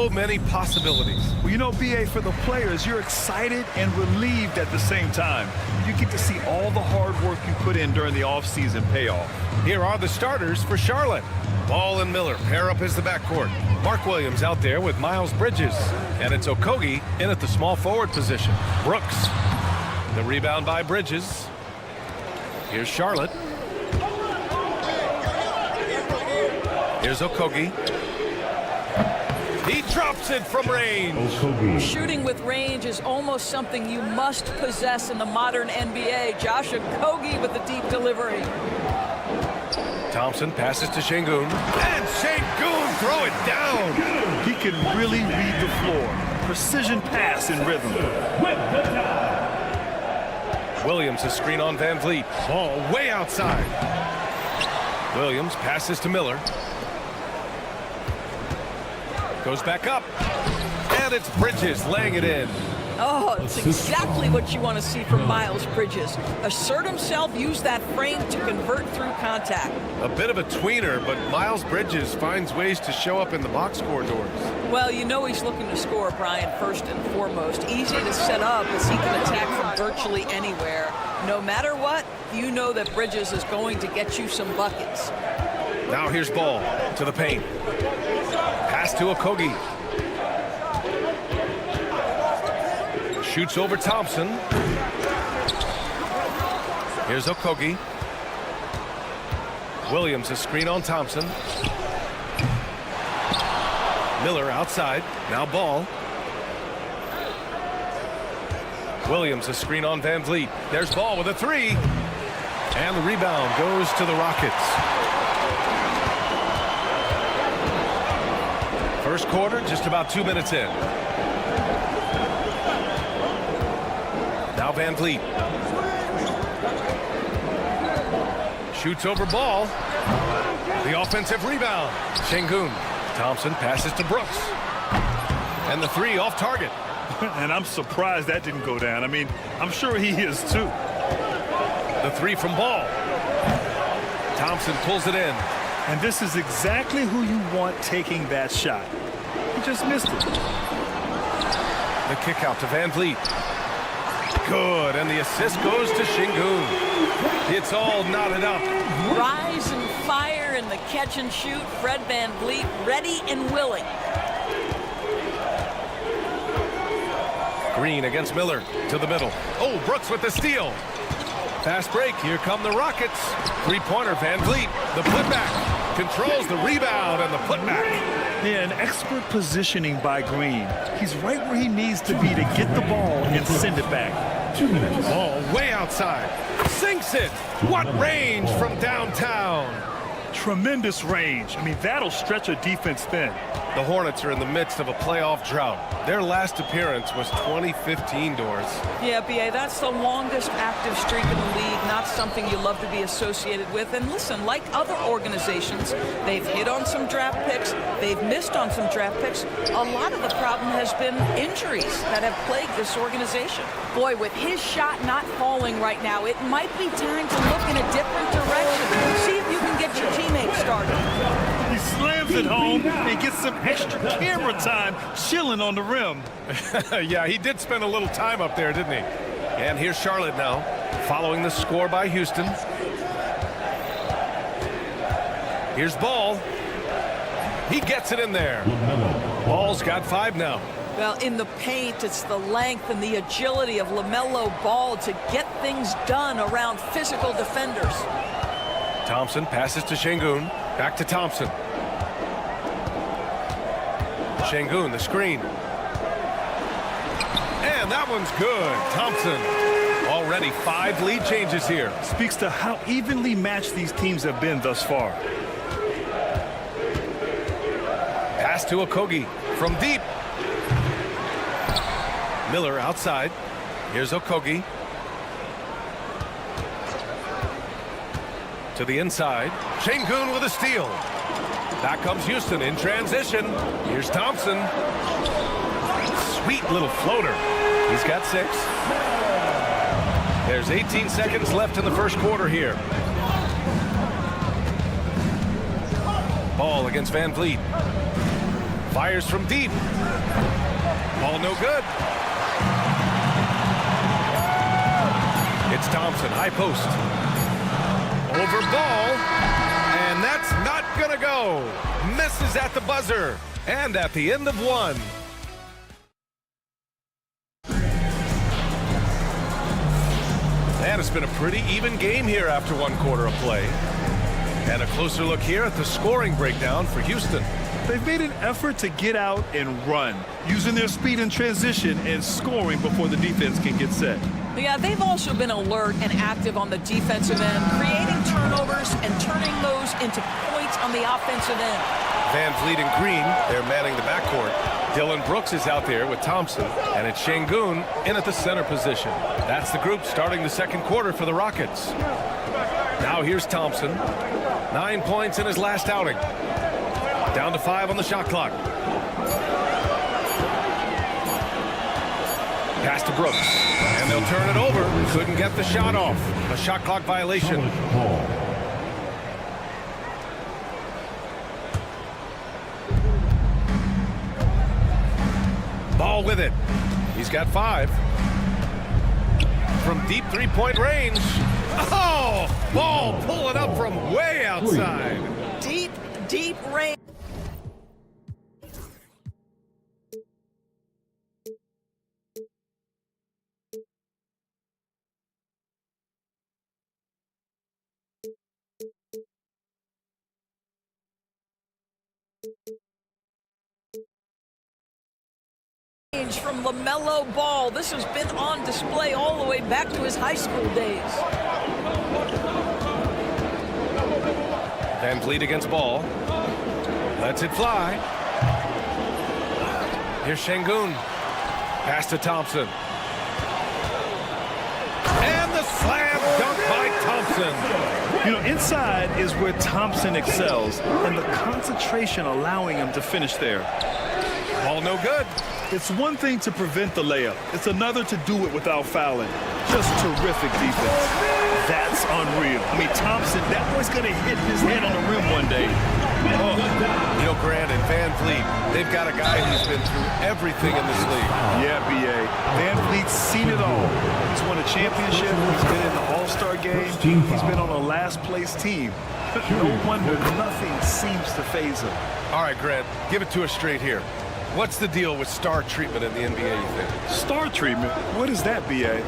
So many possibilities. Well, you know, BA, for the players, you're excited and relieved at the same time. You get to see all the hard work you put in during the offseason pay off. Here are the starters for Charlotte. Ball and Miller pair up as the backcourt. Mark Williams out there with Miles Bridges. And it's Okogie in at the small forward position. Brooks. The rebound by Bridges. Here's Charlotte. Here's Okogie. He drops it from range. Shooting with range is almost something you must possess in the modern NBA. Josh Okogie with the deep delivery. Thompson passes to Şengün. And Şengün throw it down. He can really read the floor. Precision pass in rhythm. Williams a screen on Van Vliet. Ball way outside. Williams passes to Miller. Goes back up. And it's Bridges laying it in. Oh, it's exactly what you want to see from Miles Bridges. Assert himself, use that frame to convert through contact. A bit of a tweener, but Miles Bridges finds ways to show up in the box score doors. Well, you know he's looking to score, Brian, first and foremost. Easy to set up as he can attack from virtually anywhere. No matter what, you know that Bridges is going to get you some buckets. Now here's Ball to the paint. Pass to Okogie. Shoots over Thompson. Here's Okogie. Williams a screen on Thompson. Miller outside. Now Ball. Williams a screen on Van Vliet. There's Ball with a three. And the rebound goes to the Rockets. First quarter, just about 2 minutes in. Now Van Vliet. Shoots over Ball. The offensive rebound. Şengün. Thompson passes to Brooks. And the three off target. And I'm surprised that didn't go down. I mean, I'm sure he is too. The three from Ball. Thompson pulls it in. And this is exactly who you want taking that shot. He just missed it. The kick out to Van Vliet. Good, and the assist goes to Şengün. It's all knotted up. Rise and fire in the catch and shoot. Fred Van Vliet ready and willing. Green against Miller to the middle. Oh, Brooks with the steal. Fast break. Here come the Rockets. Three-pointer, Van Vliet. The putback. Controls the rebound and the putback. Yeah, an expert positioning by Green. He's right where he needs to be to get the ball and send it back. 2 minutes. Ball way outside. Sinks it. What range from downtown. Tremendous range. I mean, that'll stretch a defense thin. The Hornets are in the midst of a playoff drought. Their last appearance was 2015, Doors. Yeah, BA, that's the longest active streak in the league, not something you love to be associated with. And listen, like other organizations, they've hit on some draft picks, they've missed on some draft picks. A lot of the problem has been injuries that have plagued this organization. Boy, with his shot not falling right now, it might be time to look in a different direction. See if you can get your teammates started. He slams it home and gets some extra camera time chilling on the rim. Yeah, he did spend a little time up there, didn't he? And here's Charlotte now, following the score by Houston. Here's Ball. He gets it in there. Ball's got 5 now. Well, in the paint, it's the length and the agility of LaMelo Ball to get things done around physical defenders. Thompson passes to Şengün. Back to Thompson. Şengün, the screen. And that one's good. Thompson. Already 5 lead changes here. Speaks to how evenly matched these teams have been thus far. Pass to Okogie from deep. Miller outside. Here's Okogie. To the inside. Şengün with a steal. Back comes Houston in transition. Here's Thompson. Sweet little floater. He's got 6. There's 18 seconds left in the first quarter here. Ball against Van Vliet. Fires from deep. Ball no good. It's Thompson, high post. Over ball, and that's not gonna go. Misses at the buzzer, and at the end of one. And it's been a pretty even game here after one quarter of play. And a closer look here at the scoring breakdown for Houston. They've made an effort to get out and run, using their speed in transition and scoring before the defense can get set. Yeah, they've also been alert and active on the defensive end, creating turnovers and turning those into points on the offensive end. Van Vliet and Green, they're manning the backcourt. Dylan Brooks is out there with Thompson, and it's Şengün in at the center position. That's the group starting the second quarter for the Rockets. Now here's Thompson. 9 points in his last outing. Down to 5 on the shot clock. Pass to Brooks, and they'll turn it over. Couldn't get the shot off. A shot clock violation. Ball with it. He's got 5. From deep three-point range. Oh! Ball pulling up from way outside. Deep, deep range. From LaMelo Ball. This has been on display all the way back to his high school days. Van Vliet against Ball. Lets it fly. Here's Şengün. Pass to Thompson. And the slam dunk by Thompson. You know, inside is where Thompson excels, and the concentration allowing him to finish there. Ball no good. It's one thing to prevent the layup. It's another to do it without fouling. Just terrific defense. That's unreal. I mean, Thompson, that boy's going to hit his head on the rim one day. Oh. You know, Grant and Van Vliet, they've got a guy who's been through everything in this league. Yeah, B.A. Van Vliet's seen it all. He's won a championship. He's been in the All-Star game. He's been on a last-place team. No wonder nothing seems to faze him. All right, Grant, give it to us straight here. What's the deal with star treatment in the NBA, you think? Star treatment? What is that, B.A.?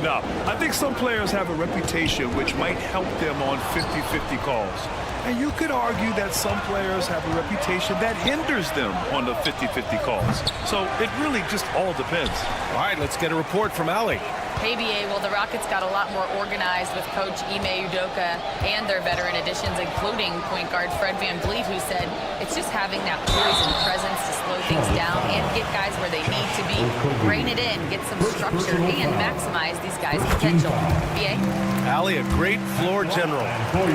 No, I think some players have a reputation which might help them on 50-50 calls. And you could argue that some players have a reputation that hinders them on the 50-50 calls. So it really just all depends. All right, let's get a report from Allie. Hey, BA, well, the Rockets got a lot more organized with Coach Ime Udoka and their veteran additions, including point guard Fred Van Vliet, who said it's just having that poise and presence to slow things down and get guys where they need to be, rein it in, get some structure, and maximize these guys' potential. BA? Allie, a great floor general.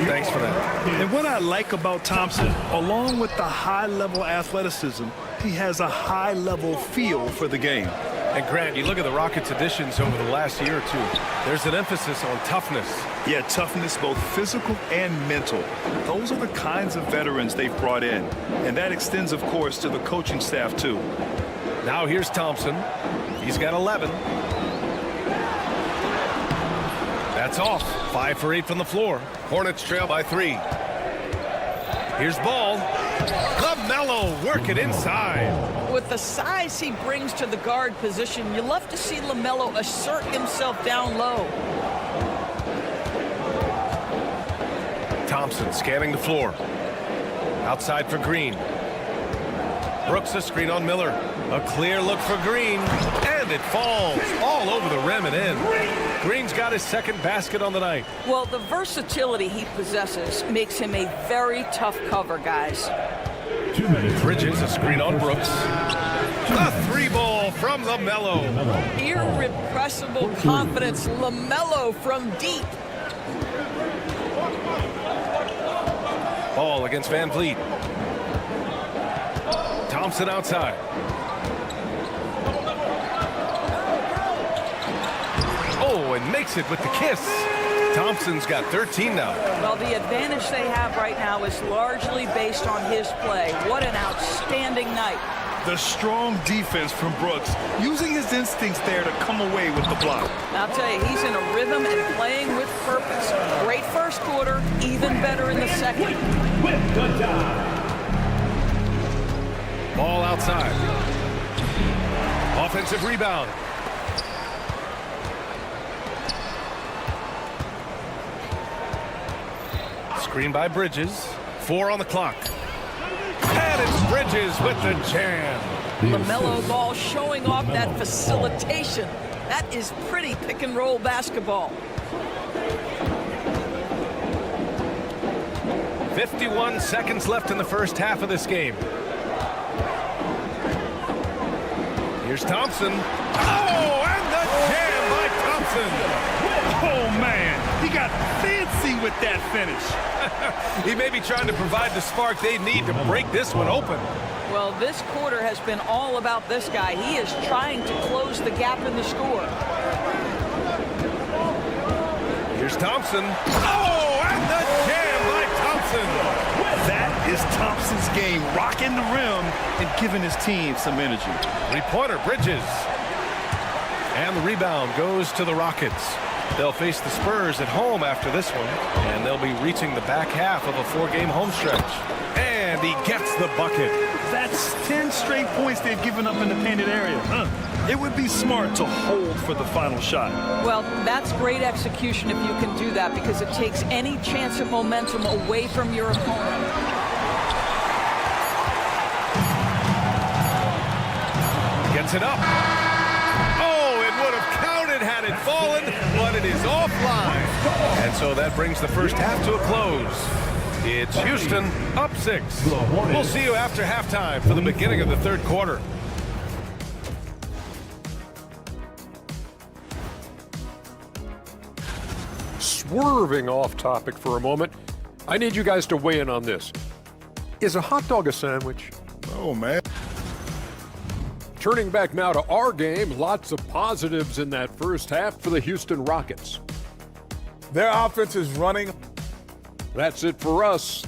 Thanks for that. And what I like about Thompson, along with the high-level athleticism, he has a high-level feel for the game. And Grant, you look at the Rockets' additions over the last year or two, there's an emphasis on toughness. Yeah, toughness, both physical and mental. Those are the kinds of veterans they've brought in. And that extends, of course, to the coaching staff, too. Now here's Thompson. He's got 11. That's off. 5 for 8 from the floor. Hornets trail by 3. Here's Ball. LaMelo working inside. With the size he brings to the guard position, you love to see LaMelo assert himself down low. Thompson scanning the floor. Outside for Green. Brooks a screen on Miller. A clear look for Green. And it falls all over the rim and in. Green's got his second basket on the night. Well, the versatility he possesses makes him a very tough cover, guys. Bridges a screen on Brooks. A 3-ball from LaMelo. Irrepressible confidence. LaMelo from deep. Ball against Van Vliet. Thompson outside. Oh, and makes it with the kiss. Thompson's got 13 now. Well, the advantage they have right now is largely based on his play. What an outstanding night. The strong defense from Brooks, using his instincts there to come away with the block. I'll tell you, he's in a rhythm and playing with purpose. Great first quarter, even better in the second. Ball outside. Offensive rebound. Screen by Bridges. 4 on the clock. And it's Bridges with the jam. LaMelo Ball showing off that facilitation. That is pretty pick and roll basketball. 51 seconds left in the first half of this game. Here's Thompson. Oh, and the jam by Thompson. Oh, man, he got fancy with that finish. He may be trying to provide the spark they need to break this one open. Well, this quarter has been all about this guy. He is trying to close the gap in the score. Here's Thompson. Oh, and the jam by Thompson. That is Thompson's game, rocking the rim and giving his team some energy. Three-pointer, Bridges. And the rebound goes to the Rockets. They'll face the Spurs at home after this one, and they'll be reaching the back half of a 4-game home stretch. And he gets the bucket. That's 10 straight points they've given up in the painted area. It would be smart to hold for the final shot. Well, that's great execution if you can do that, because it takes any chance of momentum away from your opponent. Gets it up. Oh, it would have counted had it fallen, but it is offline. And so that brings the first half to a close. It's Houston up 6. We'll see you after halftime for the beginning of the third quarter. Swerving off topic for a moment, I need you guys to weigh in on this. Is a hot dog a sandwich? Oh, man. Turning back now to our game, lots of positives in that first half for the Houston Rockets. Their offense is running. That's it for us.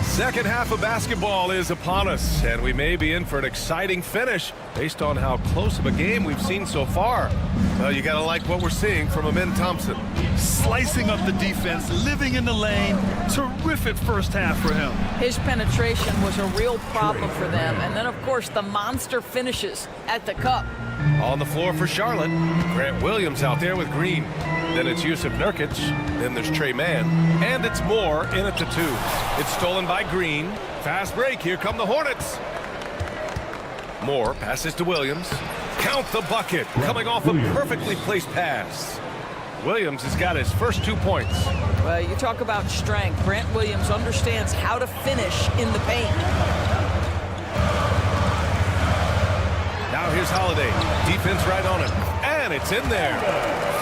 Second half of basketball is upon us, and we may be in for an exciting finish based on how close of a game we've seen so far. Well, you gotta like what we're seeing from Amin Thompson. Slicing up the defense, living in the lane. Terrific first half for him. His penetration was a real problem for them. And then, of course, the monster finishes at the cup. On the floor for Charlotte, Grant Williams out there with Green. Then it's Yusuf Nurkic. Then there's Trey Mann. And it's Moore in at the 2. It's stolen by Green. Fast break. Here come the Hornets. Moore passes to Williams. Count the bucket. Coming off a perfectly placed pass. Williams has got his first 2 points. Well, you talk about strength. Grant Williams understands how to finish in the paint. Now here's Holiday. Defense right on him. And it's in there.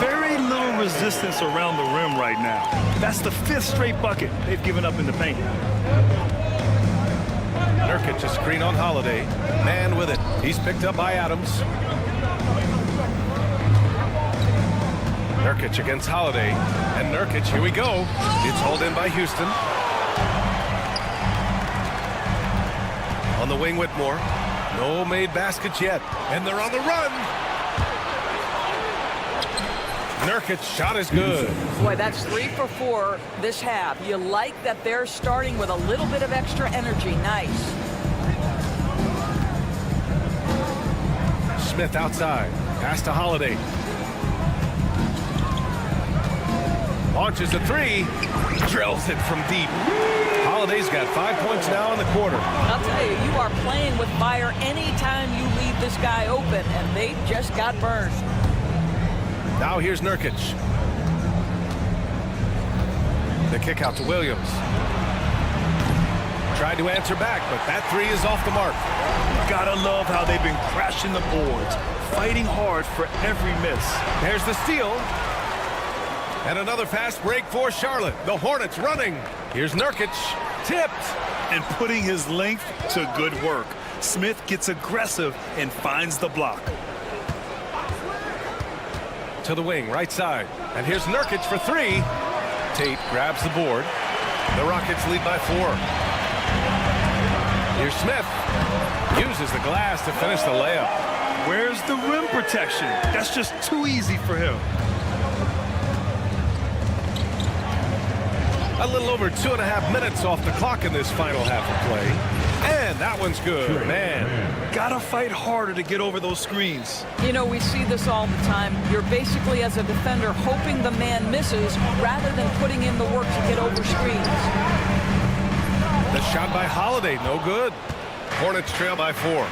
Very little resistance around the rim right now. That's the 5th straight bucket they've given up in the paint. Nurkic a screen on Holiday. Man with it. He's picked up by Adams. Nurkic against Holiday. And Nurkic, here we go. It's hauled in by Houston. On the wing, Whitmore. No made baskets yet. And they're on the run. Nurkic's shot is good. Boy, that's 3 for 4 this half. You like that they're starting with a little bit of extra energy. Nice. Smith outside. Pass to Holiday. Launches a 3. Drills it from deep. Holiday's got 5 points now in the quarter. I'll tell you, you are playing with fire anytime you leave this guy open, and they just got burned. Now here's Nurkic. The kick out to Williams. Tried to answer back, but that 3 is off the mark. Gotta love how they've been crashing the boards, fighting hard for every miss. There's the steal. And another fast break for Charlotte. The Hornets running. Here's Nurkic. tipped. And putting his length to good work. Smith gets aggressive and finds the block. To the wing, right side. And here's Nurkic for three. Tate grabs the board. The Rockets lead by 4. Here's Smith. Uses the glass to finish the layup. Where's the rim protection? That's just too easy for him. A little over 2.5 minutes off the clock in this final half of play. And that one's good, man. Gotta fight harder to get over those screens. You know, we see this all the time. You're basically, as a defender, hoping the man misses rather than putting in the work to get over screens. The shot by Holiday, no good. Hornets trail by 4.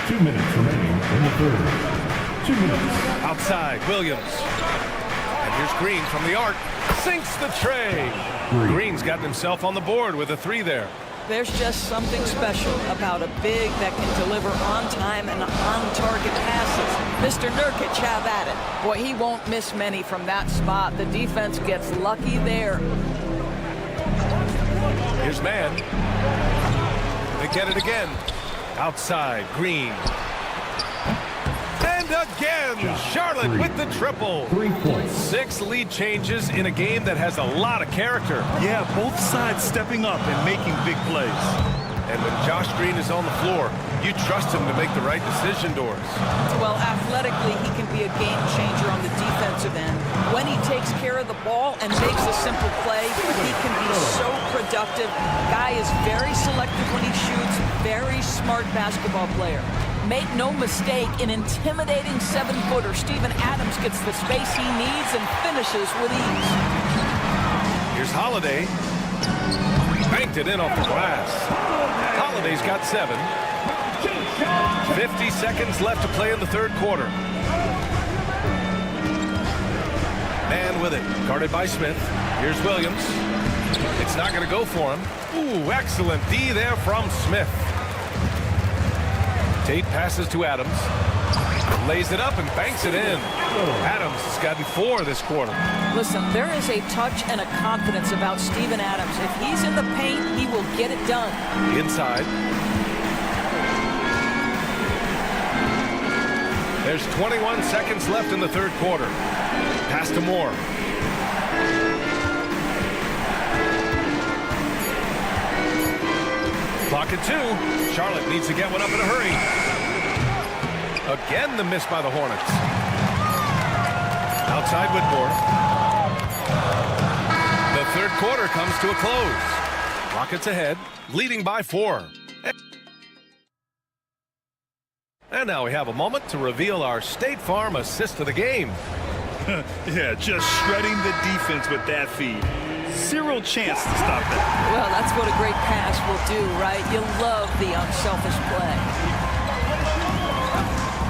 2 minutes remaining in the third. 2 minutes. Outside, Williams. And here's Green from the arc. Sinks the tray. Green's gotten himself on the board with a 3 there. There's just something special about a big that can deliver on time and on target passes. Mr. Nurkic, have at it. Boy, he won't miss many from that spot. The defense gets lucky there. Here's man. They get it again. Outside, Green. And again, Charlotte with the triple. 3 points. 6 lead changes in a game that has a lot of character. Yeah, both sides stepping up and making big plays. And when Josh Green is on the floor, you trust him to make the right decision, Doris. Well, athletically, he can be a game changer on the defensive end. When he takes care of the ball and makes a simple play, he can be so productive. Guy is very selective when he shoots, very smart basketball player. Make no mistake, an intimidating 7-footer, Steven Adams gets the space he needs and finishes with ease. Here's Holiday. Banked it in off the glass. Holiday's got 7. 50 seconds left to play in the third quarter. Man with it, guarded by Smith. Here's Williams. It's not going to go for him. Ooh, excellent D there from Smith. Tate passes to Adams. Lays it up and banks it in. Adams has gotten 4 this quarter. Listen, there is a touch and a confidence about Steven Adams. If he's in the paint, he will get it done. Inside. There's 21 seconds left in the third quarter. Pass to Moore. Clock at 2. Charlotte needs to get one up in a hurry. Again, the miss by the Hornets. Outside Whitmore. The third quarter comes to a close. Rockets ahead, leading by 4. And now we have a moment to reveal our State Farm assist of the game. Yeah, just shredding the defense with that feed. Zero chance to stop that. Well, that's what a great pass will do, right? You love the unselfish play.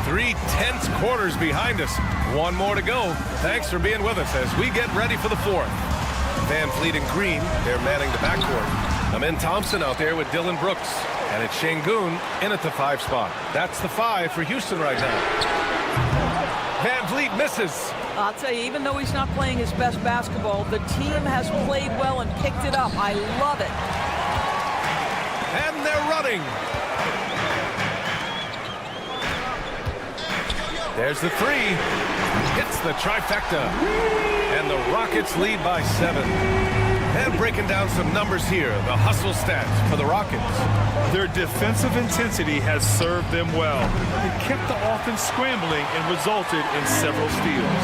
3 tense quarters behind us. 1 more to go. Thanks for being with us as we get ready for the 4th. Van Fleet and Green, they're manning the backcourt. Amin Thompson out there with Dylan Brooks. And it's Şengün in at the 5 spot. That's the 5 for Houston right now. Van Fleet misses. I'll tell you, even though he's not playing his best basketball, the team has played well and picked it up. I love it. And they're running. There's the 3. Hits the trifecta. And the Rockets lead by 7. And breaking down some numbers here, the hustle stats for the Rockets. Their defensive intensity has served them well. It kept the offense scrambling and resulted in several steals.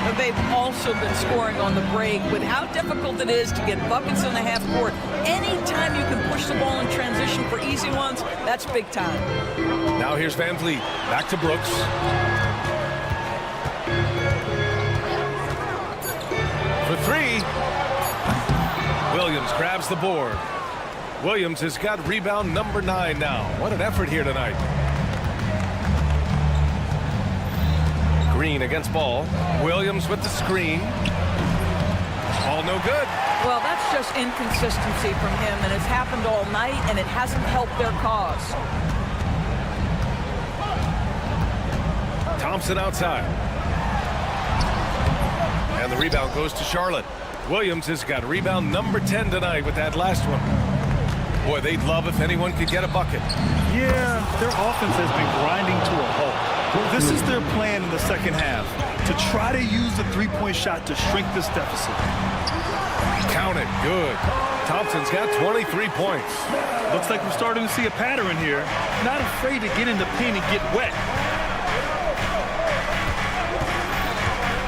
But they've also been scoring on the break. With how difficult it is to get buckets in the half court, anytime you can push the ball in transition for easy ones, that's big time. Now here's Van Fleet. Back to Brooks. For 3. Williams grabs the board. Williams has got rebound number 9 now. What an effort here tonight. Green against Ball. Williams with the screen. Ball no good. Well, that's just inconsistency from him, and it's happened all night, and it hasn't helped their cause. Thompson outside. And the rebound goes to Charlotte. Williams has got rebound number 10 tonight with that last one. Boy, they'd love if anyone could get a bucket. Yeah, their offense has been grinding to a halt. This is their plan in the second half, to try to use the three-point shot to shrink this deficit. Count it. Good. Thompson's got 23 points. Looks like we're starting to see a pattern here. Not afraid to get in the paint and get wet.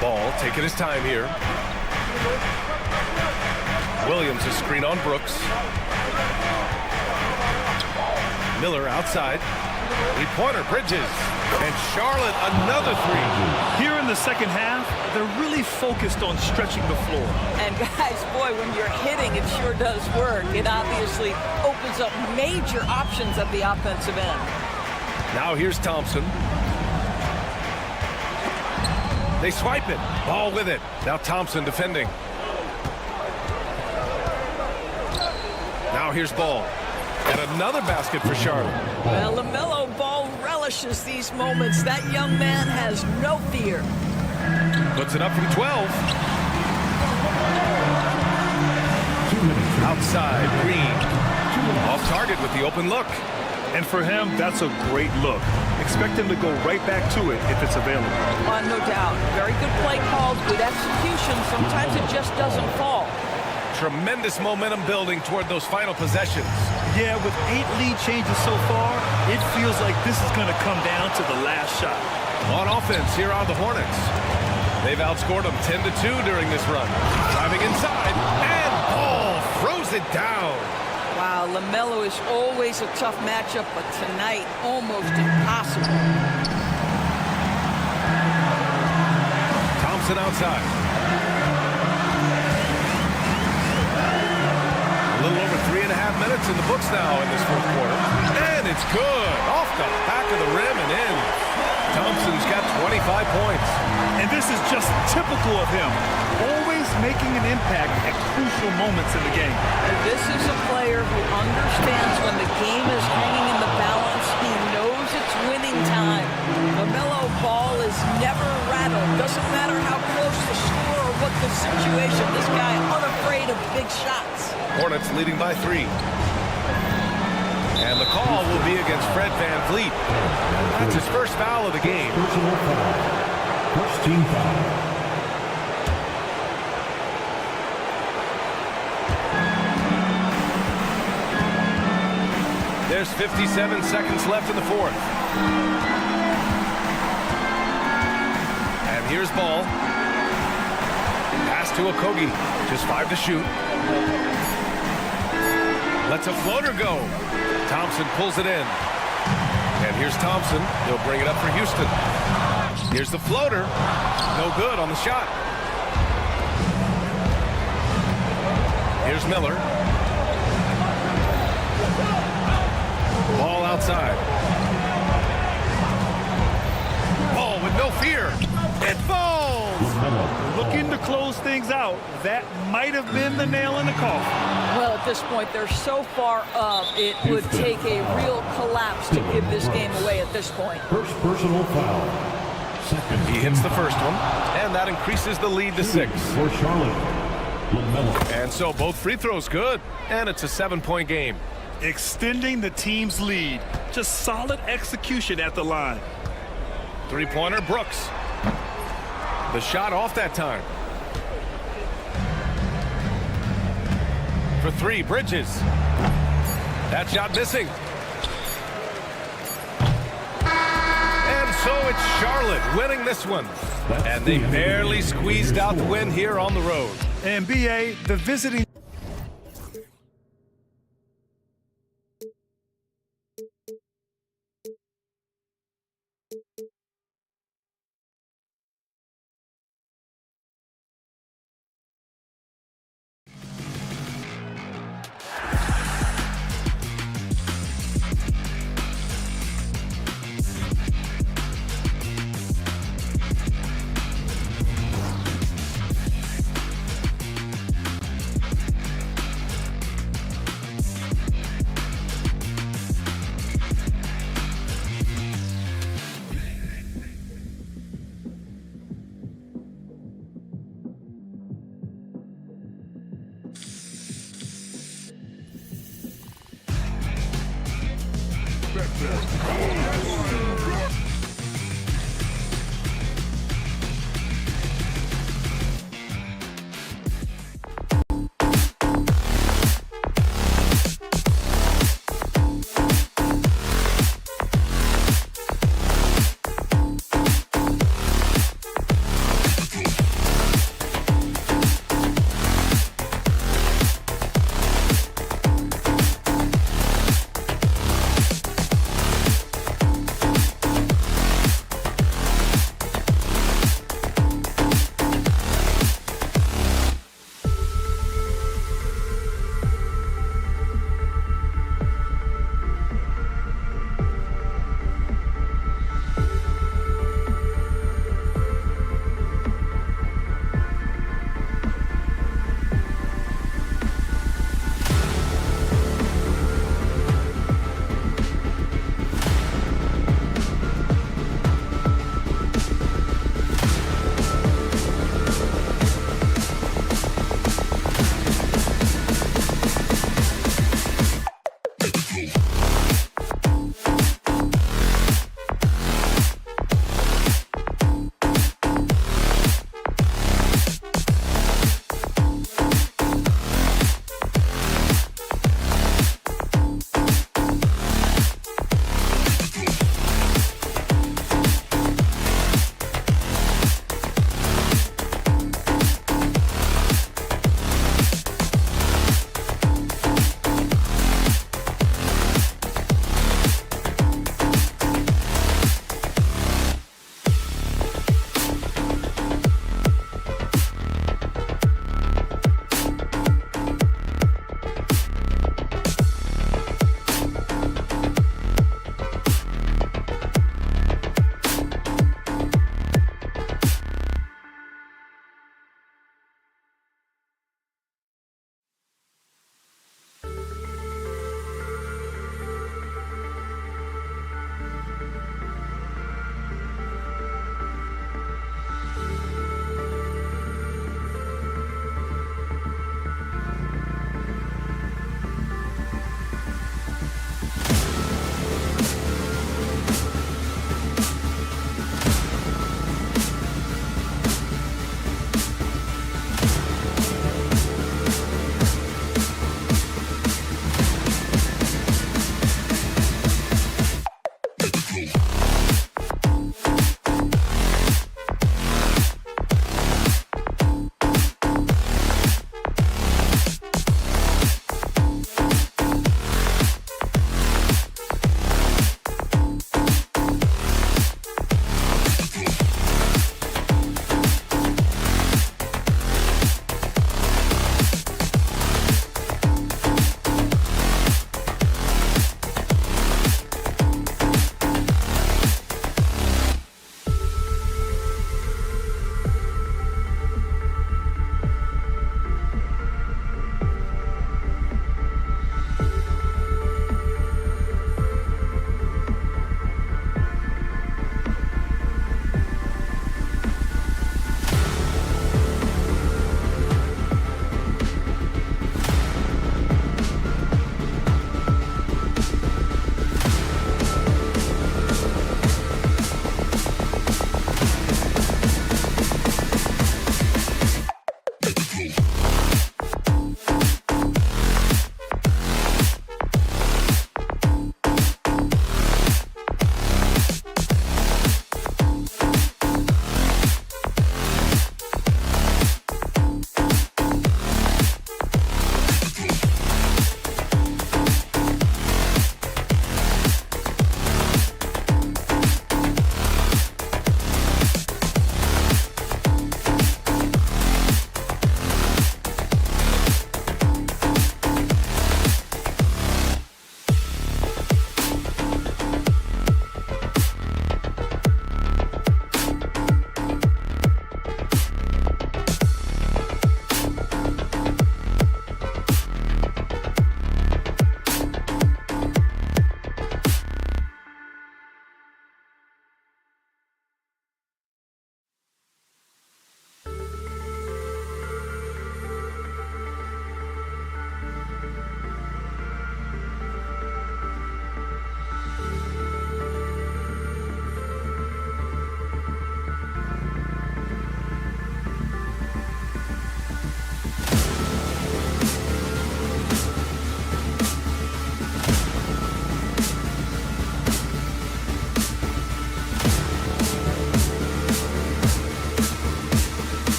Ball taking his time here. Williams a screen on Brooks. Miller outside. Three-pointer, Bridges. And Charlotte another three. Here in the second half, they're really focused on stretching the floor. And guys, boy, when you're hitting, it sure does work. It obviously opens up major options at the offensive end. Now here's Thompson. They swipe it. Ball with it. Now Thompson defending. Now here's Ball. And another basket for Charlotte. Well, LaMelo Ball relishes these moments. That young man has no fear. Puts it up from 12. Outside, Green. Off target with the open look. And for him, that's a great look. Expect him to go right back to it if it's available. No doubt. Very good play called, good execution. Sometimes it just doesn't fall. Tremendous momentum building toward those final possessions. Yeah, with 8 lead changes so far, it feels like this is going to come down to the last shot. On offense, here are the Hornets. They've outscored them 10-2 during this run. Driving inside, and Ball throws it down. Wow, LaMelo is always a tough matchup, but tonight, almost impossible. Thompson outside. A little over 3.5 minutes in the books now in this fourth quarter. And it's good. Off the back of the rim and in. Thompson's got 25 points. And this is just typical of him. Always making an impact at crucial moments in the game. And this is a player who understands when the game is hanging in the balance. He knows it's winning time. LaMelo Ball is never rattled. Doesn't matter how close the score or what the situation. This guy unafraid of big shots. Hornets leading by 3. And the call will be against Fred VanVleet. That's his first foul of the game. Personal foul. First team foul. There's 57 seconds left in the fourth. And here's Ball. Pass to Okogie. Just 5 to shoot. Lets a floater go. Thompson pulls it in. And here's Thompson. He'll bring it up for Houston. Here's the floater. No good on the shot. Here's Miller. Ball outside. Ball with no fear. It falls. Looking to close things out. That might have been the nail in the coffin. Well, at this point, they're so far up, it would take a real collapse to give this game away at this point. First personal foul. Second. He hits the first one, and that increases the lead to 6. For Charlotte. LaMelo. And so both free throws good, and it's a 7-point game. Extending the team's lead. Just solid execution at the line. Three-pointer, Brooks. The shot off that time. For 3, Bridges. That shot missing. And so it's Charlotte winning this one. And they barely squeezed out the win here on the road. And BA, the visiting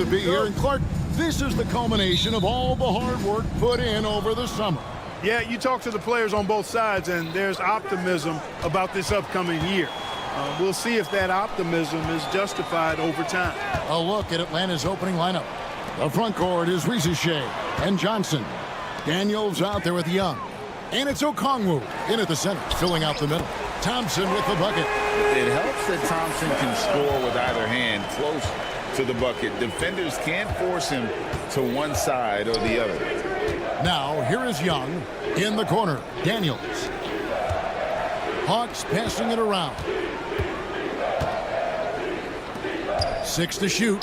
be here. And Clark, this is the culmination of all the hard work put in over the summer. Yeah, you talk to the players on both sides, and there's optimism about this upcoming year. We'll see if that optimism is justified over time. A look at Atlanta's opening lineup. The front court is Riziche and Johnson. Daniels out there with Young. And it's Okongwu in at the center, filling out the middle. Thompson with the bucket. It helps that Thompson can score with either hand close to the bucket. Defenders can't force him to one side or the other. Now, here is Young in the corner. Daniels. Hawks passing it around. 6 to shoot.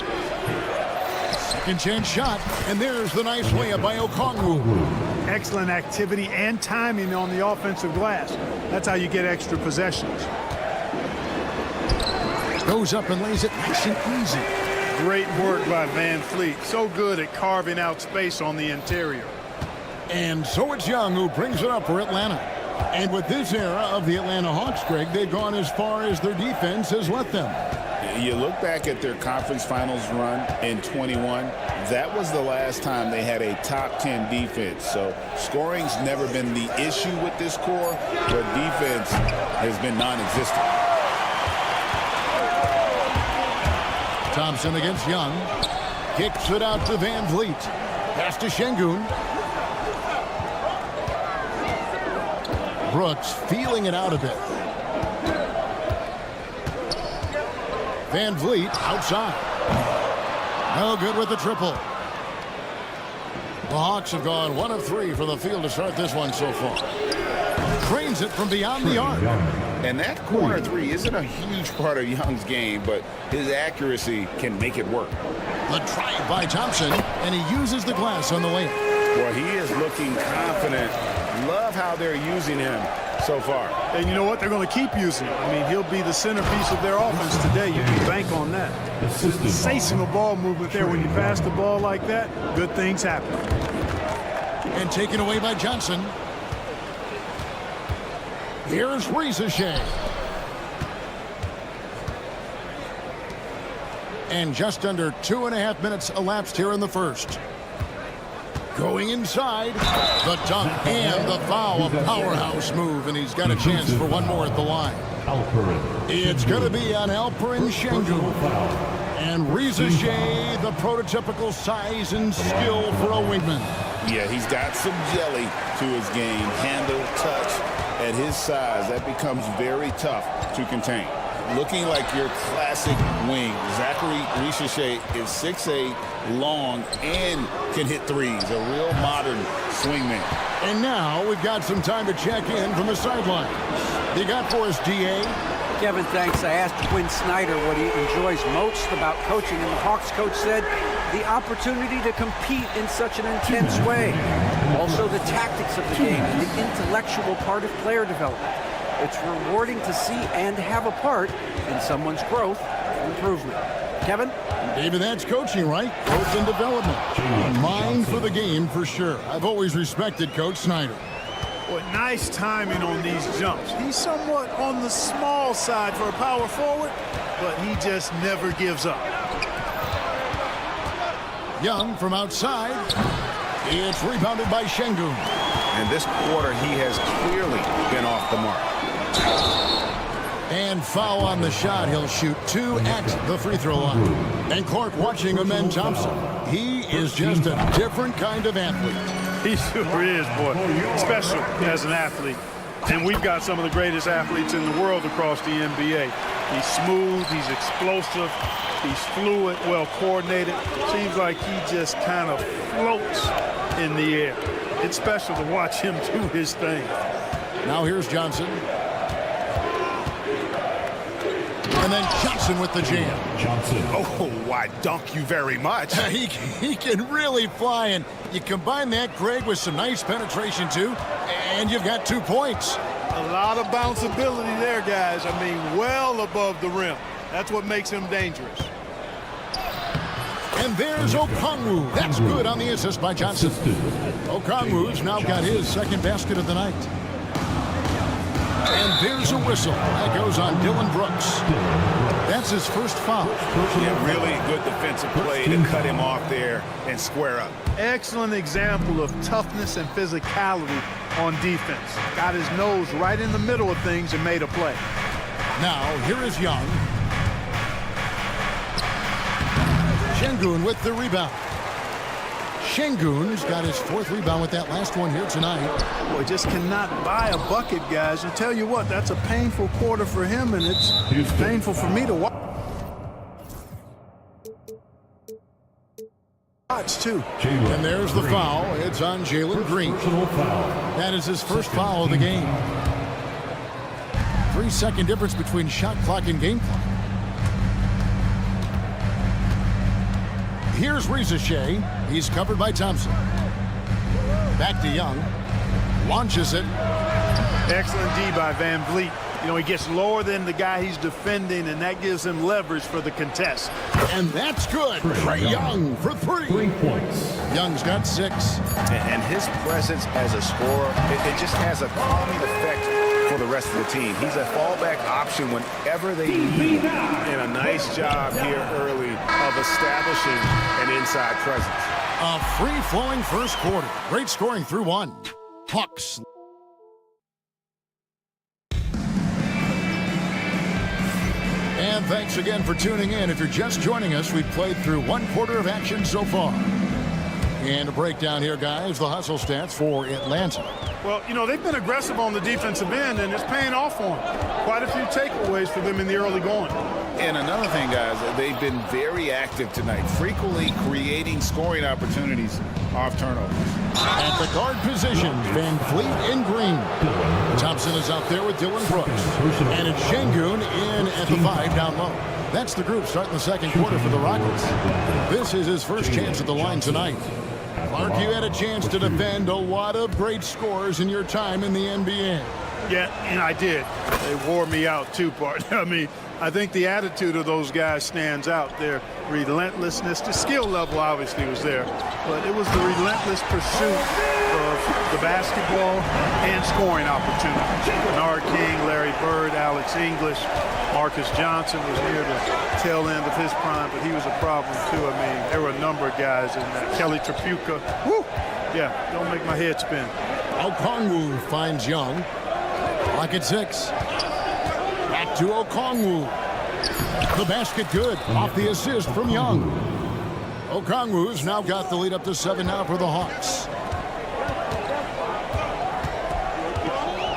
Second chance shot. And there's the nice layup by Okongwu. Excellent activity and timing on the offensive glass. That's how you get extra possessions. Goes up and lays it nice and easy. Great work by Van Fleet. So good at carving out space on the interior. And so it's Young who brings it up for Atlanta. And with this era of the Atlanta Hawks, Greg, they've gone as far as their defense has let them. You look back at their conference finals run in 21, that was the last time they had a top 10 defense. So scoring's never been the issue with this core, but defense has been non-existent. Thompson against Young. Kicks it out to Van Vliet. Pass to Şengün. Brooks feeling it out a bit. Van Vliet outside. No good with the triple. The Hawks have gone 1 of 3 for the field to start this one so far. Trains it from beyond the arc. And that corner three isn't a huge part of Young's game, but his accuracy can make it work. The drive by Thompson, and he uses the glass on the layup. Well, he is looking confident. Love how they're using him so far. And you know what? They're going to keep using him. I mean, he'll be the centerpiece of their offense today. You can bank on that. Sensational ball movement there. When you pass the ball like that, good things happen. And taken away by Johnson. Here's Riziche. And just under 2.5 minutes elapsed here in the first. Going inside, the dunk and the foul, a powerhouse move, and he's got a chance for one more at the line. It's going to be on Alperen Şengün. And Riziche, the prototypical size and skill for a wingman. Yeah, he's got some jelly to his game. Handle, touch, at his size, that becomes very tough to contain. Looking like your classic wing. Zachary Riziche is 6'8", long, and can hit threes. A real modern swingman. And now we've got some time to check in from the sidelines. You got for us, D.A.? Kevin, thanks. I asked Quinn Snyder what he enjoys most about coaching, and the Hawks coach said the opportunity to compete in such an intense way. Also the tactics of the game and the intellectual part of player development. It's rewarding to see and have a part in someone's growth and improvement. Kevin? David, that's coaching, right? Growth and development. A mind for the game for sure. I've always respected Coach Snyder. Well, nice timing on these jumps. He's somewhat on the small side for a power forward, but he just never gives up. Young from outside. It's rebounded by Şengün. And this quarter, he has clearly been off the mark. And foul on the shot. He'll shoot 2 at the free throw line. And Clark watching Amen Thompson. He is just a different kind of athlete. He sure is, boy. Special as an athlete. And we've got some of the greatest athletes in the world across the NBA. He's smooth, he's explosive, he's fluid, well coordinated. Seems like he just kind of floats in the air. It's special to watch him do his thing. Now here's Johnson. And then Johnson with the jam. Johnson. Oh, why, dunk you very much. He can really fly, and you combine that, Greg, with some nice penetration, too, and you've got 2 points. A lot of bounceability there, guys. I mean, well above the rim. That's what makes him dangerous. And there's Okongwu. That's good on the assist by Johnson. Okongwu's now got his second basket of the night. And there's a whistle. That goes on Dylan Brooks. That's his first foul. Yeah, really good defensive play to cut him off there and square up. Excellent example of toughness and physicality on defense. Got his nose right in the middle of things and made a play. Now, here is Young. Şengün with the rebound. Şengün's got his 4th rebound with that last one here tonight. Boy, just cannot buy a bucket, guys. And tell you what, that's a painful quarter for him, and it's painful for me to watch too. And there's the foul. It's on Jalen Green. That is his first foul of the game. 3-second difference between shot clock and game clock. Here's Rizachet. He's covered by Thompson. Back to Young. Launches it. Excellent D by Van Vliet. You know, he gets lower than the guy he's defending, and that gives him leverage for the contest. And that's good. Trae Young for 3. 3 points. Young's got 6. And his presence as a scorer, it just has a calming effect for the rest of the team. He's a fallback option whenever they need him. And a nice job here early of establishing an inside presence. A free-flowing first quarter. Great scoring through 1. Hawks. And thanks again for tuning in. If you're just joining us, we've played through 1 quarter of action so far. And a breakdown here, guys, the hustle stats for Atlanta. Well, you know, they've been aggressive on the defensive end, and it's paying off for them. Quite a few takeaways for them in the early going. And another thing, guys, they've been very active tonight, frequently creating scoring opportunities off turnovers. At the guard position, Van Vliet in green. Thompson is out there with Dylan Brooks. And it's Şengün in at the 5 down low. That's the group starting the second quarter for the Rockets. This is his first chance at the line tonight. Clark, you had a chance to defend a lot of great scores in your time in the NBA. Yeah, and I did. They wore me out too, partner. I mean, I think the attitude of those guys stands out. Their relentlessness, the skill level obviously was there, but it was the relentless pursuit of the basketball and scoring opportunities. Bernard King, Larry Bird, Alex English, Marcus Johnson was near the tail end of his prime, but he was a problem too. I mean, there were a number of guys in that. Kelly Tripucka. Woo! Yeah, don't make my head spin. Okongwu finds Young. Lock at 6. Back to Okongwu. The basket good. Off the assist from Young. Okongwu's now got the lead up to 7 now for the Hawks.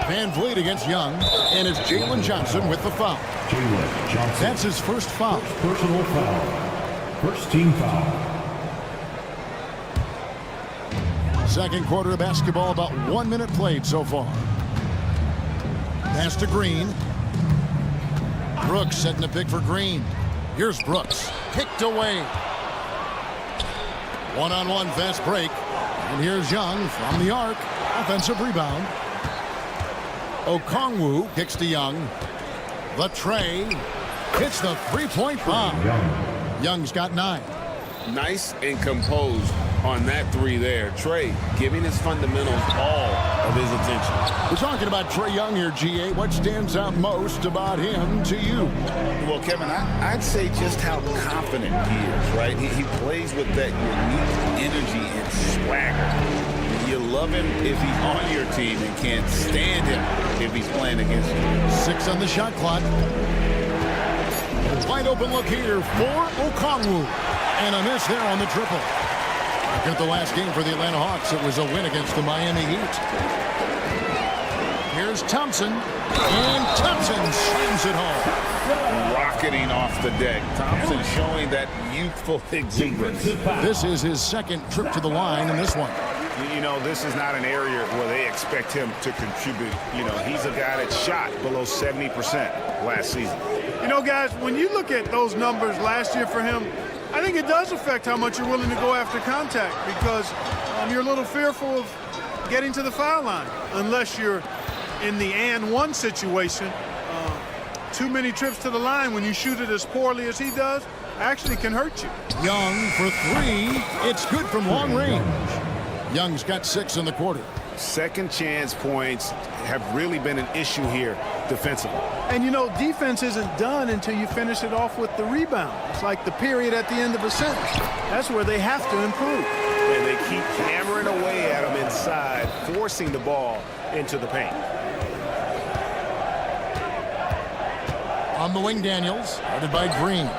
Van Vliet against Young. And it's Jalen Johnson with the foul. Jalen Johnson. That's his first foul. Personal foul. First team foul. Second quarter of basketball, about 1 minute played so far. Pass to Green. Brooks setting the pick for Green. Here's Brooks. Picked away. One-on-one fast break. And here's Young from the arc. Offensive rebound. Okongwu kicks to Young. The tray. Hits the three-point bomb. Young's got 9. Nice and composed on that 3 there. Trae giving his fundamentals all of his attention. We're talking about Trae Young here, GA. What stands out most about him to you? Well, Kevin, I'd say just how confident he is, right? He plays with that unique energy and swagger. You love him if he's on your team and can't stand him if he's playing against you. 6 on the shot clock. Wide open look here for Okongwu. And a miss there on the triple. Look at the last game for the Atlanta Hawks. It was a win against the Miami Heat. Here's Thompson. And Thompson slams it home. Rocketing off the deck. Thompson showing that youthful exuberance. This is his second trip to the line in this one. You know, this is not an area where they expect him to contribute. You know, he's a guy that shot below 70% last season. You know, guys, when you look at those numbers last year for him, I think it does affect how much you're willing to go after contact, because you're a little fearful of getting to the foul line unless you're in the and one situation. Too many trips to the line when you shoot it as poorly as he does actually can hurt you. Young for 3. It's good from long range. Young's got 6 in the quarter. Second chance points have really been an issue here defensively. And, you know, defense isn't done until you finish it off with the rebound. It's like the period at the end of a sentence. That's where they have to improve. And they keep hammering away at them inside, forcing the ball into the paint. On the wing, Daniels, guarded by Green.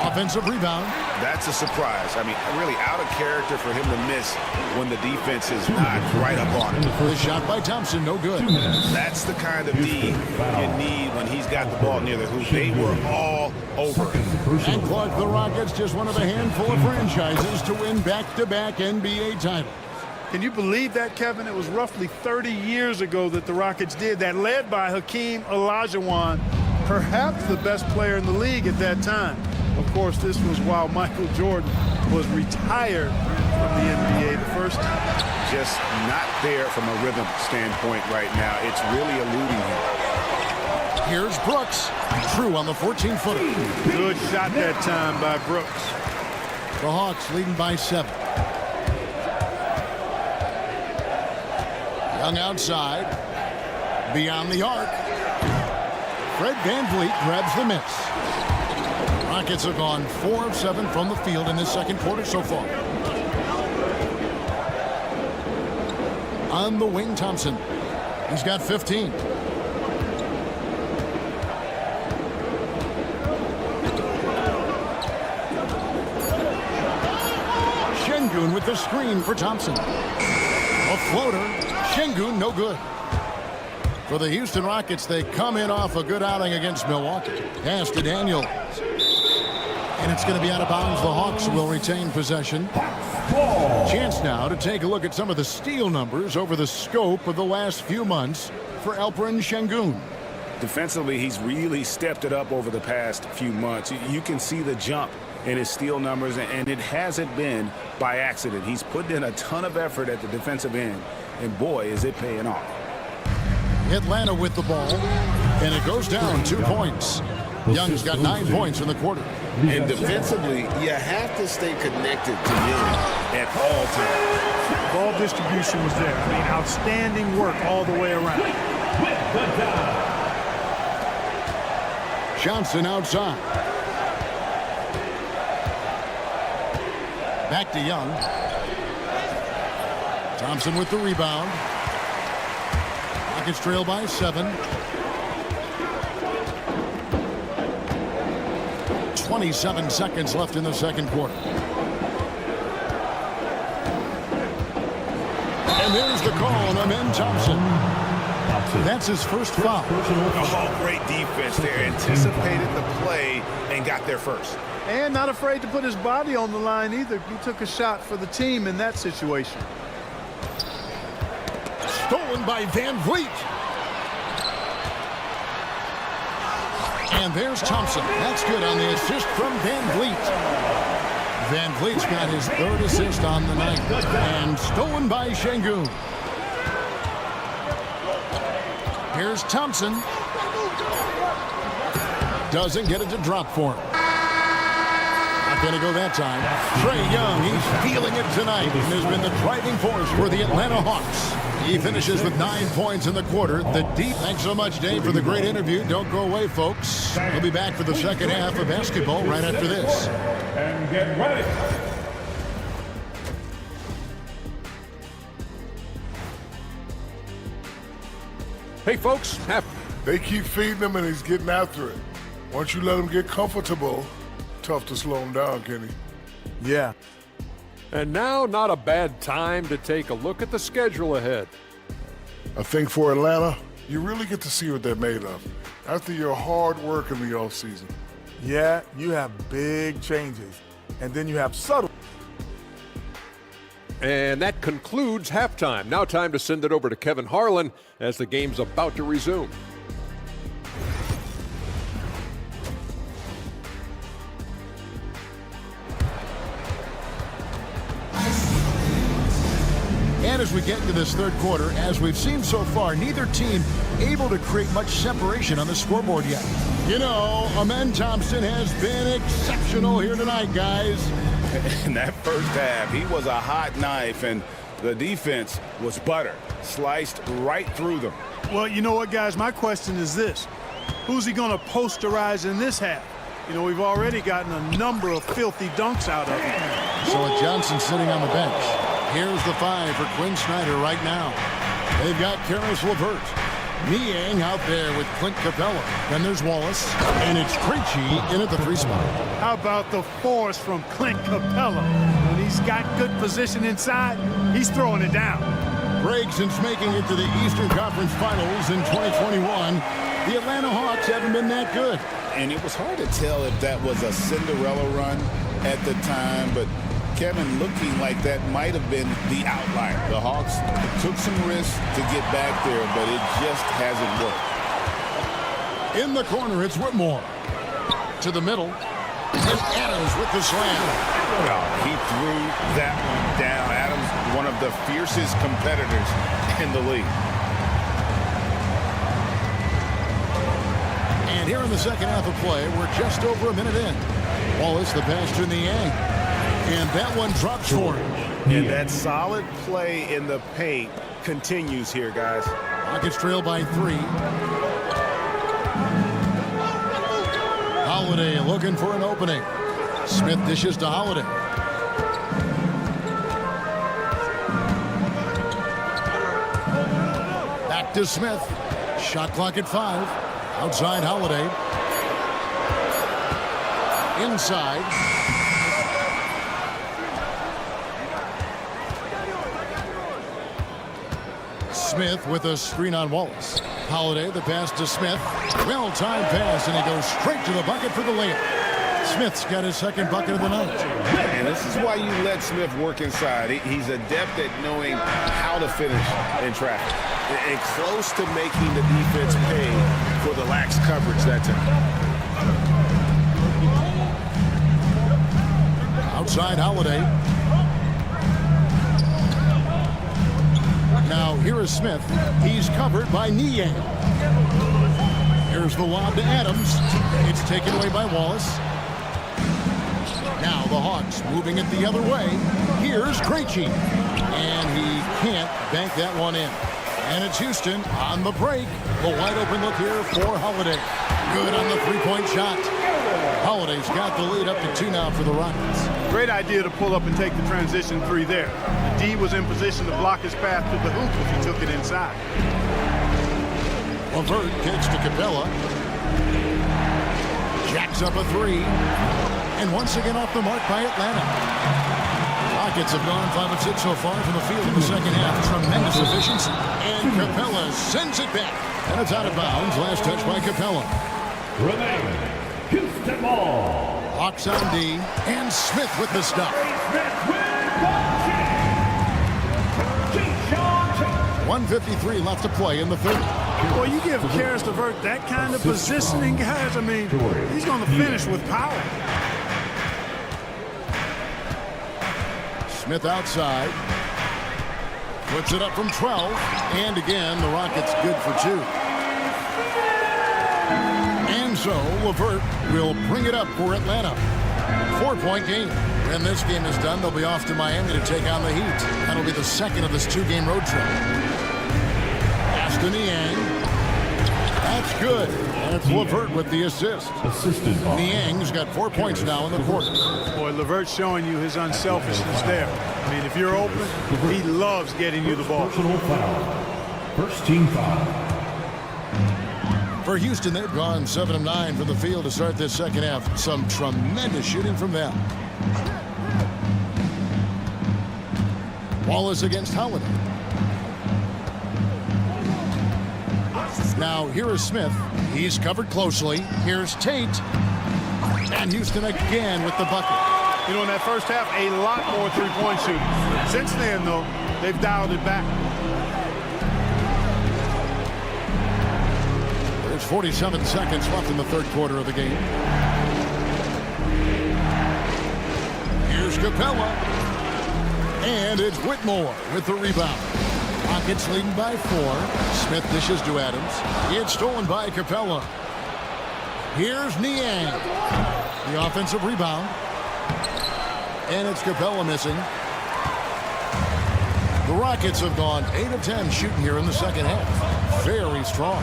Offensive rebound. That's a surprise. I mean, really out of character for him to miss when the defense is not right up on him. The shot by Thompson, no good. That's the kind of D you need when he's got the ball near the hoop. They were all over him. And Clark, the Rockets, just one of a handful of franchises to win back-to-back NBA titles. Can you believe that, Kevin? It was roughly 30 years ago that the Rockets did that, led by Hakeem Olajuwon, perhaps the best player in the league at that time. Of course, this was while Michael Jordan was retired from the NBA the first time. Just not there from a rhythm standpoint right now. It's really eluding him. Here's Brooks. True on the 14-footer. Good shot that time by Brooks. The Hawks leading by 7. Young outside. Beyond the arc. Fred VanVleet grabs the miss. Rockets have gone 4 of 7 from the field in this second quarter so far. On the wing, Thompson. He's got 15. Şengün with the screen for Thompson. A floater. Şengün no good. For the Houston Rockets, they come in off a good outing against Milwaukee. Pass to Daniels. And it's going to be out of bounds. The Hawks will retain possession. Chance now to take a look at some of the steal numbers over the scope of the last few months for Alperen Şengün. Defensively, he's really stepped it up over the past few months. You can see the jump in his steal numbers, and it hasn't been by accident. He's put in a ton of effort at the defensive end, and boy, is it paying off. Atlanta with the ball, and it goes down 2 points. Young's got 9 points in the quarter. And defensively, you have to stay connected to Young at all times. Ball distribution was there. I mean, outstanding work all the way around. Johnson outside. Back to Young. Thompson with the rebound. Rockets trail by 7. 27 seconds left in the second quarter. And there's the call on Amen Thompson. That's his first foul. Oh, great defense there. Anticipated the play and got there first. And not afraid to put his body on the line either. He took a shot for the team in that situation. Stolen by VanVleet. And there's Thompson. That's good on the assist from VanVleet. VanVleet's got his 3rd assist on the night. And stolen by Şengün. Here's Thompson. Doesn't get it to drop for him. Not going to go that time. Trae Young, he's feeling it tonight and has been the driving force for the Atlanta Hawks. He finishes with 9 points in the quarter. Thanks so much, Dave, for the great interview. Don't go away, folks. We'll be back for the second half of basketball right after this. And get ready. Hey, folks, They keep feeding him, and he's getting after it. Once you let him get comfortable, tough to slow him down, Kenny. Yeah. and now not a bad time to take a look at the schedule ahead. I think for Atlanta, you really get to see what they're made of after your hard work in the offseason. Yeah, you have big changes, and then you have subtle. And that concludes halftime. Now time to send it over to Kevin Harlan as the game's about to resume. And as we get into this third quarter, as we've seen so far, neither team able to create much separation on the scoreboard yet. You know, Amen Thompson has been exceptional here tonight, guys. In that first half, he was a hot knife, and The defense was butter, sliced right through them. Well, you know what, guys? My question is this. Who's he going to posterize in this half? You know, we've already gotten a number of filthy dunks out of him. So with Johnson sitting on the bench, here's the 5 for Quinn Snyder right now. They've got Karis LeVert. Niang out there with Clint Capella. Then there's Wallace. And it's Krejci in at the 3 spot. How about the force from Clint Capella? When he's got good position inside, he's throwing it down. Greg, since making it to the Eastern Conference Finals in 2021, the Atlanta Hawks haven't been that good. And it was hard to tell if that was a Cinderella run at the time, but Kevin, looking like that might have been the outlier. The Hawks took some risks to get back there, but it just hasn't worked. In the corner, it's Whitmore. To the middle, and Adams with the slam. He threw that one down. Adams, one of the fiercest competitors in the league. And here in the second half of play, we're just over a minute in. Wallace, the pass to Niang. And that one drops for him. And that solid play in the paint continues here, guys. Rockets trail by 3. Holiday looking for an opening. Smith dishes to Holiday. Back to Smith. Shot clock at 5. Outside Holiday. Inside. Smith with a screen on Wallace. Holiday, the pass to Smith. Well-timed pass, and he goes straight to the bucket for the layup. Smith's got his second bucket of the night. And this is why you let Smith work inside. He's adept at knowing how to finish in traffic. And close to making the defense pay for the lax coverage that time. Outside Holiday. Now here is Smith. He's covered by Niang. Here's the lob to Adams. It's taken away by Wallace. Now the Hawks moving it the other way. Here's Krejci. And he can't bank that one in. And it's Houston on the break. The wide open look here for Holiday. Good on the three-point shot. Holiday's got the lead up to 2 now for the Rockets. Great idea to pull up and take the transition 3 there. The D was in position to block his path to the hoop if he took it inside. LeVert kicks to Capella. Jacks up a 3. And once again off the mark by Atlanta. Rockets have gone 5 of 6 so far from the field in the second half. Tremendous efficiency. And Capella sends it back. And it's out of bounds. Last touch by Capella. Houston ball. Hawks on D. And Smith with the stop. 1:53 left to play in the third. Well, you give Karis LeVert that kind of positioning, guys. I mean, he's going to finish with power. Smith outside. Puts it up from 12. And again, the Rockets good for 2. And so LeVert will bring it up for Atlanta. 4-point game. When this game is done, they'll be off to Miami to take on the Heat. That'll be the second of this 2-game road trip. Pass to Niang. That's good. And it's LeVert with the assist. Niang's got 4 points now in the quarter. Boy, LeVert's showing you his unselfishness there. I mean, if you're open, he loves getting you the ball. Personal foul. First team foul. For Houston, they've gone 7 of 9 from the field to start this second half. Some tremendous shooting from them. Wallace against Holiday. Now here is Smith. He's covered closely. Here's Tate. And Houston again with the bucket. You know, in that first half, a lot more three-point shooting. Since then, though, they've dialed it back. There's 47 seconds left in the third quarter of the game. Here's Capella. And it's Whitmore with the rebound. Rockets leading by 4. Smith dishes to Adams. It's stolen by Capella. Here's Niang. The offensive rebound. And it's Capella missing. The Rockets have gone 8 of 10 shooting here in the second half. Very strong.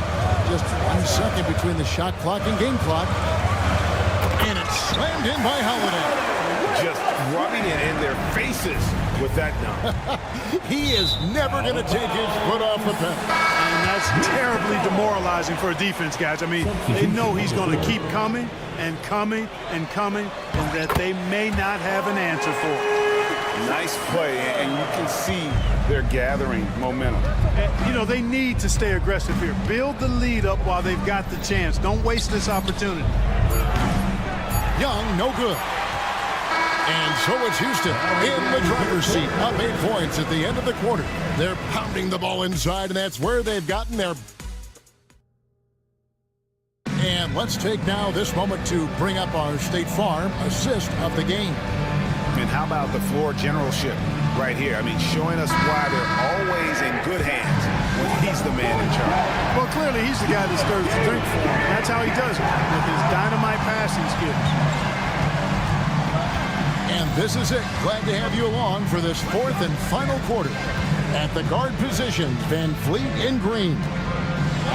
Just 1 second between the shot clock and game clock. And it's slammed in by Holiday. Just rubbing it in their faces with that dunk. He is never going to take his foot off the pedal. And that's terribly demoralizing for a defense, guys. I mean, they know he's going to keep coming and coming and coming, and that they may not have an answer for it. Nice play, and you can see they're gathering momentum. You know, they need to stay aggressive here. Build the lead up while they've got the chance. Don't waste this opportunity. Young, no good. And so it's Houston in the driver's seat, up 8 points at the end of the quarter. They're pounding the ball inside, and that's where they've gotten their... And let's take now this moment to bring up our State Farm assist of the game. And how about the floor generalship right here? I mean, showing us why they're always in good hands when he's the man in charge. Well, clearly he's the guy that stirs the drink for him. That's how he does it, with his dynamite passing skills. And this is it. Glad to have you along for this 4th and final quarter. At the guard position, Van Fleet in green.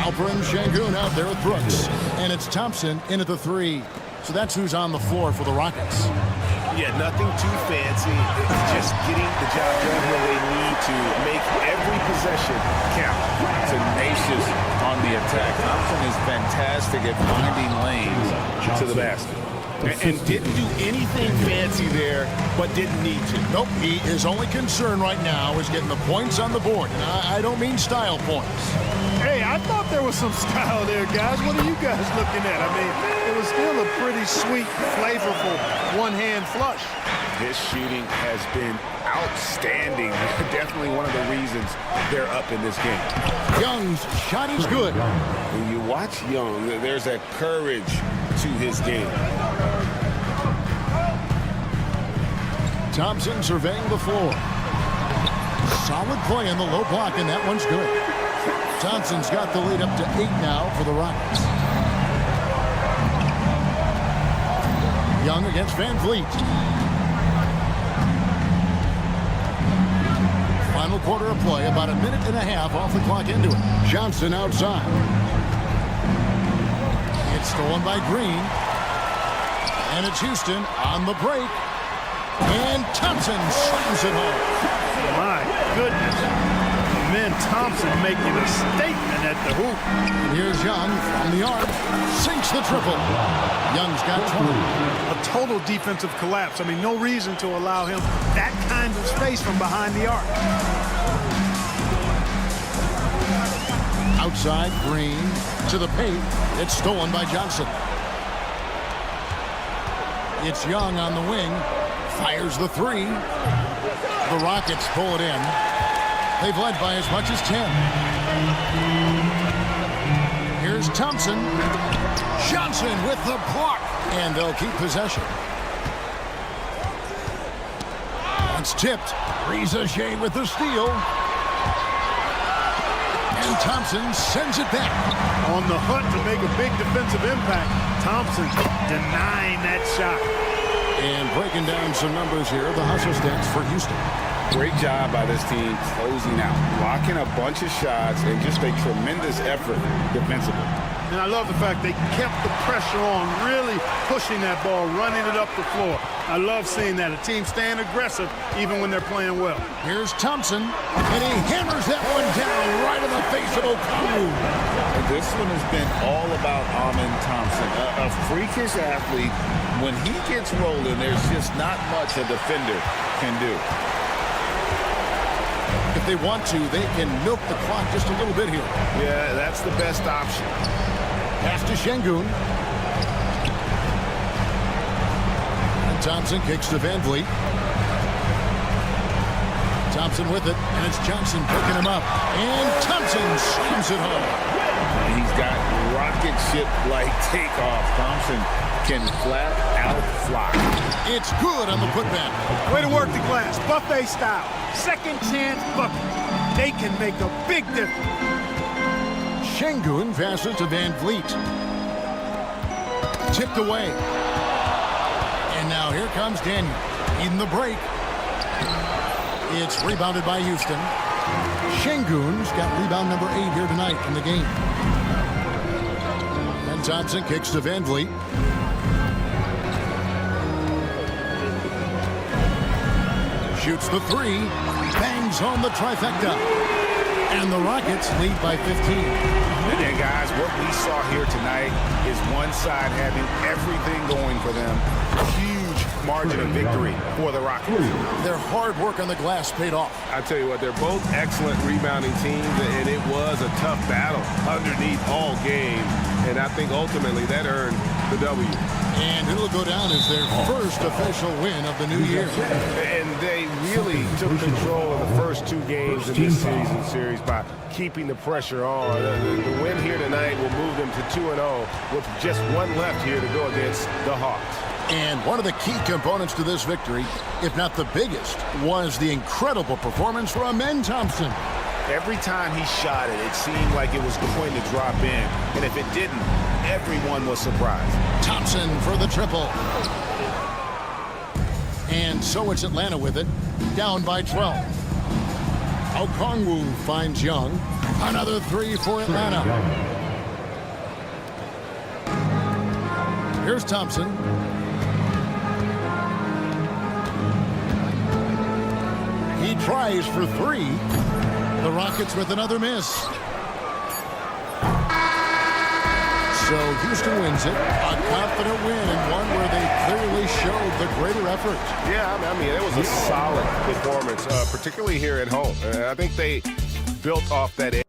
Alperen Şengün out there with Brooks. And it's Thompson in at the 3. So that's who's on the floor for the Rockets. Yeah, nothing too fancy. It's just getting the job done where they need to make every possession count. Tenacious on the attack. Thompson is fantastic at finding lanes to the basket. And didn't do anything fancy there, but didn't need to. Nope, his only concern right now is getting the points on the board. And I don't mean style points. Hey, I thought there was some style there, guys. What are you guys looking at? I mean, it was still a pretty sweet, flavorful one-hand flush. His shooting has been outstanding. Definitely one of the reasons they're up in this game. Young's shot is good. When you watch Young, there's a courage to his game. Thompson surveying the floor. Solid play in the low block, and that one's good. Thompson's got the lead up to 8 now for the Rockets. Young against Van Fleet. Final quarter of play, about 1.5 minutes off the clock into it. Johnson outside. It's stolen by Green. And it's Houston on the break. And Thompson slams it home. My goodness. Man, Thompson making a statement at the hoop. Here's Young from the arc. Sinks the triple. Young's got 20. A total defensive collapse. I mean, no reason to allow him that kind of space from behind the arc. Outside, Green to the paint. It's stolen by Johnson. It's Young on the wing. Fires the 3. The Rockets pull it in. They've led by as much as 10. Here's Thompson. Johnson with the block. And they'll keep possession. It's tipped. Reza Shea with the steal. And Thompson sends it back. On the hunt to make a big defensive impact. Thompson denying that shot. And breaking down some numbers here, the hustle stats for Houston. Great job by this team closing out, blocking a bunch of shots, and just a tremendous effort defensively. And I love the fact they kept the pressure on, really pushing that ball, running it up the floor. I love seeing that, a team staying aggressive even when they're playing well. Here's Thompson, and he hammers that one down right in the face of Okongwu. This one has been all about Amen Thompson, a freakish athlete. When he gets rolling, there's just not much a defender can do. If they want to, they can milk the clock just a little bit here. Yeah, that's the best option. Pass to Şengün. And Thompson kicks to Van Vliet. Thompson with it, and it's Johnson picking him up. And Thompson slams it home. He's got rocket ship-like takeoff. Thompson can flat out fly. It's good on the putback. Way to work the glass, buffet style. Second chance bucket. They can make a big difference. Şengün passes to Van Vliet. Tipped away. And now here comes Daniel. In the break. It's rebounded by Houston. Şengün's got rebound number 8 here tonight in the game. And Thompson kicks to Van Vliet. Shoots the 3. Bangs home the trifecta. And the Rockets lead by 15. And then, guys, what we saw here tonight is one side having everything going for them. Huge margin of victory for the Rockets. Their hard work on the glass paid off. I tell you what, they're both excellent rebounding teams, and it was a tough battle underneath all game. And I think ultimately that earned the W. And it'll go down as their first official win of the new year. And they really took control of the first 2 games in this series by keeping the pressure on. The win here tonight will move them to 2-0 with just 1 left here to go against the Hawks. And one of the key components to this victory, if not the biggest, was the incredible performance from Amen Thompson. Every time he shot it, it seemed like it was going to drop in. And if it didn't, everyone was surprised. Thompson for the triple. And so it's Atlanta with it, down by 12. Okongwu finds Young. Another 3 for Atlanta. Here's Thompson. He tries for 3. The Rockets with another miss. So Houston wins it. A confident win and one where they clearly showed the greater effort. Yeah, I mean, it was a solid performance, particularly here at home. I think they built off that edge.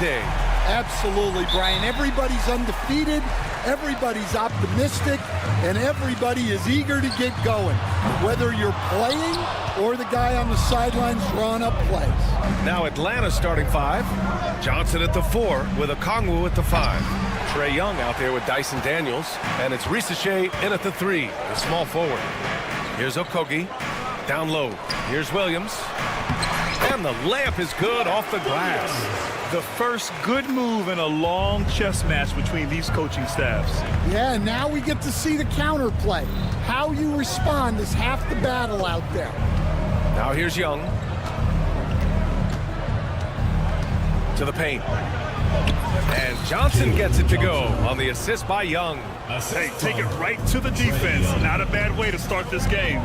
day. Absolutely, Brian. Everybody's undefeated, everybody's optimistic, and everybody is eager to get going, whether you're playing or the guy on the sidelines drawing up plays. Now Atlanta starting 5. Johnson at the 4 with Okongwu at the 5. Trae Young out there with Dyson Daniels. And it's Ricochet in at the 3, the small forward. Here's Okogie. Down low. Here's Williams. And the layup is good off the glass. The first good move in a long chess match between these coaching staffs. Yeah, now we get to see the counterplay. How you respond is half the battle out there. Now here's Young. To the paint. And Johnson gets it to go on the assist by Young. Hey, take it right to the defense. Not a bad way to start this game.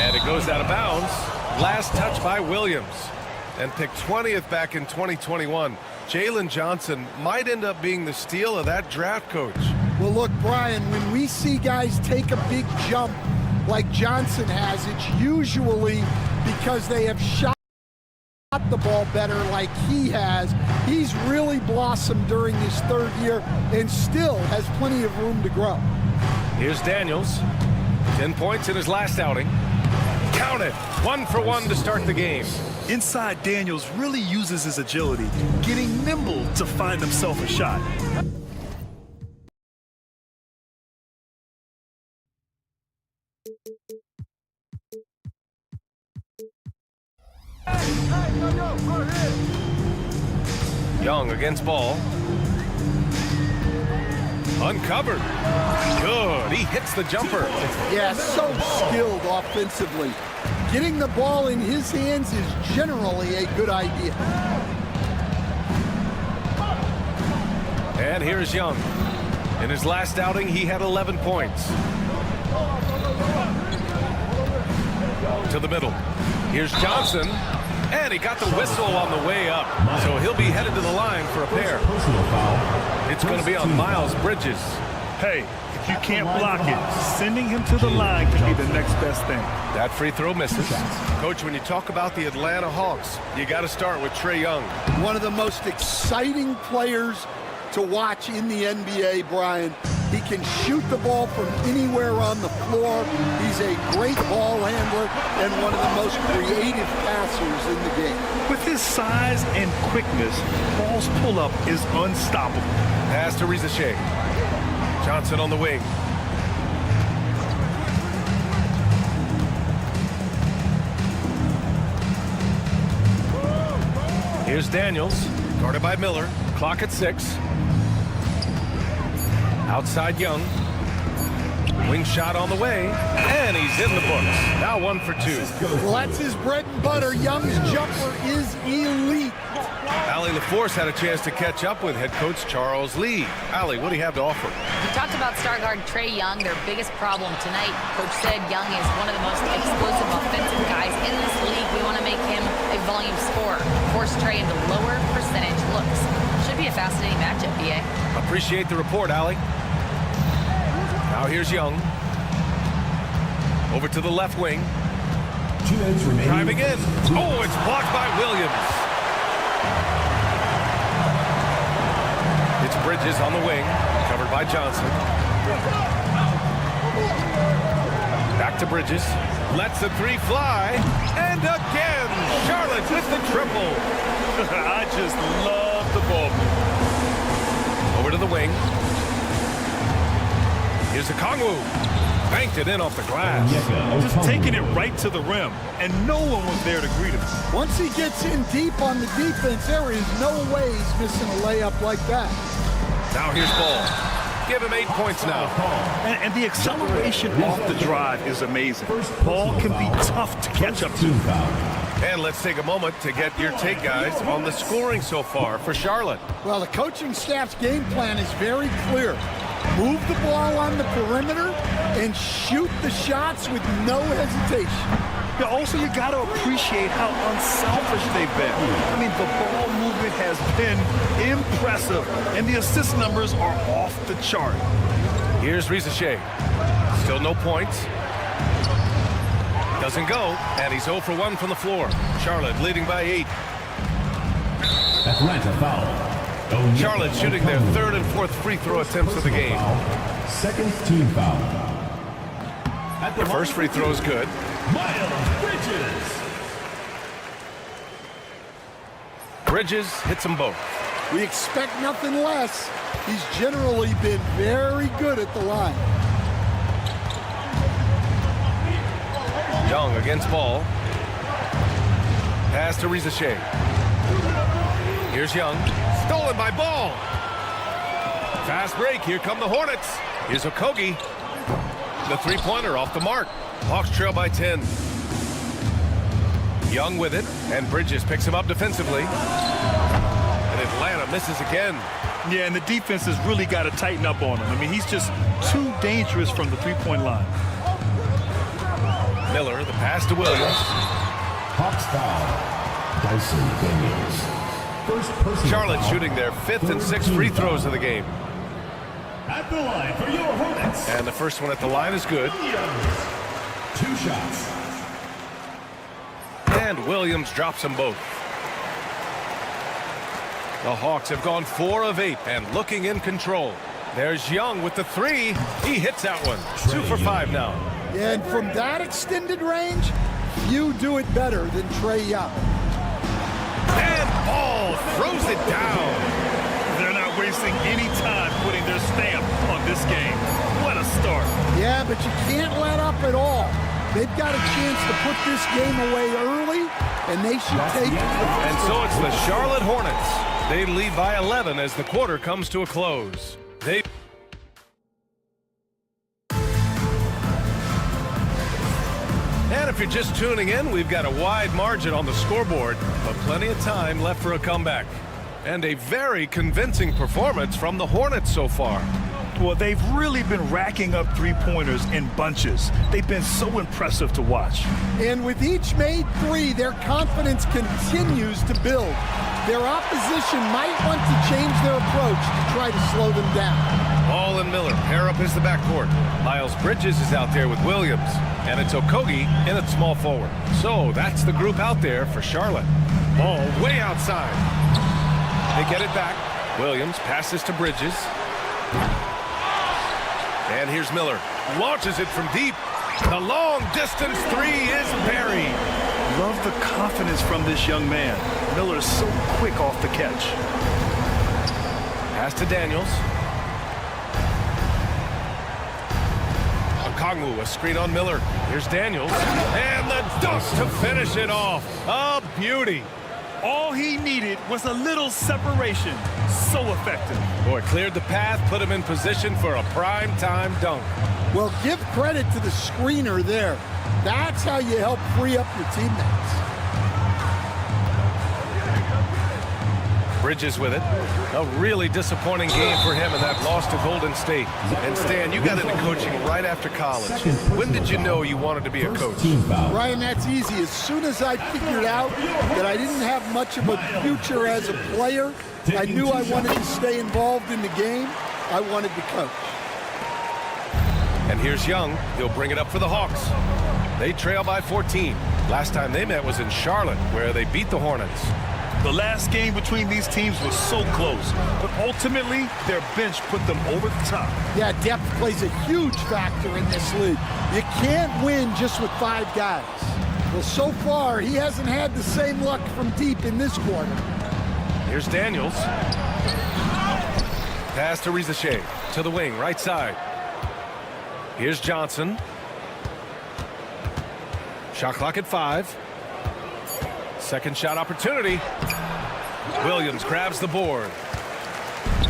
And it goes out of bounds. Last touch by Williams. And picked 20th back in 2021. Jalen Johnson might end up being the steal of that draft, Coach. Well, look, Brian, when we see guys take a big jump like Johnson has, it's usually because they have shot the ball better like he has. He's really blossomed during his 3rd year and still has plenty of room to grow. Here's Daniels. 10 points in his last outing. Count it. 1 for 1 to start the game. Inside, Daniels really uses his agility, getting nimble to find himself a shot. Young against Ball. Uncovered. Good. He hits the jumper. Yeah, so skilled offensively. Getting the ball in his hands is generally a good idea. And here's Young. In his last outing, he had 11 points. To the middle. Here's Johnson. And he got the whistle on the way up. So he'll be headed to the line for a pair. It's going to be on Miles Bridges. Hey, if you can't block it, sending him to the line can be the next best thing. That free throw misses. Coach, when you talk about the Atlanta Hawks, you got to start with Trae Young. One of the most exciting players to watch in the NBA, Brian. He can shoot the ball from anywhere on the floor. He's a great ball handler and one of the most creative passers in the game. With his size and quickness, Paul's pull-up is unstoppable. Pass to Ricochet. Johnson on the wing. Here's Daniels, guarded by Miller. Clock at 6. Outside Young. Wing shot on the way, and he's in the books. Now 1 for 2. Well, that's his bread and butter. Young's jumper is elite. Allie LaForce had a chance to catch up with head coach Charles Lee. Allie, what do you have to offer? We talked about star guard Trae Young, their biggest problem tonight. Coach said Young is one of the most explosive offensive guys in this league. We want to make him a volume scorer. Force Trae into lower percentage looks. Should be a fascinating matchup, BA. Appreciate the report, Allie. Now here's Young. Over to the left wing. 2 minutes remaining. Driving in. Oh, it's blocked by Williams. It's Bridges on the wing. Covered by Johnson. Back to Bridges. Lets the 3 fly. And again, Charlotte with the triple. I just love the ball. Over to the wing. Here's Okongwu. Banked it in off the glass. Just taking it right to the rim, and no one was there to greet him. Once he gets in deep on the defense, there is no way he's missing a layup like that. Now here's Ball. Give him 8 points now. And the acceleration off the drive is amazing. Ball can be tough to catch up to. And let's take a moment to get your take, guys, on the scoring so far for Charlotte. Well, the coaching staff's game plan is very clear. Move the ball on the perimeter and shoot the shots with no hesitation. Also, you got to appreciate how unselfish they've been. I mean, the ball movement has been impressive, and the assist numbers are off the chart. Here's Ricochet. Still no points. Doesn't go, and he's 0 for 1 from the floor. Charlotte leading by 8. Atlanta foul. Charlotte shooting their 3rd and 4th free throw attempts of the game. Second team foul. The first free throw is good. Miles Bridges. Bridges hits them both. We expect nothing less. He's generally been very good at the line. Young against Ball. Pass to Rizachet. Here's Young. Stolen by Ball. Fast break. Here come the Hornets. Here's Okogie. The three-pointer off the mark. Hawks trail by 10. Young with it, and Bridges picks him up defensively. And Atlanta misses again. Yeah, and the defense has really got to tighten up on him. I mean, he's just too dangerous from the three-point line. Miller, the pass to Williams. Hawks foul. Dyson Daniels. First personal Charlotte foul. shooting their 5th and 6th free throws of the game. At the line for your Hornets. And the first one at the line is good. 2 shots. And Williams drops them both. The Hawks have gone 4 of 8 and looking in control. There's Young with the 3. He hits that one. 2 for 5 now. And from that extended range, few do it better than Trae Young. And Ball throws it down. They're not wasting any time putting their stamp on this game. What a start. Yeah, but you can't let up at all. They've got a chance to put this game away early, and they should take it. And so it's the Charlotte Hornets. They lead by 11 as the quarter comes to a close. And if you're just tuning in, we've got a wide margin on the scoreboard, but plenty of time left for a comeback. And a very convincing performance from the Hornets so far. Well, they've really been racking up three-pointers in bunches. They've been so impressive to watch. And with each made 3, their confidence continues to build. Their opposition might want to change their approach to try to slow them down. Ball and Miller pair up as the backcourt. Miles Bridges is out there with Williams. And it's Okogie in at small forward. So that's the group out there for Charlotte. Ball way outside. They get it back. Williams passes to Bridges. And here's Miller. Launches it from deep. The long distance 3 is buried. Love the confidence from this young man. Miller is so quick off the catch. Pass to Daniels. Okongwu, a screen on Miller. Here's Daniels. And the dunk to finish it off. A beauty. All he needed was a little separation. So effective. Boy, cleared the path, put him in position for a prime-time dunk. Well, give credit to the screener there. That's how you help free up your teammates. Bridges with it. A really disappointing game for him in that loss to Golden State. And Stan, you got into coaching right after college. When did you know you wanted to be a coach? Ryan, that's easy. As soon as I figured out that I didn't have much of a future as a player, I knew I wanted to stay involved in the game. I wanted to coach. And here's Young. He'll bring it up for the Hawks. They trail by 14. Last time they met was in Charlotte, where they beat the Hornets. The last game between these teams was so close, but ultimately their bench put them over the top. Yeah, depth plays a huge factor in this league. You can't win just with 5 guys. Well, so far, he hasn't had the same luck from deep in this quarter. Here's Daniels. Pass to Rizachet. To the wing, right side. Here's Johnson. Shot clock at 5. Second shot opportunity. Williams grabs the board.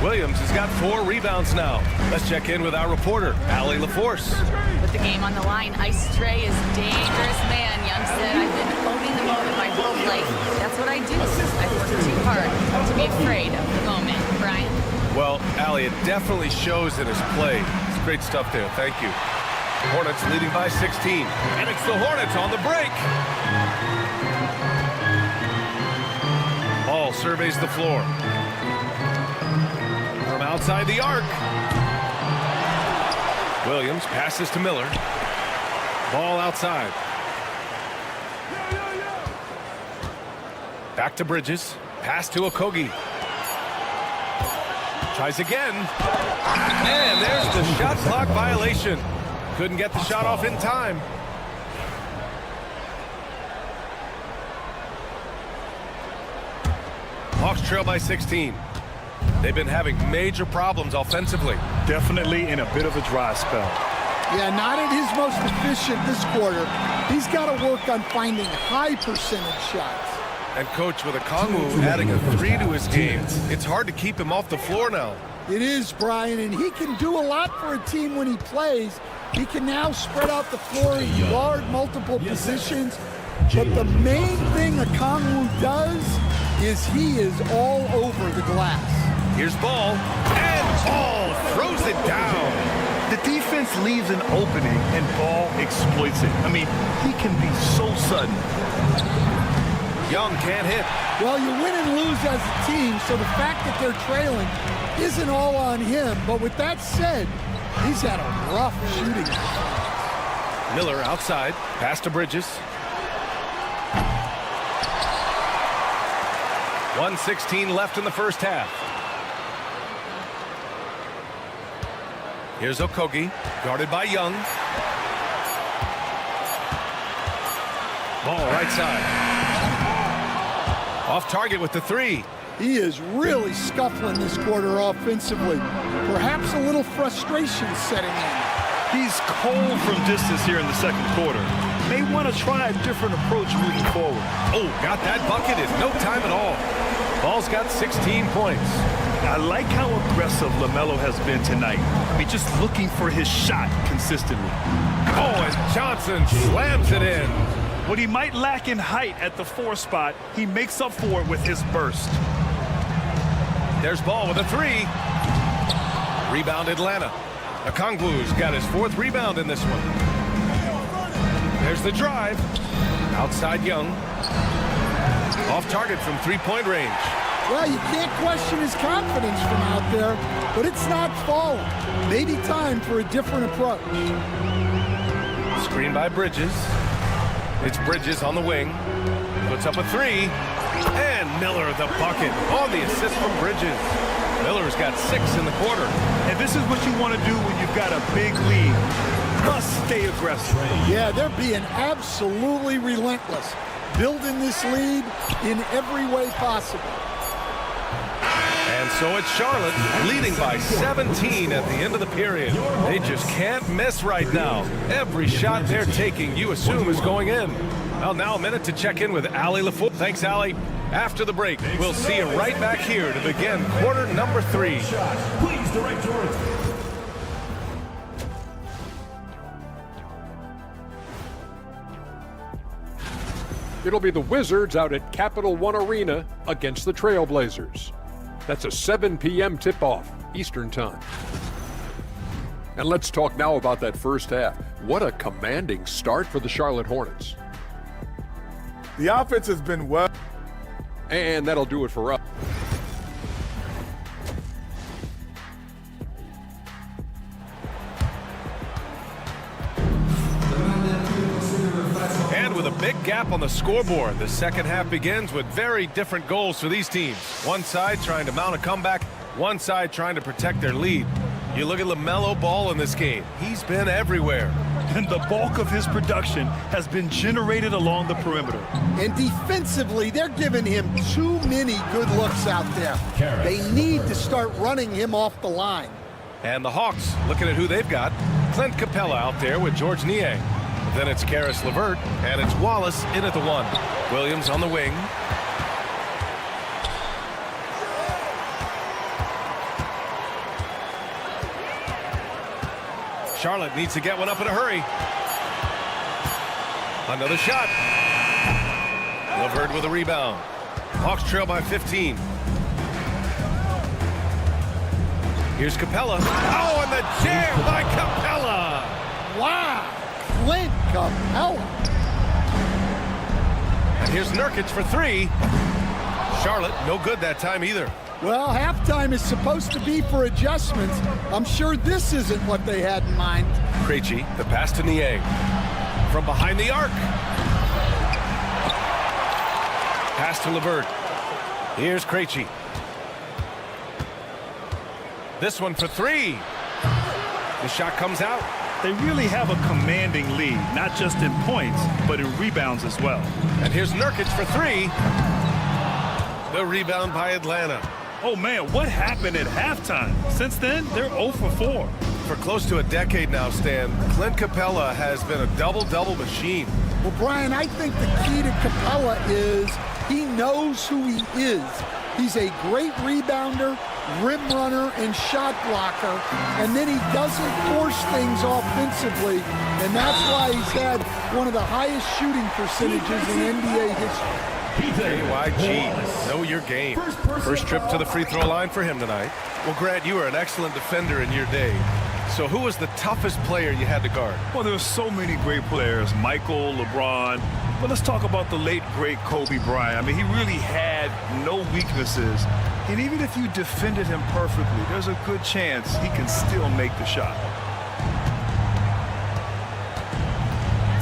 Williams has got 4 rebounds now. Let's check in with our reporter, Allie LaForce. With the game on the line, Ice Trae is dangerous man. Young said, I've been owning the moment my whole life. That's what I do. I work too hard to be afraid of the moment. Brian? Well, Allie, it definitely shows in his play. It's great stuff there. Thank you. Hornets leading by 16. And it's the Hornets on the break. Ball surveys the floor. From outside the arc. Williams passes to Miller. Ball outside. Back to Bridges. Pass to Okogie. Tries again. And there's the shot clock violation. Couldn't get the shot off in time. Hawks trail by 16. They've been having major problems offensively. Definitely in a bit of a dry spell. Yeah, not at his most efficient this quarter. He's got to work on finding high percentage shots. And coach, with Okongwu adding a 3 to his game, it's hard to keep him off the floor now. It is, Brian, and he can do a lot for a team when he plays. He can now spread out the floor and guard multiple positions. But the main thing Okongwu does is he is all over the glass. Here's Ball, and Ball throws it down. The defense leaves an opening, and Ball exploits it. I mean, he can be so sudden. Young can't hit. Well, you win and lose as a team, so the fact that they're trailing isn't all on him. But with that said, he's had a rough shooting. Miller outside, pass to Bridges. 1:16 left in the first half. Here's Okogie, guarded by Young. Ball right side. Off target with the 3. He is really scuffling this quarter offensively. Perhaps a little frustration setting in. He's cold from distance here in the second quarter. May want to try a different approach moving forward. Oh, got that bucket in no time at all. Ball's got 16 points. I like how aggressive LaMelo has been tonight. I mean, just looking for his shot consistently. Oh, and Johnson slams it in. What he might lack in height at the 4 spot, he makes up for it with his burst. There's Ball with a 3. Rebound Atlanta. Okongwu's got his 4th rebound in this one. There's the drive. Outside Young. Off target from 3-point range. Well, you can't question his confidence from out there, but it's not falling. Maybe time for a different approach. Screen by Bridges. It's Bridges on the wing. Puts up a 3. And Miller the bucket on the assist from Bridges. Miller's got 6 in the quarter. And this is what you want to do when you've got a big lead. Must stay aggressive. Yeah, they're being absolutely relentless. Building this lead in every way possible. And so it's Charlotte leading by 17 at the end of the period. They just can't miss right now. Every shot they're taking, you assume, is going in. Well, now a minute to check in with Allie LaFour. Thanks, Allie. After the break, we'll see you right back here to begin quarter number 3. Please direct your It'll be the Wizards out at Capital One Arena against the Trailblazers. That's a 7 p.m. tip-off, Eastern Time. And let's talk now about that first half. What a commanding start for the Charlotte Hornets. The offense has been well. And that'll do it for us. And with a big gap on the scoreboard, the second half begins with very different goals for these teams. One side trying to mount a comeback, one side trying to protect their lead. You look at LaMelo Ball in this game. He's been everywhere. And the bulk of his production has been generated along the perimeter. And defensively, they're giving him too many good looks out there. They need to start running him off the line. And the Hawks, looking at who they've got, Clint Capella out there with George Niang. Then it's Karis LeVert, and it's Wallace in at the 1. Williams on the wing. Charlotte needs to get one up in a hurry. Another shot. LeVert with a rebound. Hawks trail by 15. Here's Capella. Oh, and the jam by Capella. Wow. Clint Capella. And here's Nurkic for 3. Charlotte, no good that time either. Well, halftime is supposed to be for adjustments. I'm sure this isn't what they had in mind. Krejci, the pass to Niang. From behind the arc. Pass to LeVert. Here's Krejci. This one for three. The shot comes out. They really have a commanding lead, not just in points, but in rebounds as well. And here's Nurkic for three. The rebound by Atlanta. Oh, man, what happened at halftime? Since then, they're 0 for 4. For close to a decade now, Stan, Clint Capella has been a double-double machine. Well, Brian, I think the key to Capella is he knows who he is. He's a great rebounder, rim runner, and shot blocker, and then he doesn't force things offensively, and that's why he's had one of the highest shooting percentages in NBA history. KYG, know your game. First trip to the free throw line for him tonight. Well, Grant, you were an excellent defender in your day. So who was the toughest player you had to guard? Well, there were so many great players, Michael, LeBron. But let's talk about the late, great Kobe Bryant. I mean, he really had no weaknesses. And even if you defended him perfectly, there's a good chance he can still make the shot.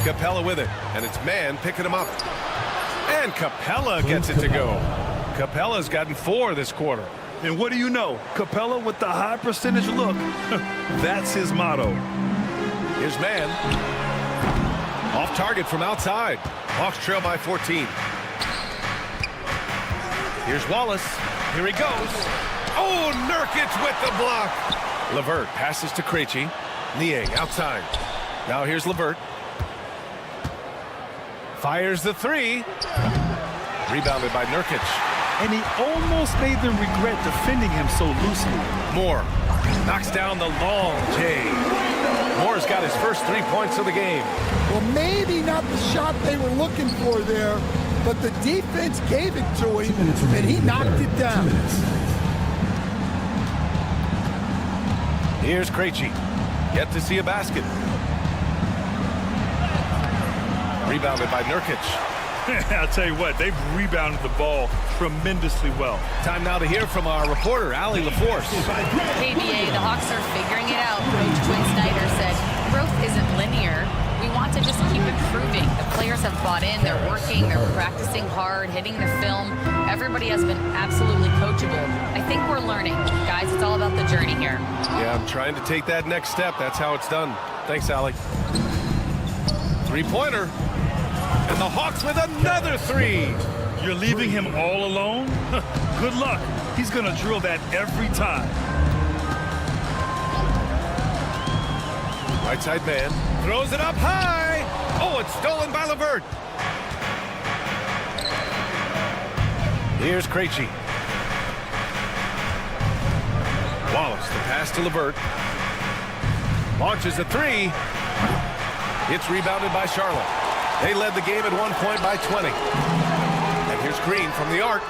Capella with it, and it's man picking him up. And Capella gets it to go. Capella's gotten 4 this quarter. And what do you know? Capella with the high percentage look. That's his motto. Here's man. Off target from outside. Hawks trail by 14. Here's Wallace. Here he goes. Oh, Nurkic with the block. LeVert passes to Krejci. Niang outside. Now here's LeVert. Fires the three. Rebounded by Nurkic. And he almost made them regret defending him so loosely. Moore knocks down the long J. Moore's got his first 3 points of the game. Well, maybe not the shot they were looking for there, but the defense gave it to him, and he knocked it down. Here's Krejci. Yet to see a basket. Rebounded by Nurkic. I'll tell you what, they've rebounded the ball tremendously well. Time now to hear from our reporter, Allie LaForce. KBA, the Hawks are figuring it out. Coach Quinn Snyder said, growth isn't linear. We want to just keep improving. The players have bought in, they're working, they're practicing hard, hitting the film. Everybody has been absolutely coachable. I think we're learning. Guys, it's all about the journey here. Yeah, I'm trying to take that next step. That's how it's done. Thanks, Allie. Three-pointer. And the Hawks with another three. You're leaving him all alone? Good luck. He's going to drill that every time. Right side man. Throws it up high. Oh, it's stolen by LeVert. Here's Krejci. Wallace, the pass to LeVert. Launches a three. It's rebounded by Charlotte. They led the game at 1 point by 20. And here's Green from the arc.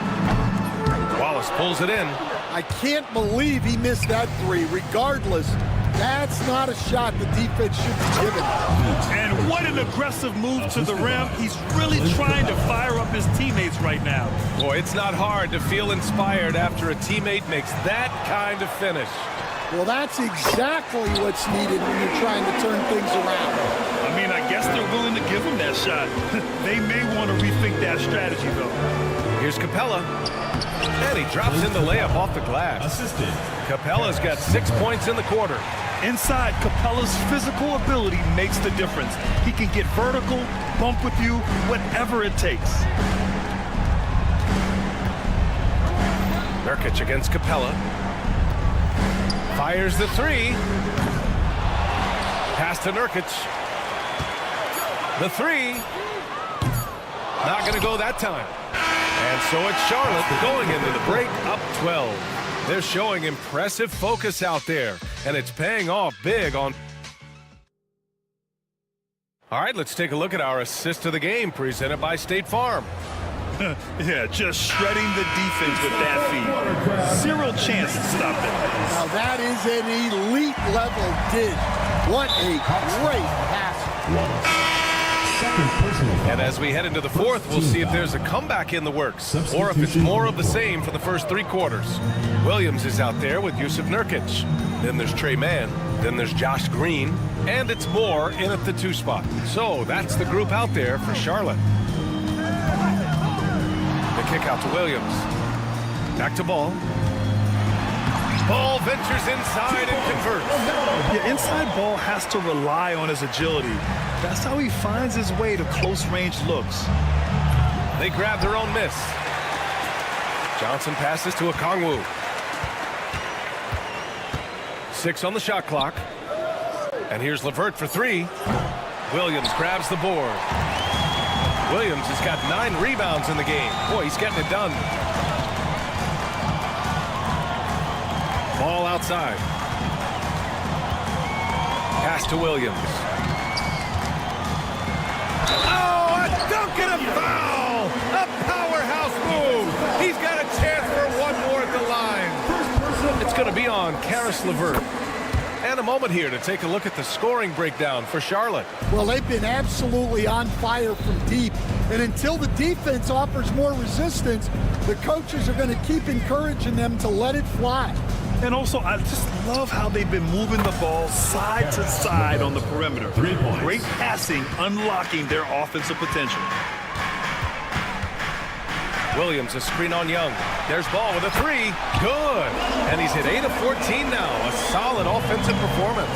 Wallace pulls it in. I can't believe he missed that three. Regardless, that's not a shot the defense should be given. And what an aggressive move to the rim. He's really trying to fire up his teammates right now. Boy, it's not hard to feel inspired after a teammate makes that kind of finish. Well, that's exactly what's needed when you're trying to turn things around. I mean, I guess they're willing to give him that shot. They may want to rethink that strategy, though. Here's Capella. And he drops in the layup off the glass. Assisted. Capella's got 6 points in the quarter. Inside, Capella's physical ability makes the difference. He can get vertical, bump with you, whatever it takes. Nurkic against Capella. Fires the three. Pass to Nurkic. The three. Not going to go that time. And so it's Charlotte going into the break up 12. They're showing impressive focus out there, and it's paying off big on. All right, let's take a look at our assist of the game presented by State Farm. Yeah, just shredding the defense with that feed. Zero chance to stop it. Now that is an elite level dig. What a great pass. And as we head into the fourth, we'll see if there's a comeback in the works or if it's more of the same for the first 3 quarters. Williams is out there with Jusuf Nurkic. Then there's Trey Mann. Then there's Josh Green. And it's Moore in at the 2 spot. So that's the group out there for Charlotte. The kick out to Williams. Back to Ball. Ball ventures inside and converts. Yeah, inside Ball has to rely on his agility. That's how he finds his way to close-range looks. They grab their own miss. Johnson passes to Okongwu. 6 on the shot clock. And here's LeVert for 3. Williams grabs the board. Williams has got 9 rebounds in the game. Boy, he's getting it done. Ball outside. Pass to Williams. Oh, a dunk and a foul! A powerhouse move! He's got a chance for one more at the line. It's going to be on Caris LeVert. And a moment here to take a look at the scoring breakdown for Charlotte. Well, they've been absolutely on fire from deep. And until the defense offers more resistance, the coaches are going to keep encouraging them to let it fly. And also, I just love how they've been moving the ball side to side on the perimeter. 3 points. Great passing, unlocking their offensive potential. Williams, a screen on Young. There's Ball with a 3. Good. And he's hit 8 of 14 now. A solid offensive performance.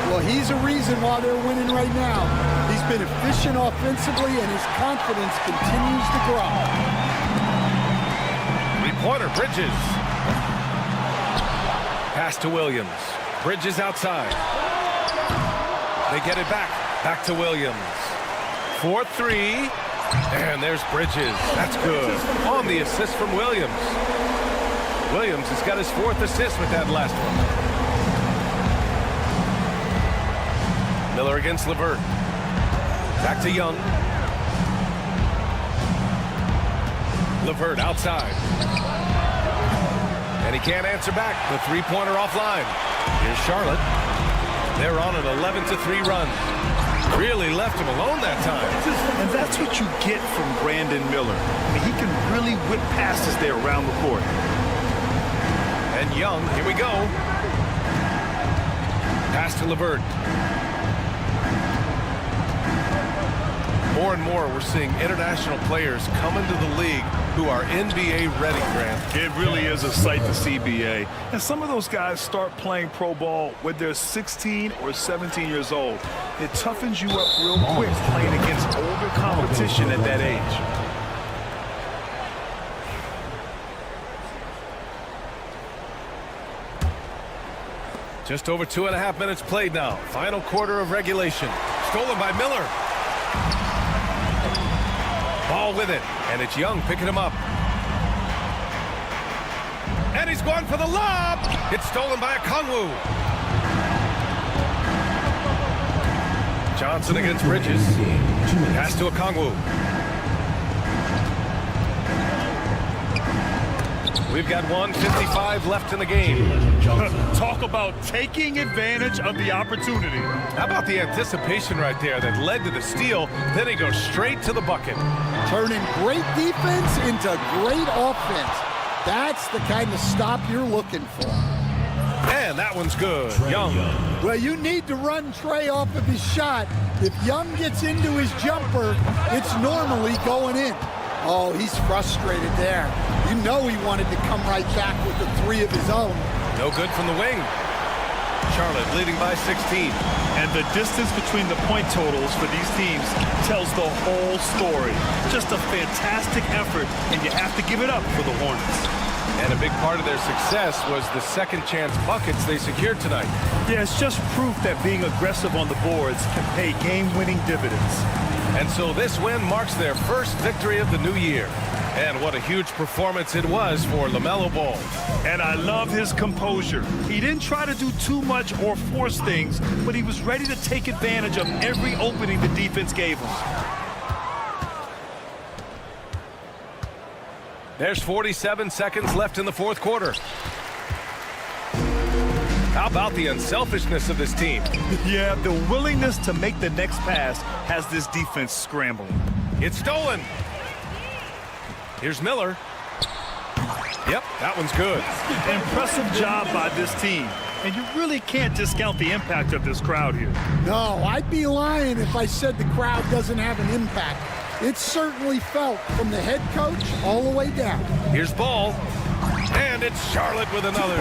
Well, he's a reason why they're winning right now. He's been efficient offensively, and his confidence continues to grow. 3-pointer, Bridges. Pass to Williams. Bridges outside. They get it back. Back to Williams. 4-3. And there's Bridges. That's good. On the assist from Williams. Williams has got his 4th assist with that last one. Miller against LeVert. Back to Young. LeVert outside. And he can't answer back. The 3-pointer offline. Here's Charlotte. They're on an 11-3 run. Really left him alone that time. And that's what you get from Brandon Miller. I mean, he can really whip passes there around the court. And Young, here we go. Pass to LeVert. More and more, we're seeing international players come into the league who are NBA ready, Grant. It really is a sight to see, BA. And some of those guys start playing pro ball when they're 16 or 17 years old. It toughens you up real quick playing against older competition at that age. Just over 2.5 minutes played now. Final quarter of regulation. Stolen by Miller. Ball with it, and it's Young picking him up. And he's going for the lob. It's stolen by Okongwu. Johnson against Bridges. Pass to Okongwu. We've got 1:55 left in the game. Talk about taking advantage of the opportunity. How about the anticipation right there that led to the steal? Then he goes straight to the bucket. Turning great defense into great offense. That's the kind of stop you're looking for. And that one's good. Young. Well, you need to run Trey off of his shot. If Young gets into his jumper, it's normally going in. Oh, he's frustrated there. You know he wanted to come right back with the 3 of his own. No good from the wing. Charlotte leading by 16. And the distance between the point totals for these teams tells the whole story. Just a fantastic effort, and you have to give it up for the Hornets. And a big part of their success was the second chance buckets they secured tonight. Yeah, it's just proof that being aggressive on the boards can pay game-winning dividends. And so this win marks their first victory of the new year. And what a huge performance it was for LaMelo Ball. And I love his composure. He didn't try to do too much or force things, but he was ready to take advantage of every opening the defense gave him. There's 47 seconds left in the 4th quarter. How about the unselfishness of this team? Yeah, the willingness to make the next pass has this defense scrambling. It's stolen. Here's Miller. Yep, that one's good. Impressive job by this team. And you really can't discount the impact of this crowd here. No, I'd be lying if I said the crowd doesn't have an impact. It's certainly felt from the head coach all the way down. Here's Ball, and it's Charlotte with another.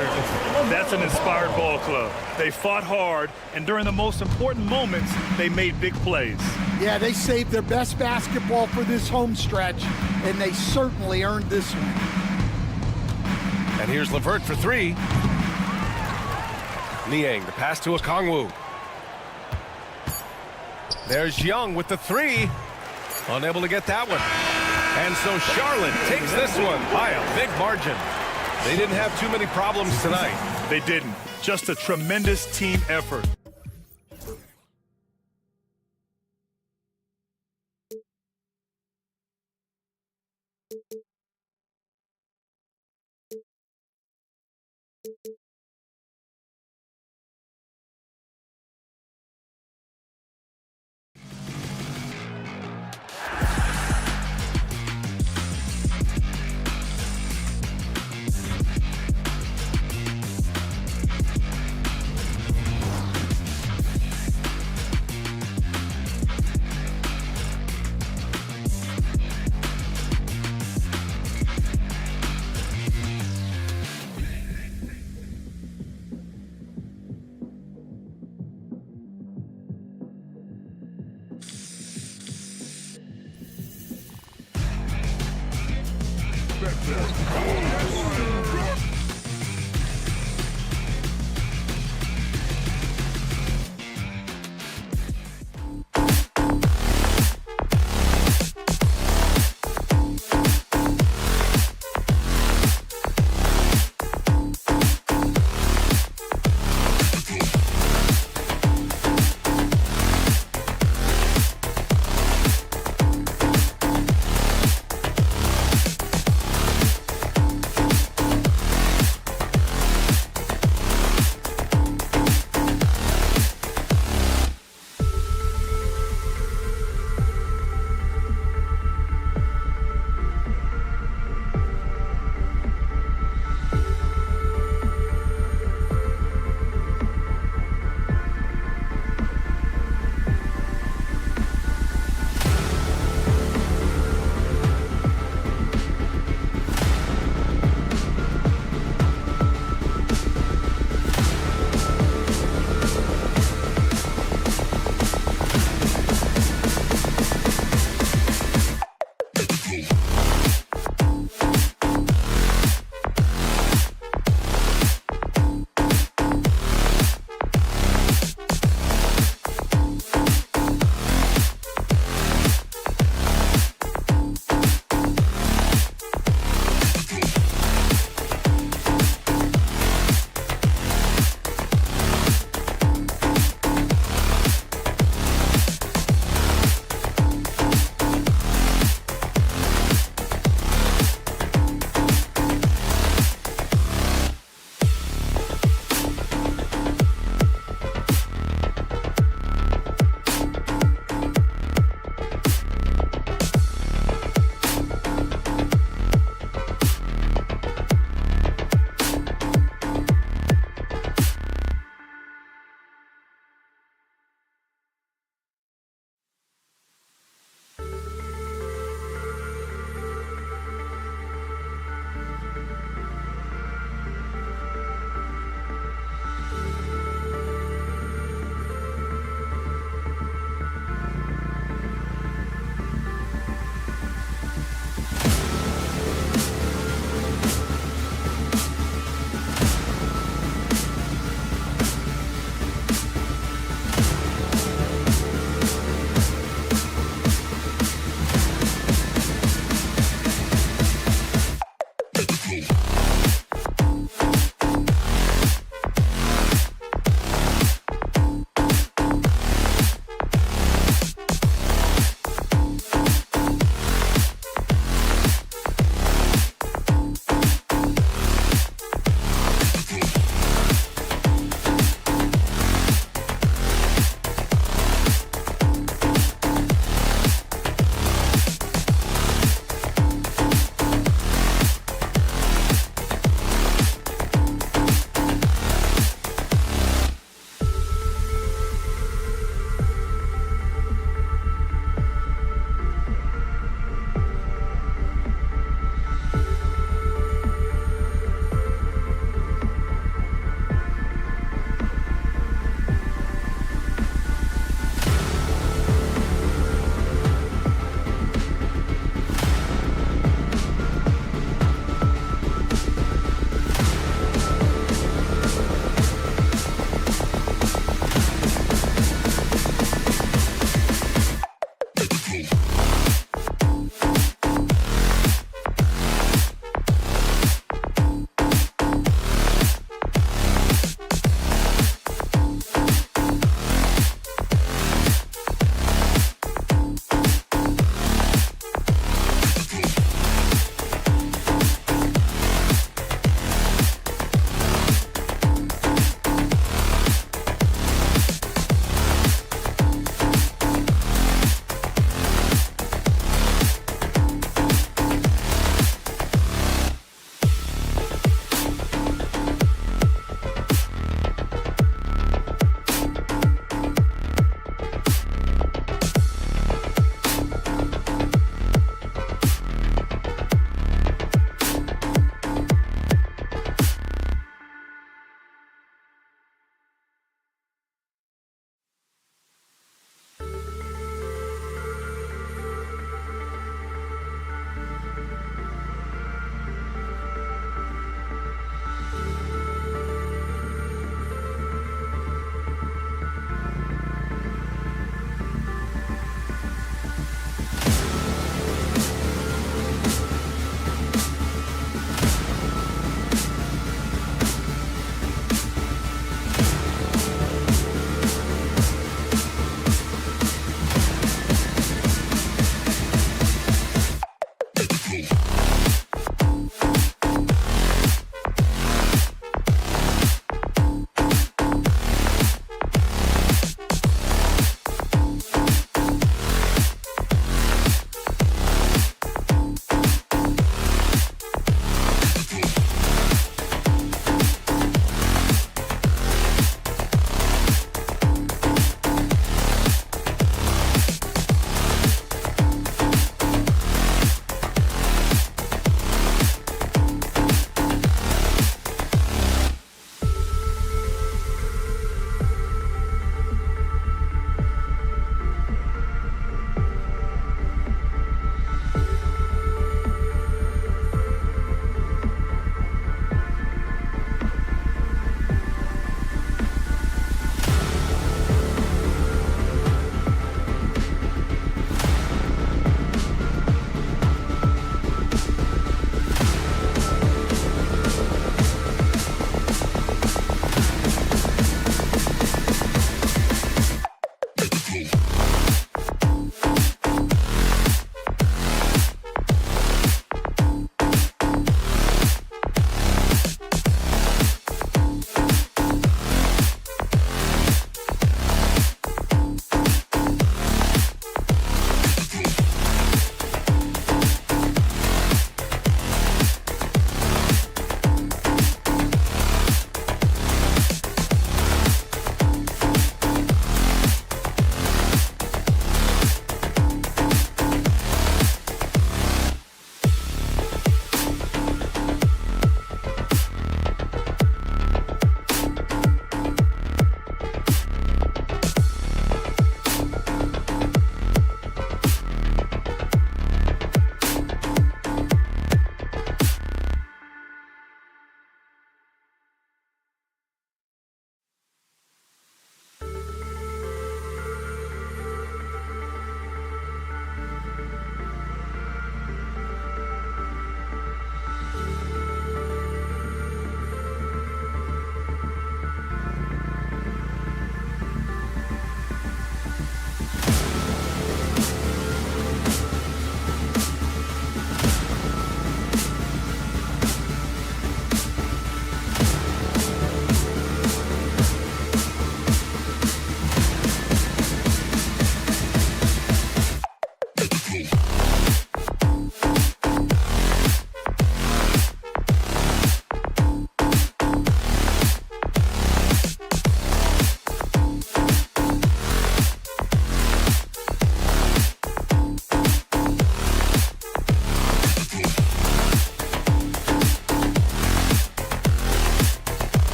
That's an inspired ball club. They fought hard, and during the most important moments, they made big plays. Yeah, they saved their best basketball for this home stretch, and they certainly earned this one. And here's LeVert for three. Niang, the pass to Okongwu. There's Young with the three. Unable to get that one. And so Charlotte takes this one by a big margin. They didn't have too many problems tonight. They didn't. Just a tremendous team effort.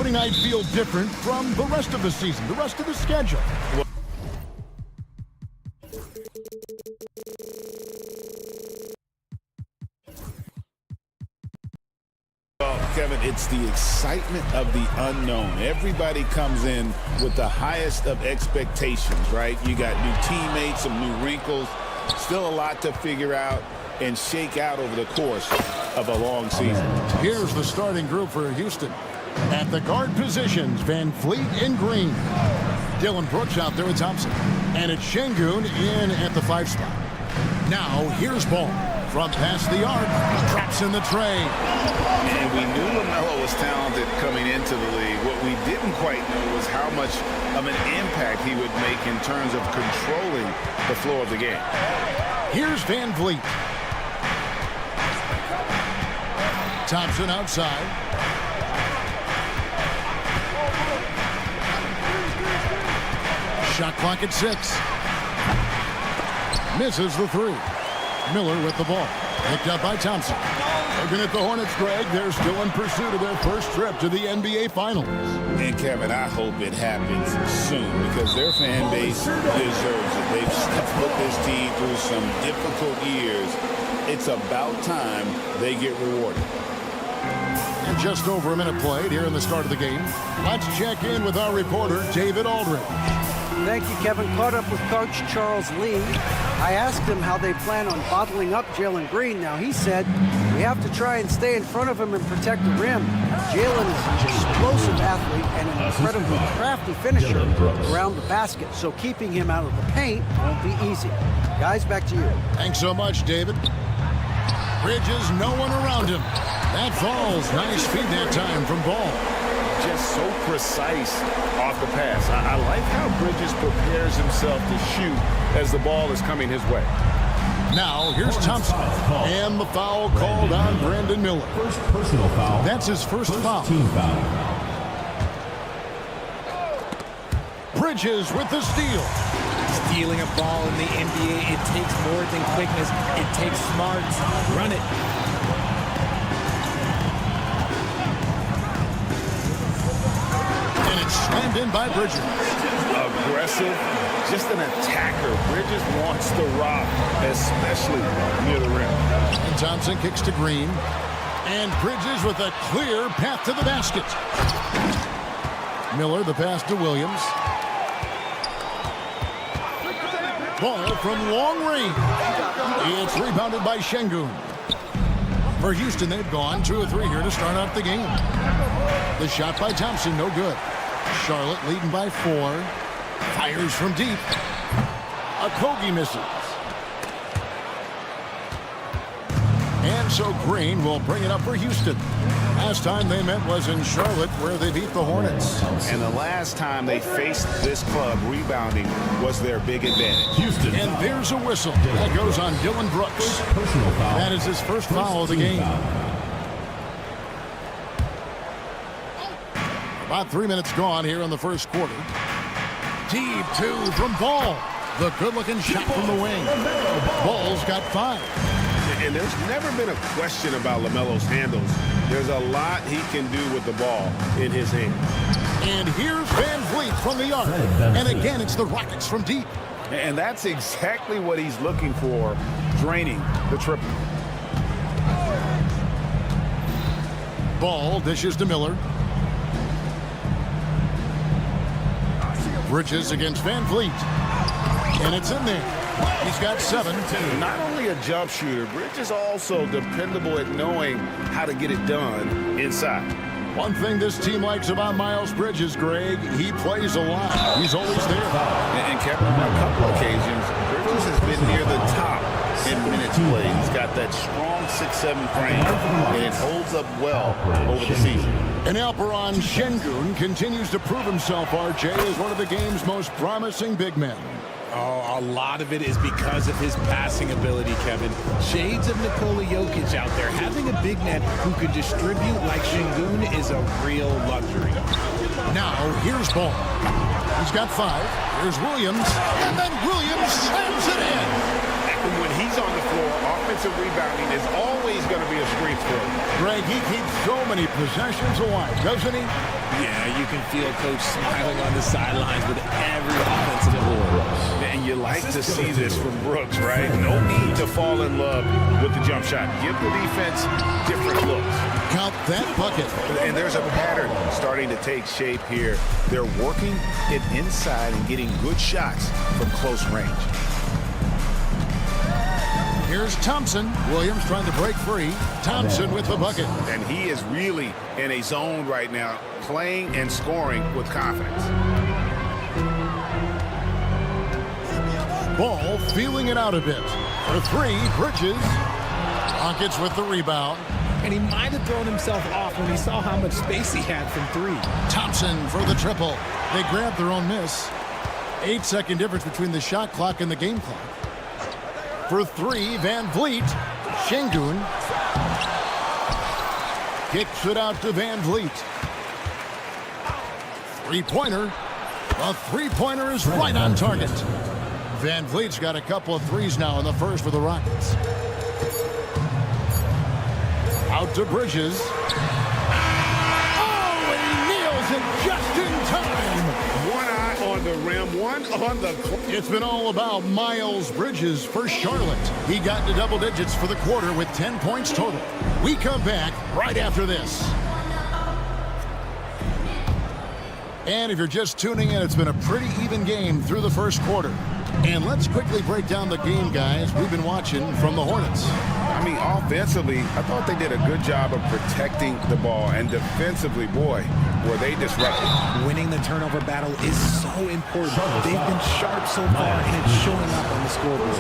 opening night feel different from the rest of the season, the rest of the schedule? Well, Kevin, it's the excitement of the unknown. Everybody comes in with the highest of expectations, right? You got new teammates, some new wrinkles, still a lot to figure out and shake out over the course of a long season. Here's the starting group for Houston. At the guard positions, Van Fleet in green. Dylan Brooks out there with Thompson. And it's Şengün in at the 5 spot. Now, here's Ball. From past the arc, drops in the tray. And we knew LaMelo was talented coming into the league. What we didn't quite know was how much of an impact he would make in terms of controlling the flow of the game. Here's Van Vliet. Thompson outside. Shot clock at 6. Misses the 3. Miller with the ball. Picked up by Thompson. Looking at the Hornets, Greg, they're still in pursuit of their first trip to the NBA Finals. And, Kevin, I hope it happens soon because their fan base deserves it. They've put this team through some difficult years. It's about time they get rewarded. And just over a minute played here in the start of the game. Let's check in with our reporter, David Aldridge. Thank you, Kevin. Caught up with Coach Charles Lee. I asked him how they plan on bottling up Jalen Green. Now, he said, we have to try and stay in front of him and protect the rim. Jalen is an explosive athlete and an incredibly crafty finisher around the basket, so keeping him out of the paint won't be easy. Guys, back to you. Thanks so much, David. Bridges, no one around him. That falls. Nice feed that time from Ball. Just so precise off the pass. I like how Bridges prepares himself to shoot as the ball is coming his way. Now, here's Thompson. And the foul called on Brandon Miller. First personal foul. That's his first foul. Team foul. Bridges with the steal. Stealing a ball in the NBA, it takes more than quickness. It takes smarts. Run it. Slammed in by Bridges. Aggressive, just an attacker. Bridges wants to rock, especially near the rim. And Thompson kicks to Green. And Bridges with a clear path to the basket. Miller, the pass to Williams. Ball from long range. It's rebounded by Şengün. For Houston, they've gone 2 of 3 here to start out the game. The shot by Thompson, no good. Charlotte leading by 4. Fires from deep. Okogie misses. And so Green will bring it up for Houston. Last time they met was in Charlotte, where they beat the Hornets. And the last time they faced this club, rebounding was their big advantage. Houston. And there's a whistle. That goes on Dylan Brooks. That is his first foul of the game. About 3 minutes gone here in the first quarter. Deep 2 from Ball. The good-looking shot from the wing. Ball's got 5. And there's never been a question about LaMelo's handles. There's a lot he can do with the ball in his hand. And here's Van Vliet from the arc. And again, it's the Rockets from deep. And that's exactly what he's looking for, draining the triple. Ball dishes to Miller. Bridges against Van Vliet. And it's in there. He's got 7. Not only a jump shooter, Bridges also dependable at knowing how to get it done inside. One thing this team likes about Miles Bridges, Greg, he plays a lot. He's always there. And Kevin, on a couple occasions, Bridges has been near the top in minutes played. He's got that strong 6'7" frame, and it holds up well over the season. And Alperon Şengün continues to prove himself, RJ, as one of the game's most promising big men. Oh, a lot of it is because of his passing ability, Kevin. Shades of Nikola Jokic out there. Having a big man who can distribute like Şengün is a real luxury. Now, here's Ball. He's got 5. Here's Williams. And then Williams slams it in. And when he's on the floor, offensive rebounding is always going to be a strength for him. Greg, he keeps so many possessions alive, doesn't he? Yeah, you can feel Coach smiling on the sidelines with every offensive board. And you like to see this from Brooks, right? No need to fall in love with the jump shot. Give the defense different looks. Count that bucket. And there's a pattern starting to take shape here. They're working it inside and getting good shots from close range. Here's Thompson. Williams trying to break free. Thompson with the bucket. And he is really in a zone right now, playing and scoring with confidence. Ball feeling it out a bit. For three, Bridges. Rockets with the rebound. And he might have thrown himself off when he saw how much space he had from three. Thompson for the triple. They grabbed their own miss. 8-second difference between the shot clock and the game clock. For three, Van Vliet. Şengün kicks it out to Van Vliet. Three-pointer. A three-pointer is right on target. Van Vliet's got a couple of threes now in the first for the Rockets. Out to Bridges. Oh, and he nails it just in time. One eye on the rim, one on the... It's been all about Miles Bridges for Charlotte. He got to double digits for the quarter with 10 points total. We come back right after this. And if you're just tuning in, it's been a pretty even game through the first quarter. And let's quickly break down the game, guys, we've been watching from the Hornets. I mean, offensively, I thought they did a good job of protecting the ball. And defensively, boy, were they disruptive. Winning the turnover battle is so important. They've been sharp so far, and it's showing up on the scoreboard.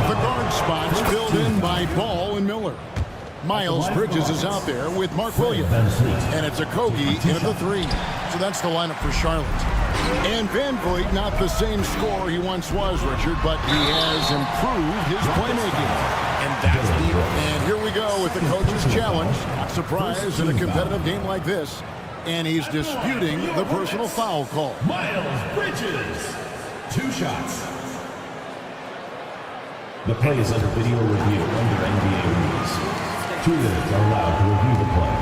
The guard spots filled in by Ball and Miller. Miles Bridges is out there with Mark Williams. And it's Okogie in at the three. So that's the lineup for Charlotte. And Van Vliet, not the same scorer he once was, Richard, but he has improved his playmaking. And that's the... And here we go with the coach's challenge. Not surprised in a competitive game like this. And he's disputing the personal foul call. Miles Bridges. 2 shots. The play is under video review under NBA rules. 2 minutes are allowed to review the play.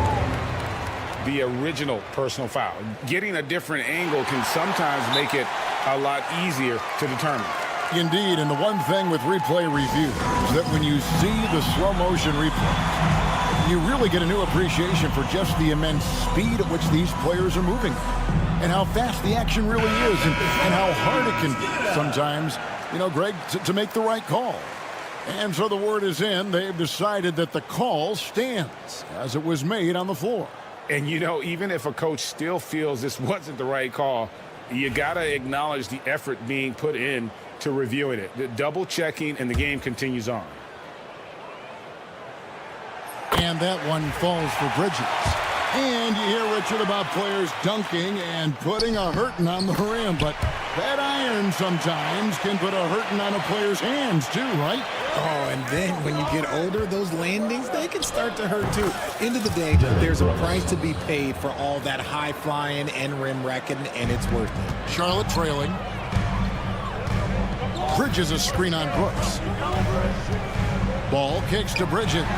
The original personal foul. Getting a different angle can sometimes make it a lot easier to determine. Indeed, and the one thing with replay review is that when you see the slow motion replay, you really get a new appreciation for just the immense speed at which these players are moving and how fast the action really is and how hard it can be sometimes, you know, Greg, to make the right call. And so the word is in. They've decided that the call stands as it was made on the floor. And, you know, even if a coach still feels this wasn't the right call, you got to acknowledge the effort being put in to reviewing it. The double checking, and the game continues on. And that one falls for Bridges. And you hear, Richard, about players dunking and putting a hurting on the rim. But that iron sometimes can put a hurting on a player's hands, too, right? Oh, and then when you get older, those landings, they can start to hurt, too. End of the day, there's a price to be paid for all that high-flying and rim wrecking, and it's worth it. Charlotte trailing. Bridges a screen on Brooks. Ball kicks to Bridges.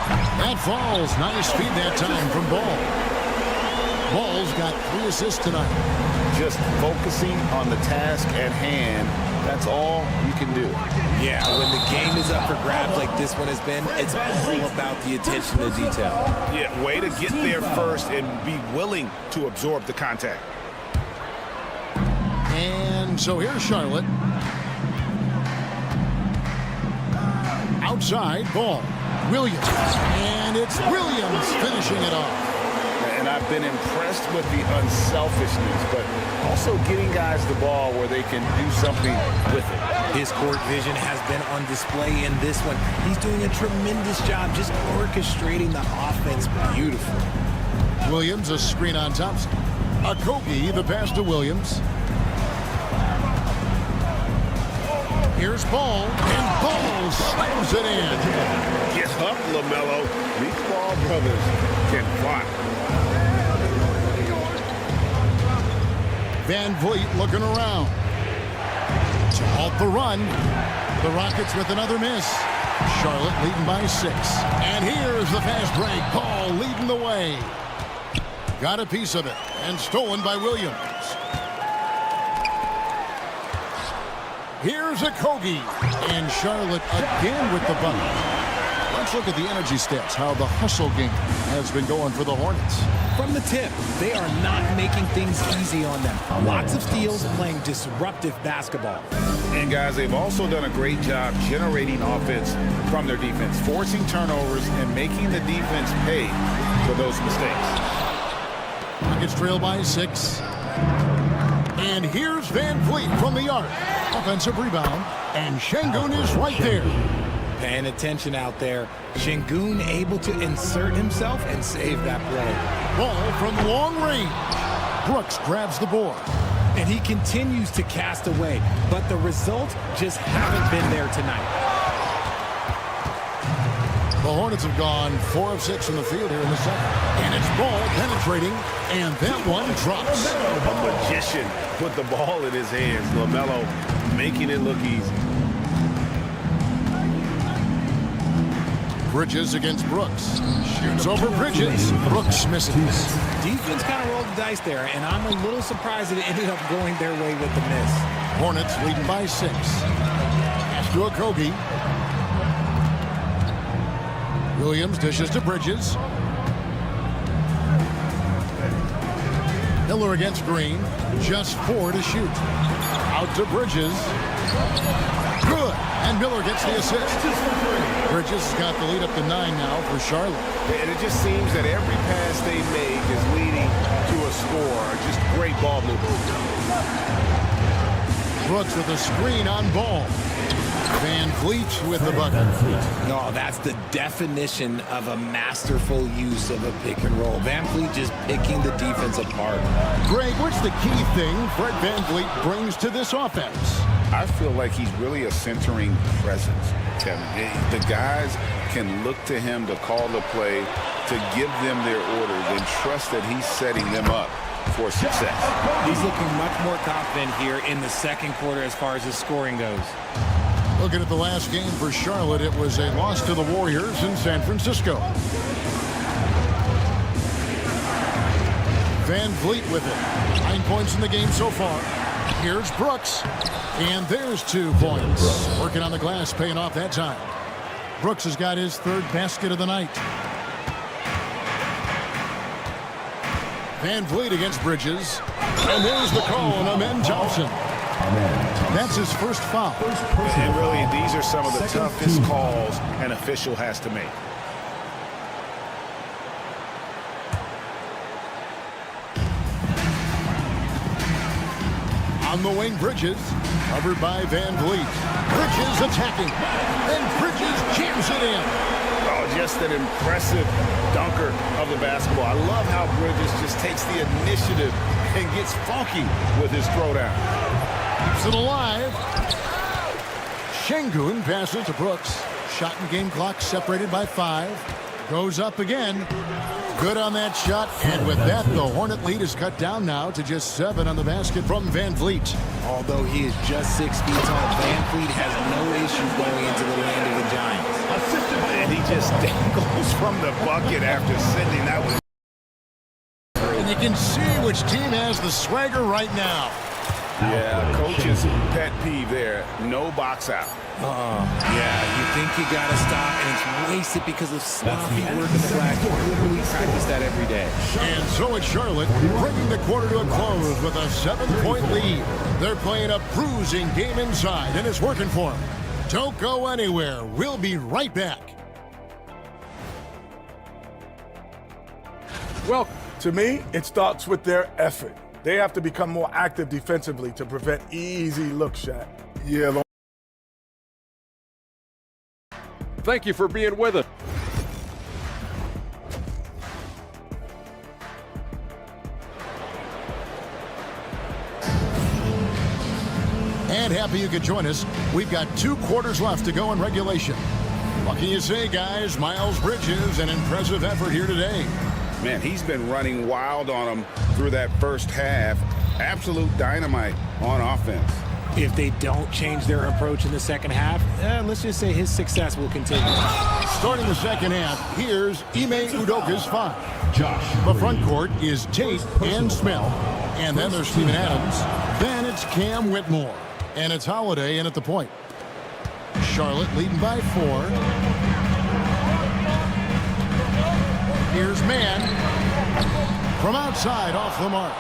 That falls. Nice feed that time from Ball. Ball's got 3 assists tonight. Just focusing on the task at hand, that's all you can do. Yeah, when the game is up for grabs like this one has been, it's all about the attention to detail. Yeah, way to get there first and be willing to absorb the contact. And so here's Charlotte. Outside, Ball. Williams. And it's Williams finishing it off. And I've been impressed with the unselfishness, but also getting guys the ball where they can do something with it. His court vision has been on display in this one. He's doing a tremendous job just orchestrating the offense beautifully. Williams, a screen on Thompson. Okogie, the pass to Williams. Here's Ball, and Ball slams it in. Get up, LaMelo. These Ball brothers can fly. Van Vliet looking around. To halt the run. The Rockets with another miss. Charlotte leading by 6. And here's the fast break. Ball leading the way. Got a piece of it and stolen by Williams. Here's Okogie, and Charlotte again with the bucket. Let's look at the energy stats, how the hustle game has been going for the Hornets. From the tip, they are not making things easy on them. Lots of steals, playing disruptive basketball. And guys, they've also done a great job generating offense from their defense, forcing turnovers and making the defense pay for those mistakes. Rockets trail by 6. And here's Van Vliet from the arc. Offensive rebound, and Şengün is right there. Paying attention out there. Şengün able to insert himself and save that play. Ball from long range. Brooks grabs the board. And he continues to cast away, but the results just haven't been there tonight. The Hornets have gone 4 of 6 from the field here in the second. And it's Ball penetrating, and that one drops. A magician put the ball in his hands. LaMelo making it look easy. Bridges against Brooks. Shoots over Bridges. Brooks misses. Defense kind of rolled the dice there, and I'm a little surprised that it ended up going their way with the miss. Hornets leading by 6. Pass to Okogie. Williams dishes to Bridges. Miller against Green. Just 4 to shoot. Out to Bridges. Good. And Miller gets the assist. Bridges has got the lead up to 9 now for Charlotte. And it just seems that every pass they make is leading to a score. Just great ball movement. Brooks with a screen on Ball. Van Vliet with the bucket. No, that's the definition of a masterful use of a pick and roll. Van Vliet just picking the defense apart. Greg, what's the key thing Fred Van Vliet brings to this offense? I feel like he's really a centering presence, Kevin. The guys can look to him to call the play, to give them their orders, and trust that he's setting them up for success. He's looking much more confident here in the second quarter as far as his scoring goes. Looking at the last game for Charlotte, it was a loss to the Warriors in San Francisco. Van Vliet with it. 9 points in the game so far. Here's Brooks. And there's 2 points. Working on the glass, paying off that time. Brooks has got his 3rd basket of the night. Van Vliet against Bridges. And there's the call on Amen Thompson. That's his first foul. And really, these are some of the toughest calls an official has to make. On the wing, Bridges, covered by Van Vliet. Bridges attacking, and Bridges jams it in. Oh, just an impressive dunker of the basketball. I love how Bridges just takes the initiative and gets funky with his throwdown. Keeps it alive. Şengün passes to Brooks. Shot and game clock separated by 5. Goes up again. Good on that shot, and with that, the Hornet lead is cut down now to just 7 on the basket from Van Vliet. Although he is just 6 feet tall, Van Vliet has no issue going into the land of the Giants. And he just dangles from the bucket after sending that one. And you can see which team has the swagger right now. Yeah, coach's pet peeve there. No box out. Yeah, you think you got to stop, and it's wasted because of sloppy work in the glass. You literally practice that every day. And so it's Charlotte bringing the quarter to a close with a 7-point lead. They're playing a bruising game inside, and it's working for them. Don't go anywhere. We'll be right back. Well, to me, it starts with their effort. They have to become more active defensively to prevent easy look shot. Yeah. Thank you for being with us. And happy you could join us. We've got 2 quarters left to go in regulation. What can you say, guys? Miles Bridges, an impressive effort here today. Man, he's been running wild on them through that first half. Absolute dynamite on offense. If they don't change their approach in the second half, let's just say his success will continue. Starting the second half, here's Ime Udoka's 5. The front court is Tate and Smith. And then there's Steven Adams. Then it's Cam Whitmore. And it's Holiday in at the point. Charlotte leading by 4. Here's Mann. From outside, off the mark.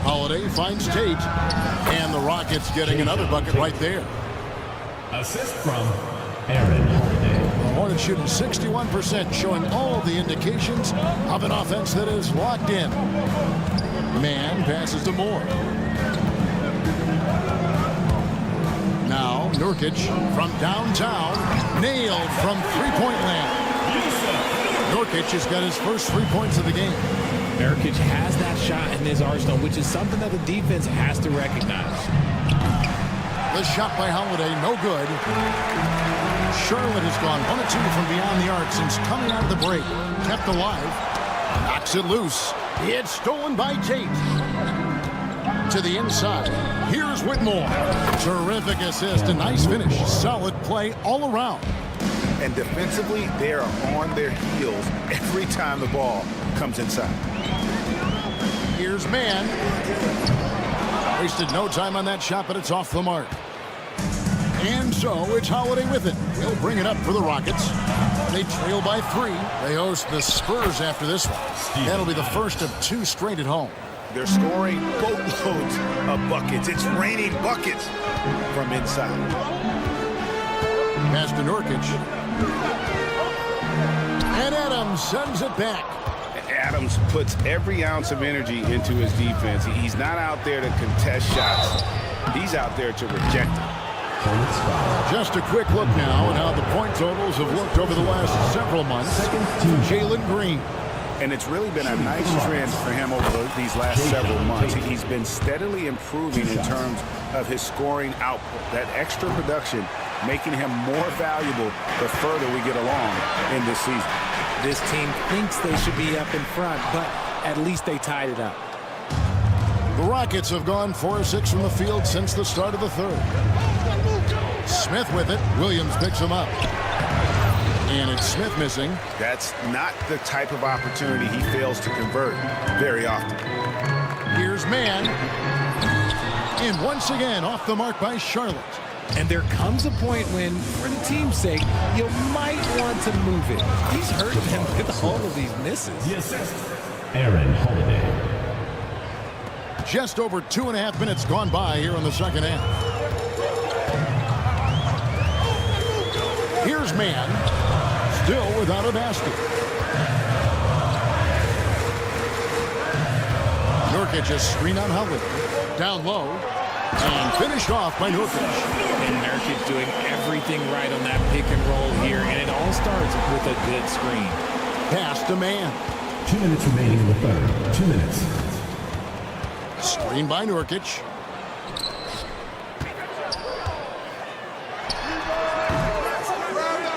Holiday finds Tate. And the Rockets getting another bucket right there. Assist from Aaron Holiday. The Hornets shooting 61%, showing all the indications of an offense that is locked in. Mann passes to Moore. Now Nurkic from downtown, nailed from three-point land. Nurkic has got his first 3 points of the game. Nurkic has that shot in his arsenal, which is something that the defense has to recognize. The shot by Holiday, no good. Charlotte has gone 1 of 2 from beyond the arc since coming out of the break. Kept alive. Knocks it loose. It's stolen by Tate. To the inside. Here's Whitmore. Terrific assist. A nice finish. Solid play all around. And defensively, they are on their heels every time the ball comes inside. Here's Mann. Wasted no time on that shot, but it's off the mark. And so it's Holiday with it. He'll bring it up for the Rockets. They trail by 3. They host the Spurs after this one. That'll be the first of 2 straight at home. They're scoring boatloads of buckets. It's raining buckets from inside. Pass to Nurkic. And Adams sends it back. Adams puts every ounce of energy into his defense. He's not out there to contest shots. He's out there to reject them. Just a quick look now at how the point totals have looked over the last several months. Jalen Green. And it's really been a nice trend for him over these last several months. He's been steadily improving in terms of his scoring output. That extra production making him more valuable the further we get along in this season. This team thinks they should be up in front, but at least they tied it up. The Rockets have gone 4 of 6 from the field since the start of the third. Smith with it. Williams picks him up. And it's Smith missing. That's not the type of opportunity he fails to convert very often. Here's Mann. And once again, off the mark by Charlotte. And there comes a point when, for the team's sake, you might want to move it. He's hurting them with all of these misses. The assist, Aaron Holiday. Just over 2.5 minutes gone by here in the second half. Here's Mann. Still without a basket. Nurkic just screen on Holiday. Down low. And finished off by Nurkic. And Nurkic doing everything right on that pick and roll here. And it all starts with a good screen. Pass to Mann. 2 minutes remaining in the third. 2 minutes. Screen by Nurkic.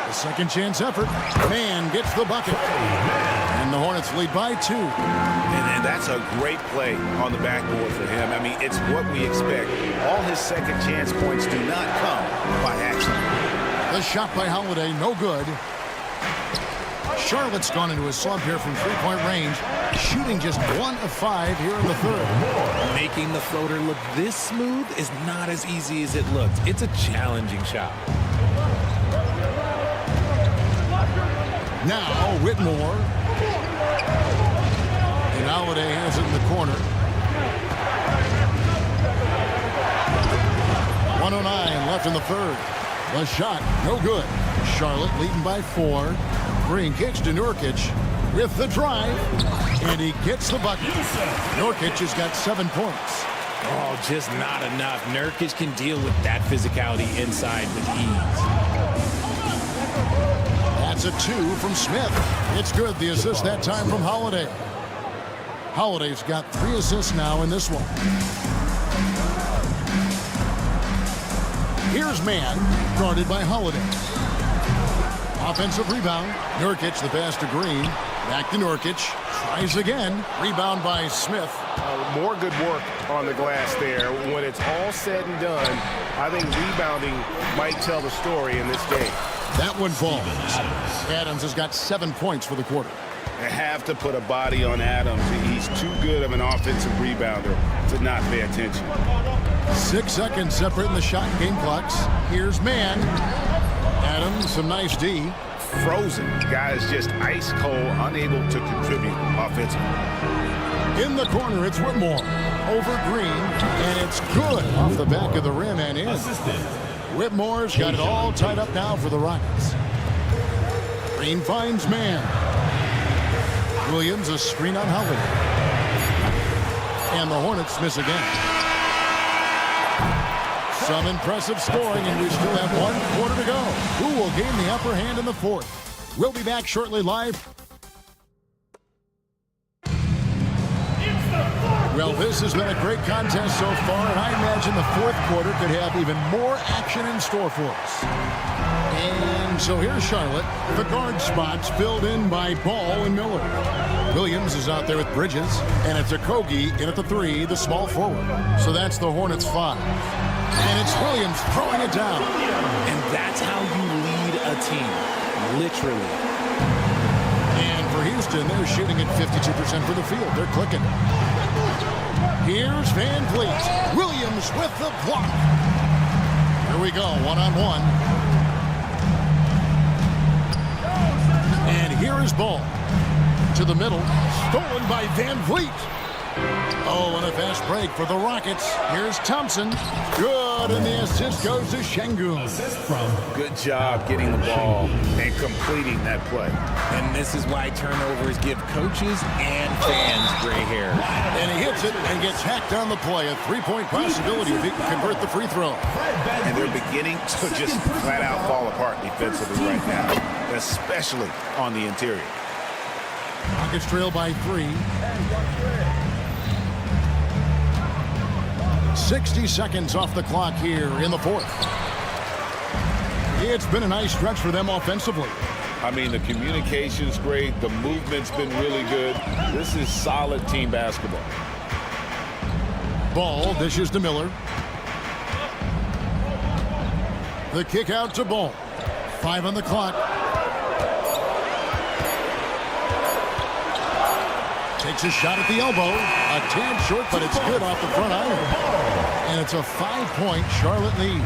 A second chance effort. Mann gets the bucket. And the Hornets lead by 2. And that's a great play on the backboard for him. I mean, it's what we expect. All his second chance points do not come by accident. The shot by Holiday, no good. Charlotte's gone into a slump here from three-point range, shooting just 1 of 5 here in the third. Making the floater look this smooth is not as easy as it looks. It's a challenging shot. Now Whitmore. And Holiday has it in the corner. 1:09 left in the third. The shot, no good. Charlotte leading by 4. Green kicks to Nurkic with the drive. And he gets the bucket. Nurkic has got 7 points. Oh, just not enough. Nurkic can deal with that physicality inside with ease. That's a 2 from Smith. It's good. The assist that time from Holiday. Holiday's got 3 assists now in this one. Here's Mann, guarded by Holiday. Offensive rebound. Nurkic the pass to Green. Back to Nurkic. Tries again. Rebound by Smith. More good work on the glass there. When it's all said and done, I think rebounding might tell the story in this game. That one falls. Adams has got 7 points for the quarter. They have to put a body on Adams. He's too good of an offensive rebounder to not pay attention. 6 seconds separating the shot and game clocks. Here's man. Adams, some nice D. Frozen. Guy is just ice cold, unable to contribute offensively. In the corner, it's Whitmore. Over Green, and it's good off the back of the rim and in. Whitmore's got it all tied up now for the Rockets. Green finds man. Williams a screen on Holiday. And the Hornets miss again. Some impressive scoring, and we still have 1 quarter to go. Who will gain the upper hand in the fourth? We'll be back shortly live. Well, this has been a great contest so far, and I imagine the fourth quarter could have even more action in store for us. And so here's Charlotte. The guard spots filled in by Ball and Miller. Williams is out there with Bridges, and it's Okogie in at the 3, the small forward. So that's the Hornets 5. And it's Williams throwing it down. And that's how you lead a team, literally. And for Houston, they're shooting at 52% for the field. They're clicking. Here's Van Vliet. Williams with the block. Here we go, one-on-one. And here is Ball. To the middle. Stolen by Van Vliet. Oh, and a fast break for the Rockets. Here's Thompson. Good, and the assist goes to Şengün. Good job getting the ball and completing that play. And this is why turnovers give coaches and fans gray hair. And he hits it and gets hacked on the play. A 3-point possibility if he can convert the free throw. And they're beginning to just flat out fall apart defensively right now, especially on the interior. Rockets trail by 3. 60 seconds off the clock here in the fourth. It's been a nice stretch for them offensively. I mean, the communication's great. The movement's been really good. This is solid team basketball. Ball dishes to Miller. The kick out to Ball. 5 on the clock. Takes a shot at the elbow. A tad short, but it's good off the front iron. And it's a 5-point Charlotte lead.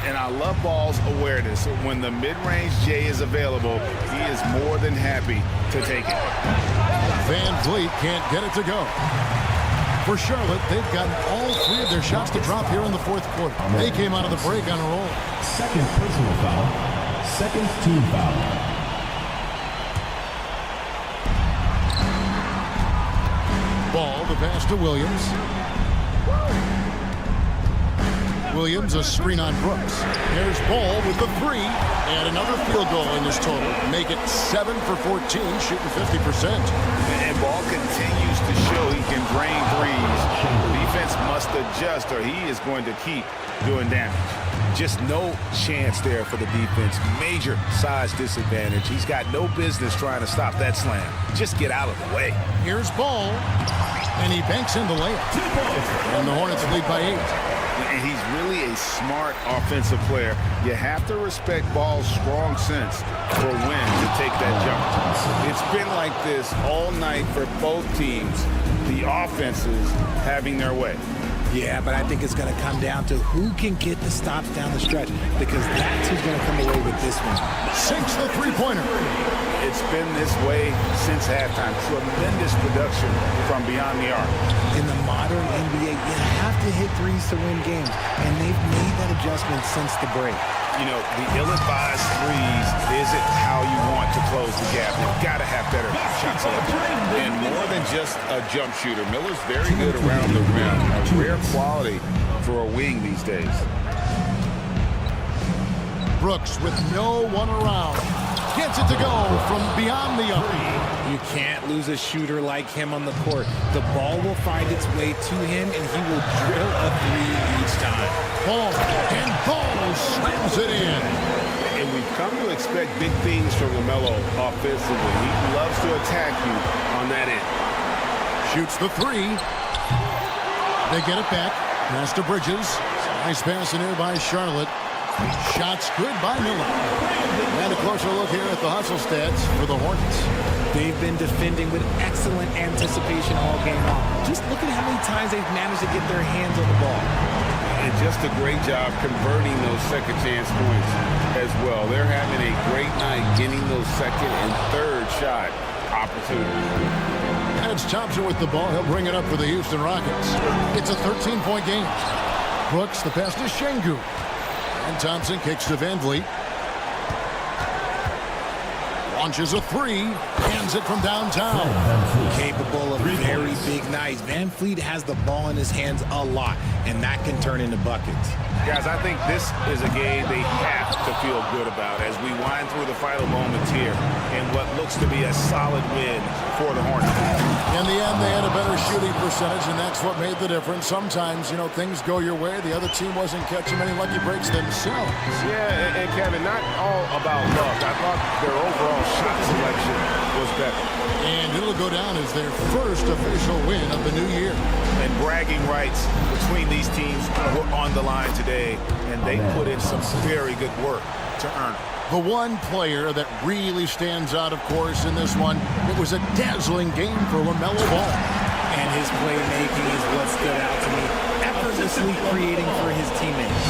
And I love Ball's awareness. When the mid-range J is available, he is more than happy to take it. Van Vliet can't get it to go. For Charlotte, they've gotten all 3 of their shots to drop here in the fourth quarter. They came out of the break on a roll. Second personal foul. Second team foul. Ball, the pass to Williams. Williams, a screen on Brooks. There's Ball with the 3. And another field goal in this total. Make it 7 for 14, shooting 50%. And Ball continues to show he can drain threes. The defense must adjust or he is going to keep doing damage. Just no chance there for the defense. Major size disadvantage. He's got no business trying to stop that slam. Just get out of the way. Here's Ball. And he banks in the layup. And the Hornets lead by 8. And he's really a smart offensive player. You have to respect Ball's strong sense for when to take that jump. It's been like this all night for both teams. The offenses having their way. Yeah, but I think it's going to come down to who can get the stops down the stretch, because that's who's going to come away with this one. Sinks the three-pointer. It's been this way since halftime. Tremendous production from beyond the arc. In the modern NBA, you have to hit threes to win games, and they've made that adjustment since the break. You know, the ill-advised threes isn't how you want to close the gap. You've got to have better shot selection. And more than just a jump shooter, Miller's very good around the rim. A rare quality for a wing these days. Brooks with no one around. Gets it to go from beyond the arc. You can't lose a shooter like him on the court. The ball will find its way to him, and he will drill a 3 each time. Ball, and Ball slams it in. And we've come to expect big things from LaMelo offensively. He loves to attack you on that end. Shoots the three. They get it back. Pass to Bridges. Nice pass in here by Charlotte. Shots good by Miller. And a closer look here at the hustle stats for the Hornets. They've been defending with excellent anticipation all game long. Just look at how many times they've managed to get their hands on the ball. And just a great job converting those second chance points as well. They're having a great night getting those second and third shot opportunities. It's Thompson with the ball. He'll bring it up for the Houston Rockets. It's a 13-point game. Brooks, the pass to Şengün. And Thompson kicks to Van Vliet. Launches a three. Hands it from downtown. Capable of very big nights. Van Vliet has the ball in his hands a lot, and that can turn into buckets. Guys, I think this is a game they have to feel good about as we wind through the final moments here in what looks to be a solid win for the Hornets. In the end, they had a better shooting percentage, and that's what made the difference. Sometimes, you know, things go your way. The other team wasn't catching many lucky breaks themselves. Yeah, and Kevin, not all about luck. I thought their overall shot selection was better. And it'll go down as their first official win of the new year. And bragging rights between these teams were on the line today, and they put in some very good work to earn it. The one player that really stands out, of course, in this one, it was a dazzling game for LaMelo Ball. And his playmaking is what stood out to me, effortlessly creating for his teammates.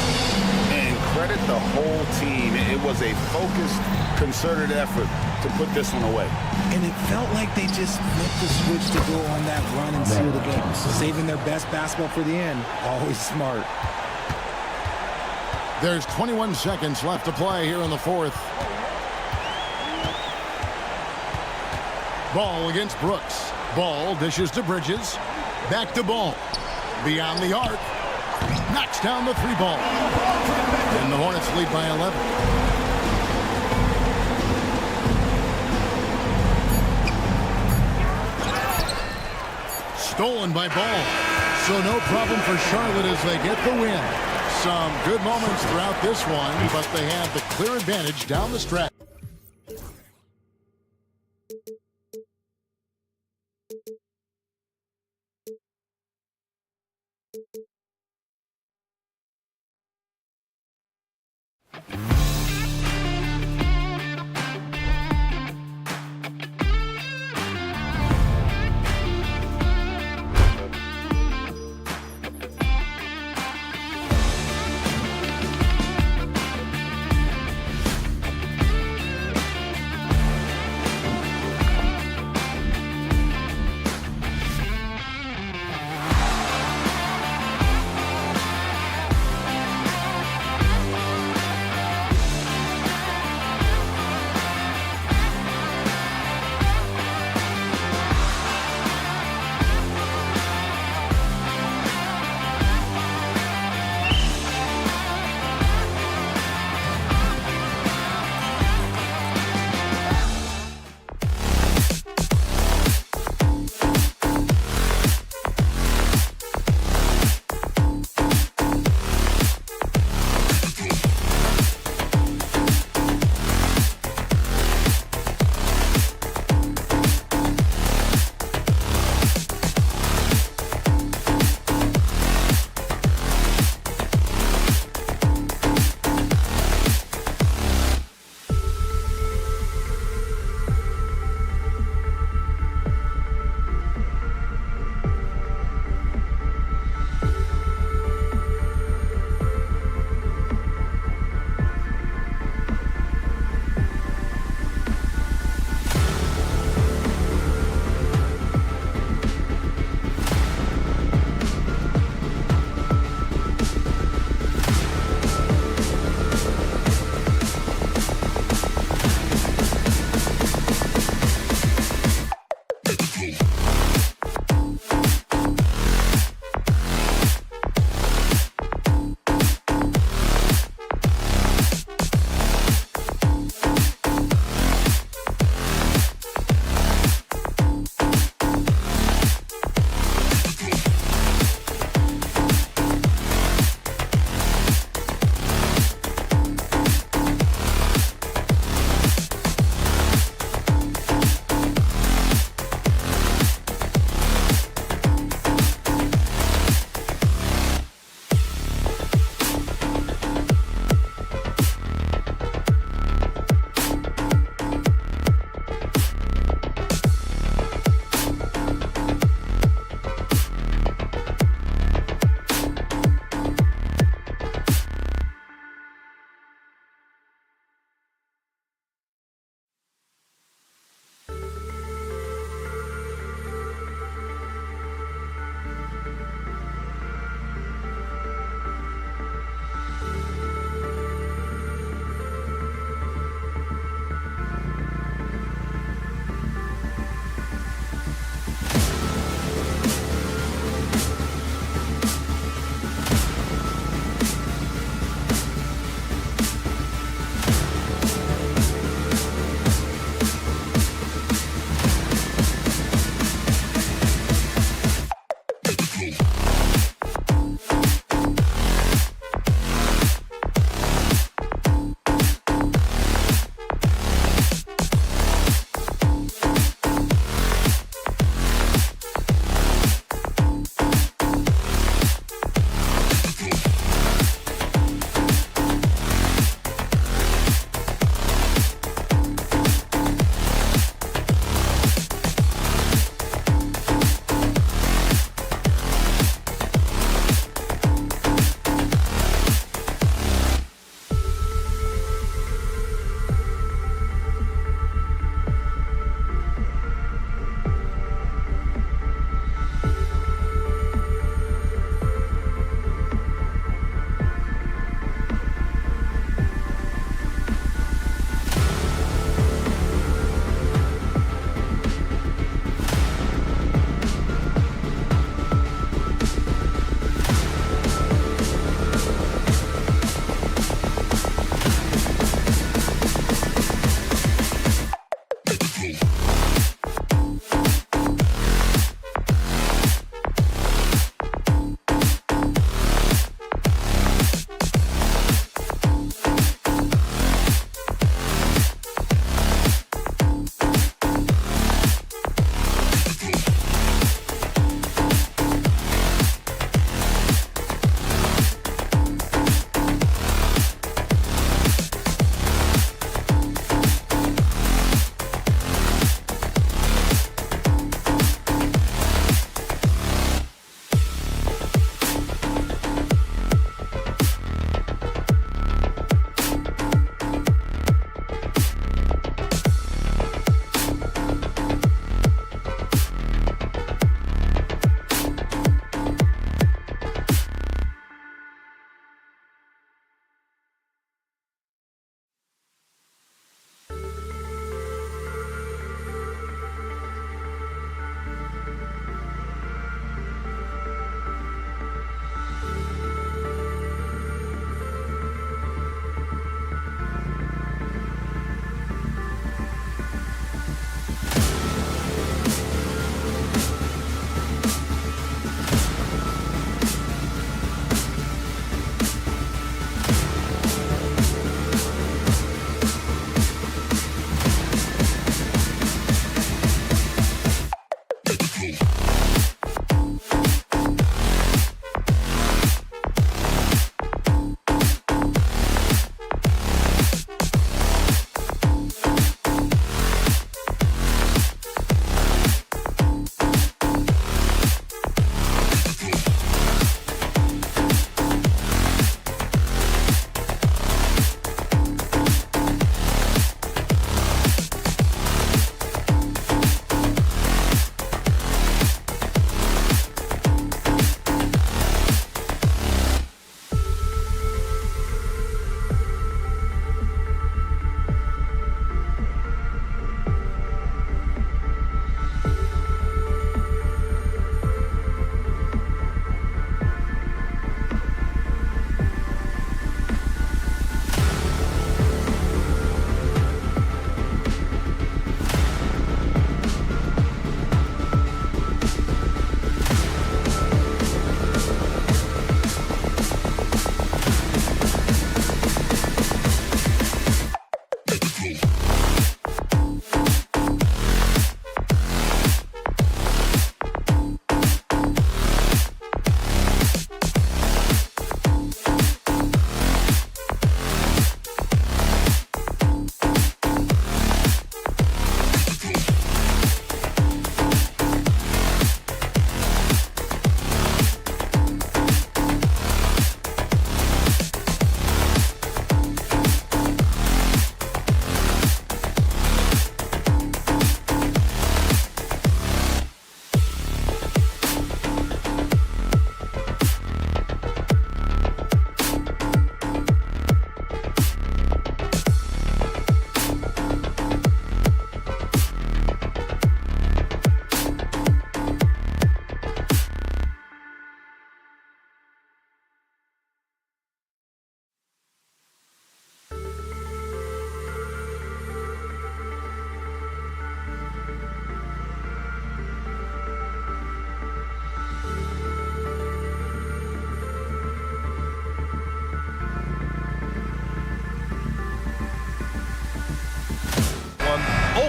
And credit the whole team. It was a focused, concerted effort to put this one away. And it felt like they just flipped the switch to go on that run and seal the game. Saving their best basketball for the end. Always smart. There's 21 seconds left to play here in the fourth. Ball against Brooks. Ball dishes to Bridges. Back to Ball. Beyond the arc. Knocks down the three ball. And the Hornets lead by 11. Stolen by Ball. So no problem for Charlotte as they get the win. Some good moments throughout this one, but they have the clear advantage down the stretch.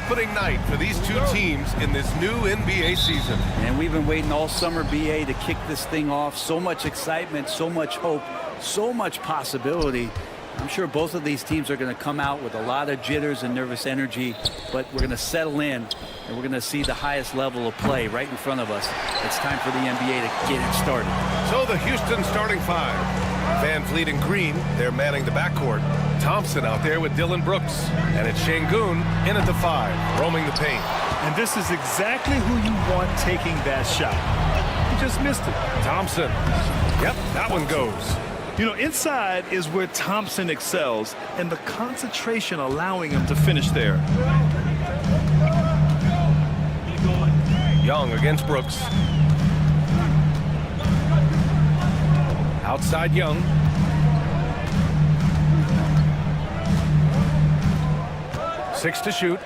opening night for these two teams in this new NBA season. And we've been waiting all summer, BA, to kick this thing off. So much excitement, so much hope, so much possibility. I'm sure both of these teams are going to come out with a lot of jitters and nervous energy, but we're going to settle in, and we're going to see the highest level of play right in front of us. It's time for the NBA to get it started. So the Houston starting five. Van Vliet and Green, they're manning the backcourt. Thompson out there with Dylan Brooks. And it's Şengün in at the 5, roaming the paint. And this is exactly who you want taking that shot. He just missed it. Thompson. Yep, that one goes. You know, inside is where Thompson excels, and the concentration allowing him to finish there. Young against Brooks. Outside Young. Six to shoot.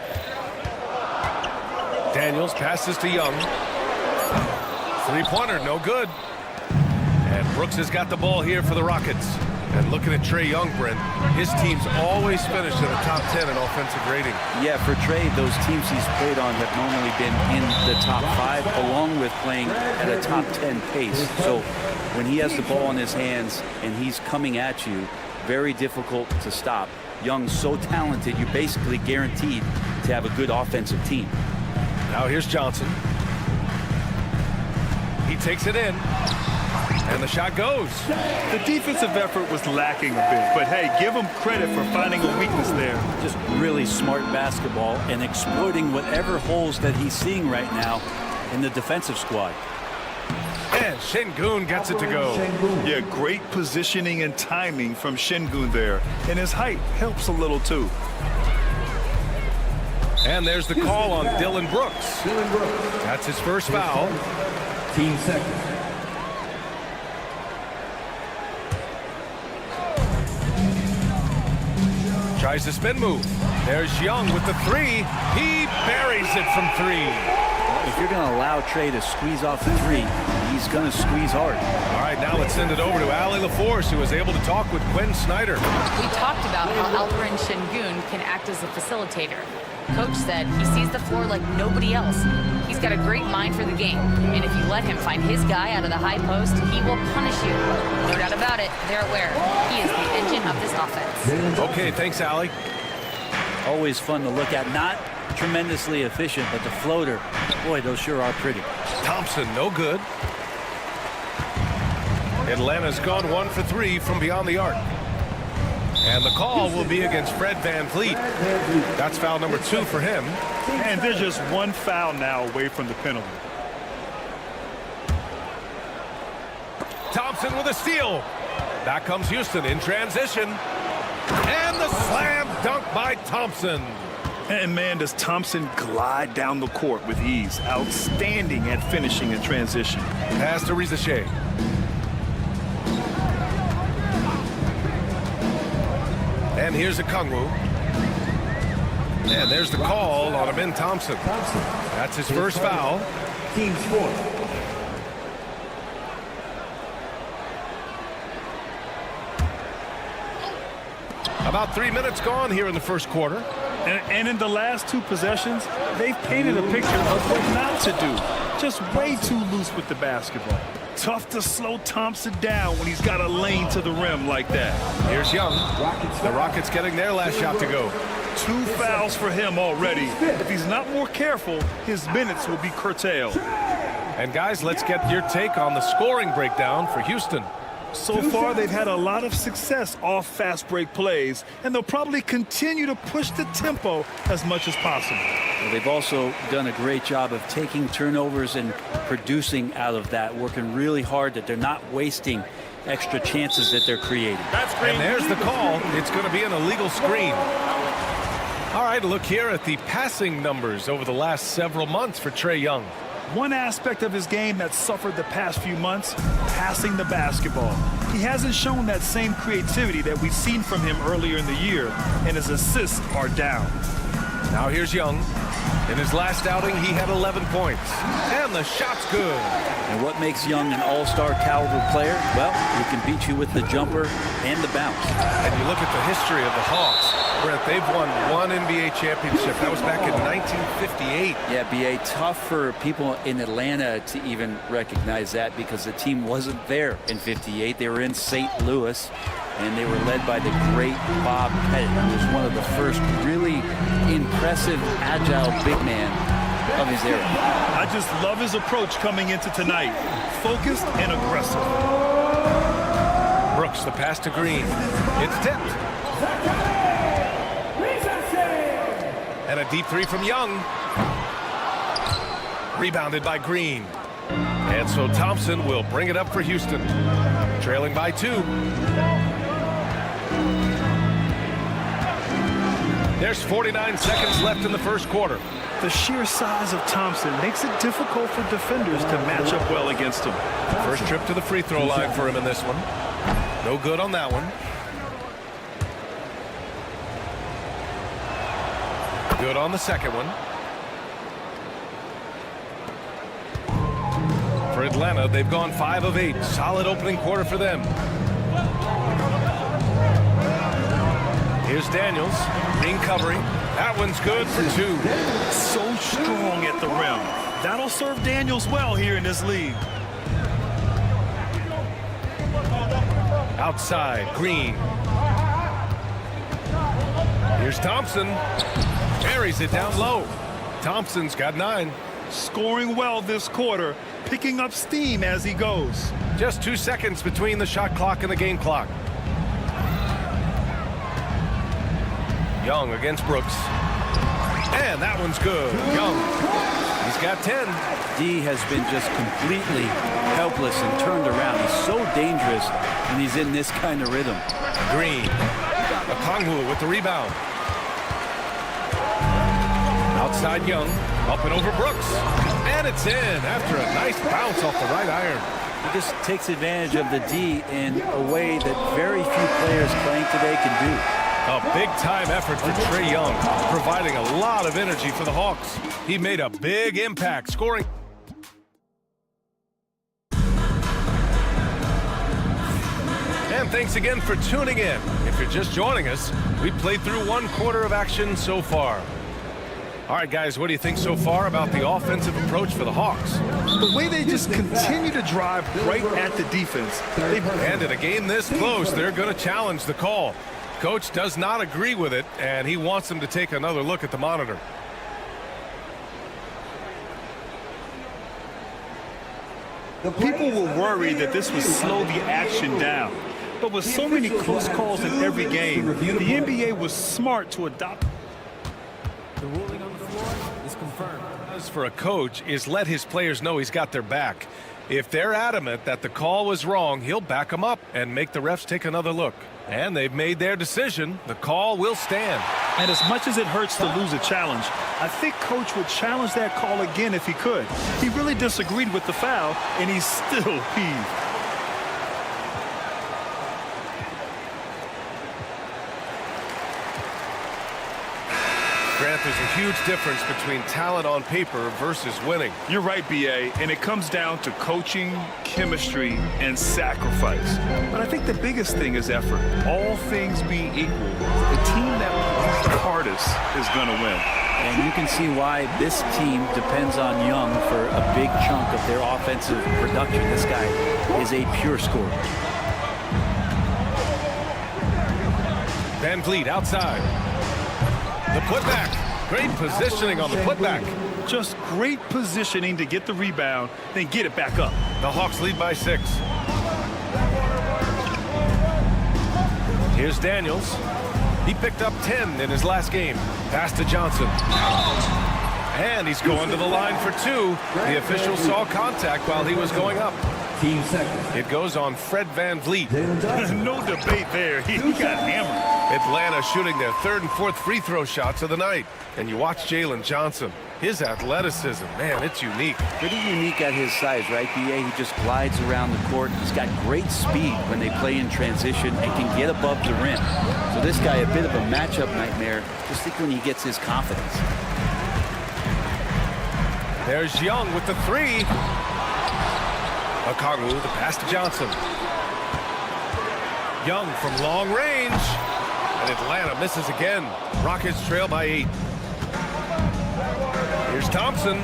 Daniels passes to Young. Three-pointer, no good. And Brooks has got the ball here for the Rockets. And looking at Trae Young, Brent, his team's always finished in the top 10 in offensive rating. Yeah, for Trae, those teams he's played on have normally been in the top 5, along with playing at a top 10 pace. So when he has the ball in his hands and he's coming at you, very difficult to stop. Young's so talented, you're basically guaranteed to have a good offensive team. Now here's Johnson. He takes it in. And the shot goes. The defensive effort was lacking a bit, but hey, give him credit for finding a weakness there. Just really smart basketball and exploiting whatever holes that he's seeing right now in the defensive squad. And Şengün gets it to go. Yeah, great positioning and timing from Şengün there. And his height helps a little too. And there's the call on Dylan Brooks. That's his first foul. Team second. Tries the spin move. There's Young with the 3. He buries it from 3. If you're going to allow Trae to squeeze off the 3, he's going to squeeze hard. All right, now let's send it over to Allie LaForce, who was able to talk with Quinn Snyder. We talked about how Alperen Şengün can act as a facilitator. Coach said he sees the floor like nobody else. He's got a great mind for the game, and if you let him find his guy out of the high post, he will punish you. No doubt about it, they're aware. He is the engine of this offense. Okay, thanks, Allie. Always fun to look at. Not tremendously efficient, but the floater, boy, those sure are pretty. Thompson, no good. Atlanta's gone 1 for 3 from beyond the arc. And the call will be against Fred Van Vliet. That's foul number 2 for him. And they're just one foul now away from the penalty. Thompson with a steal. Back comes Houston in transition. And the slam dunk by Thompson. And man, does Thompson glide down the court with ease. Outstanding at finishing in transition. Pass to Rizachet. And here's a Kungwu. And there's the call on Amin Thompson. That's his first foul. Team sport. About 3 minutes gone here in the first quarter. And in the last 2 possessions, they've painted a picture of what not to do. Just way too loose with the basketball. Tough to slow Thompson down when he's got a lane to the rim like that. Here's Young. The Rockets getting their last shot to go. 2 fouls for him already. If he's not more careful, his minutes will be curtailed. And guys, let's get your take on the scoring breakdown for Houston. So far, they've had a lot of success off fast break plays, and they'll probably continue to push the tempo as much as possible. Well, they've also done a great job of taking turnovers and producing out of that, working really hard that they're not wasting extra chances that they're creating. And there's the call. It's going to be an illegal screen. All right, look here at the passing numbers over the last several months for Trae Young. One aspect of his game that suffered the past few months, passing the basketball. He hasn't shown that same creativity that we've seen from him earlier in the year, and his assists are down. Now here's Young. In his last outing, he had 11 points. And the shot's good. And what makes Young an all-star caliber player? Well, he can beat you with the jumper and the bounce. And you look at the history of the Hawks, Brett, they've won one NBA championship. That was back in 1958. Yeah, B.A., tough for people in Atlanta to even recognize that because the team wasn't there in 58. They were in St. Louis, and they were led by the great Bob Pettit, who was one of the first really impressive, agile big man of his era. I just love his approach coming into tonight. Focused and aggressive. Brooks, the pass to Green. It's tipped. And a deep three from Young. Rebounded by Green. And so Thompson will bring it up for Houston. Trailing by 2. There's 49 seconds left in the first quarter. The sheer size of Thompson makes it difficult for defenders to match up well against him. First trip to the free throw line for him in this one. No good on that one. Good on the second one. For Atlanta, they've gone 5 of 8. Solid opening quarter for them. Here's Daniels. Green covering. That one's good for 2. So strong at the rim. That'll serve Daniels well here in this league. Outside, Green. Here's Thompson. Buries it down low. Thompson's got 9. Scoring well this quarter. Picking up steam as he goes. Just 2 seconds between the shot clock and the game clock. Young against Brooks. And that one's good. Young. He's got 10. D has been just completely helpless and turned around. He's so dangerous when he's in this kind of rhythm. Green. Okongwu with the rebound. Outside Young. Up and over Brooks. And it's in after a nice bounce off the right iron. He just takes advantage of the D in a way that very few players playing today can do. A big-time effort for Trae Young, providing a lot of energy for the Hawks. He made a big impact, scoring. And thanks again for tuning in. If you're just joining us, we played through 1 quarter of action so far. All right, guys, what do you think so far about the offensive approach for the Hawks? The way they just continue to drive right at the defense. And in a game this close, they're going to challenge the call. Coach does not agree with it, and he wants them to take another look at the monitor. People were worried that this would slow the action down. But with so many close calls in every game, the NBA was smart to adopt. The ruling on the floor is confirmed. As for a coach is let his players know he's got their back. If they're adamant that the call was wrong, he'll back them up and make the refs take another look. And they've made their decision. The call will stand. And as much as it hurts to lose a challenge, I think Coach would challenge that call again if he could. He really disagreed with the foul, and he's still peeved. Grant, there's a huge difference between talent on paper versus winning. You're right, B.A., and it comes down to coaching, chemistry, and sacrifice. But I think the biggest thing is effort. All things being equal, the team that plays the hardest is going to win. And you can see why this team depends on Young for a big chunk of their offensive production. This guy is a pure scorer. Van Vliet outside. The putback. Great positioning on the putback. Just great positioning to get the rebound, then get it back up. The Hawks lead by 6. Here's Daniels. He picked up 10 in his last game. Pass to Johnson. And he's going to the line for 2. The official saw contact while he was going up. It goes on Fred Van Vliet. No debate there. He got hammered. Atlanta shooting their 3rd and 4th free throw shots of the night. And you watch Jalen Johnson. His athleticism, man, it's unique. Pretty unique at his size, right, B.A.? He just glides around the court. He's got great speed when they play in transition and can get above the rim. So this guy, a bit of a matchup nightmare, just think when he gets his confidence. There's Young with the 3. Okongwu, the pass to Johnson. Young from long range. And Atlanta misses again. Rockets trail by 8. Here's Thompson.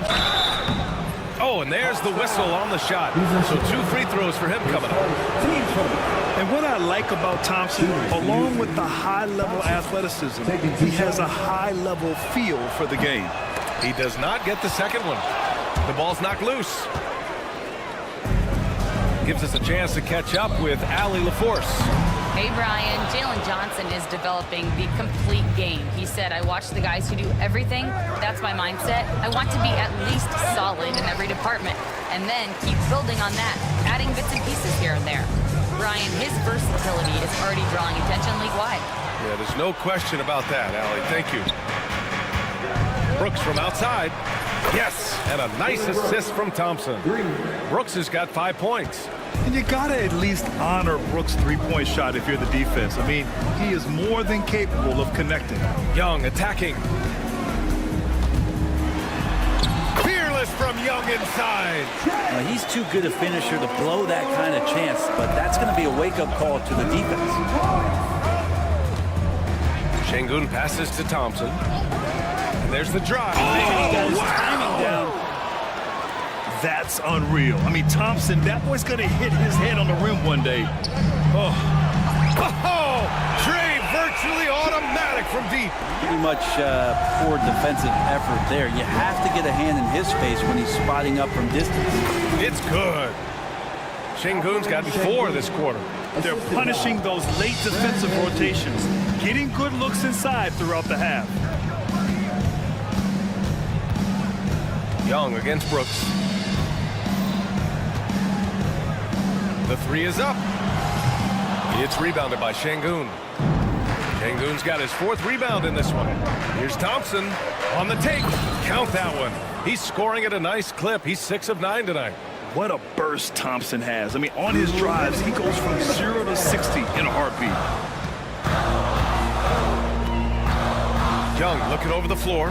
Oh, and there's the whistle on the shot. So 2 free throws for him coming up. And what I like about Thompson, along with the high-level athleticism, he has a high-level feel for the game. He does not get the second one. The ball's knocked loose. Gives us a chance to catch up with Allie LaForce. Hey, Brian, Jalen Johnson is developing the complete game. He said, I watch the guys who do everything. That's my mindset. I want to be at least solid in every department and then keep building on that, adding bits and pieces here and there. Brian, his versatility is already drawing attention league-wide. Yeah, there's no question about that, Allie. Thank you. Brooks from outside. Yes, and a nice assist from Thompson. Brooks has got 5 points. And you got to at least honor Brooks' three-point shot if you're the defense. I mean, he is more than capable of connecting. Young attacking. Fearless from Young inside. Now, he's too good a finisher to blow that kind of chance, but that's going to be a wake-up call to the defense. Şengün passes to Thompson. And there's the drive. That's unreal. I mean, Thompson, that boy's going to hit his head on the rim one day. Oh, Trey virtually automatic from deep. Pretty much poor defensive effort there. You have to get a hand in his face when he's spotting up from distance. It's good. Şengün's gotten 4 this quarter. They're punishing those late defensive rotations, getting good looks inside throughout the half. Young against Brooks. The 3 is up. It's rebounded by Şengün. Şengün's got his 4th rebound in this one. Here's Thompson on the take. Count that one. He's scoring at a nice clip. He's 6 of 9 tonight. What a burst Thompson has. I mean, on his drives, he goes from 0 to 60 in a heartbeat. Young looking over the floor.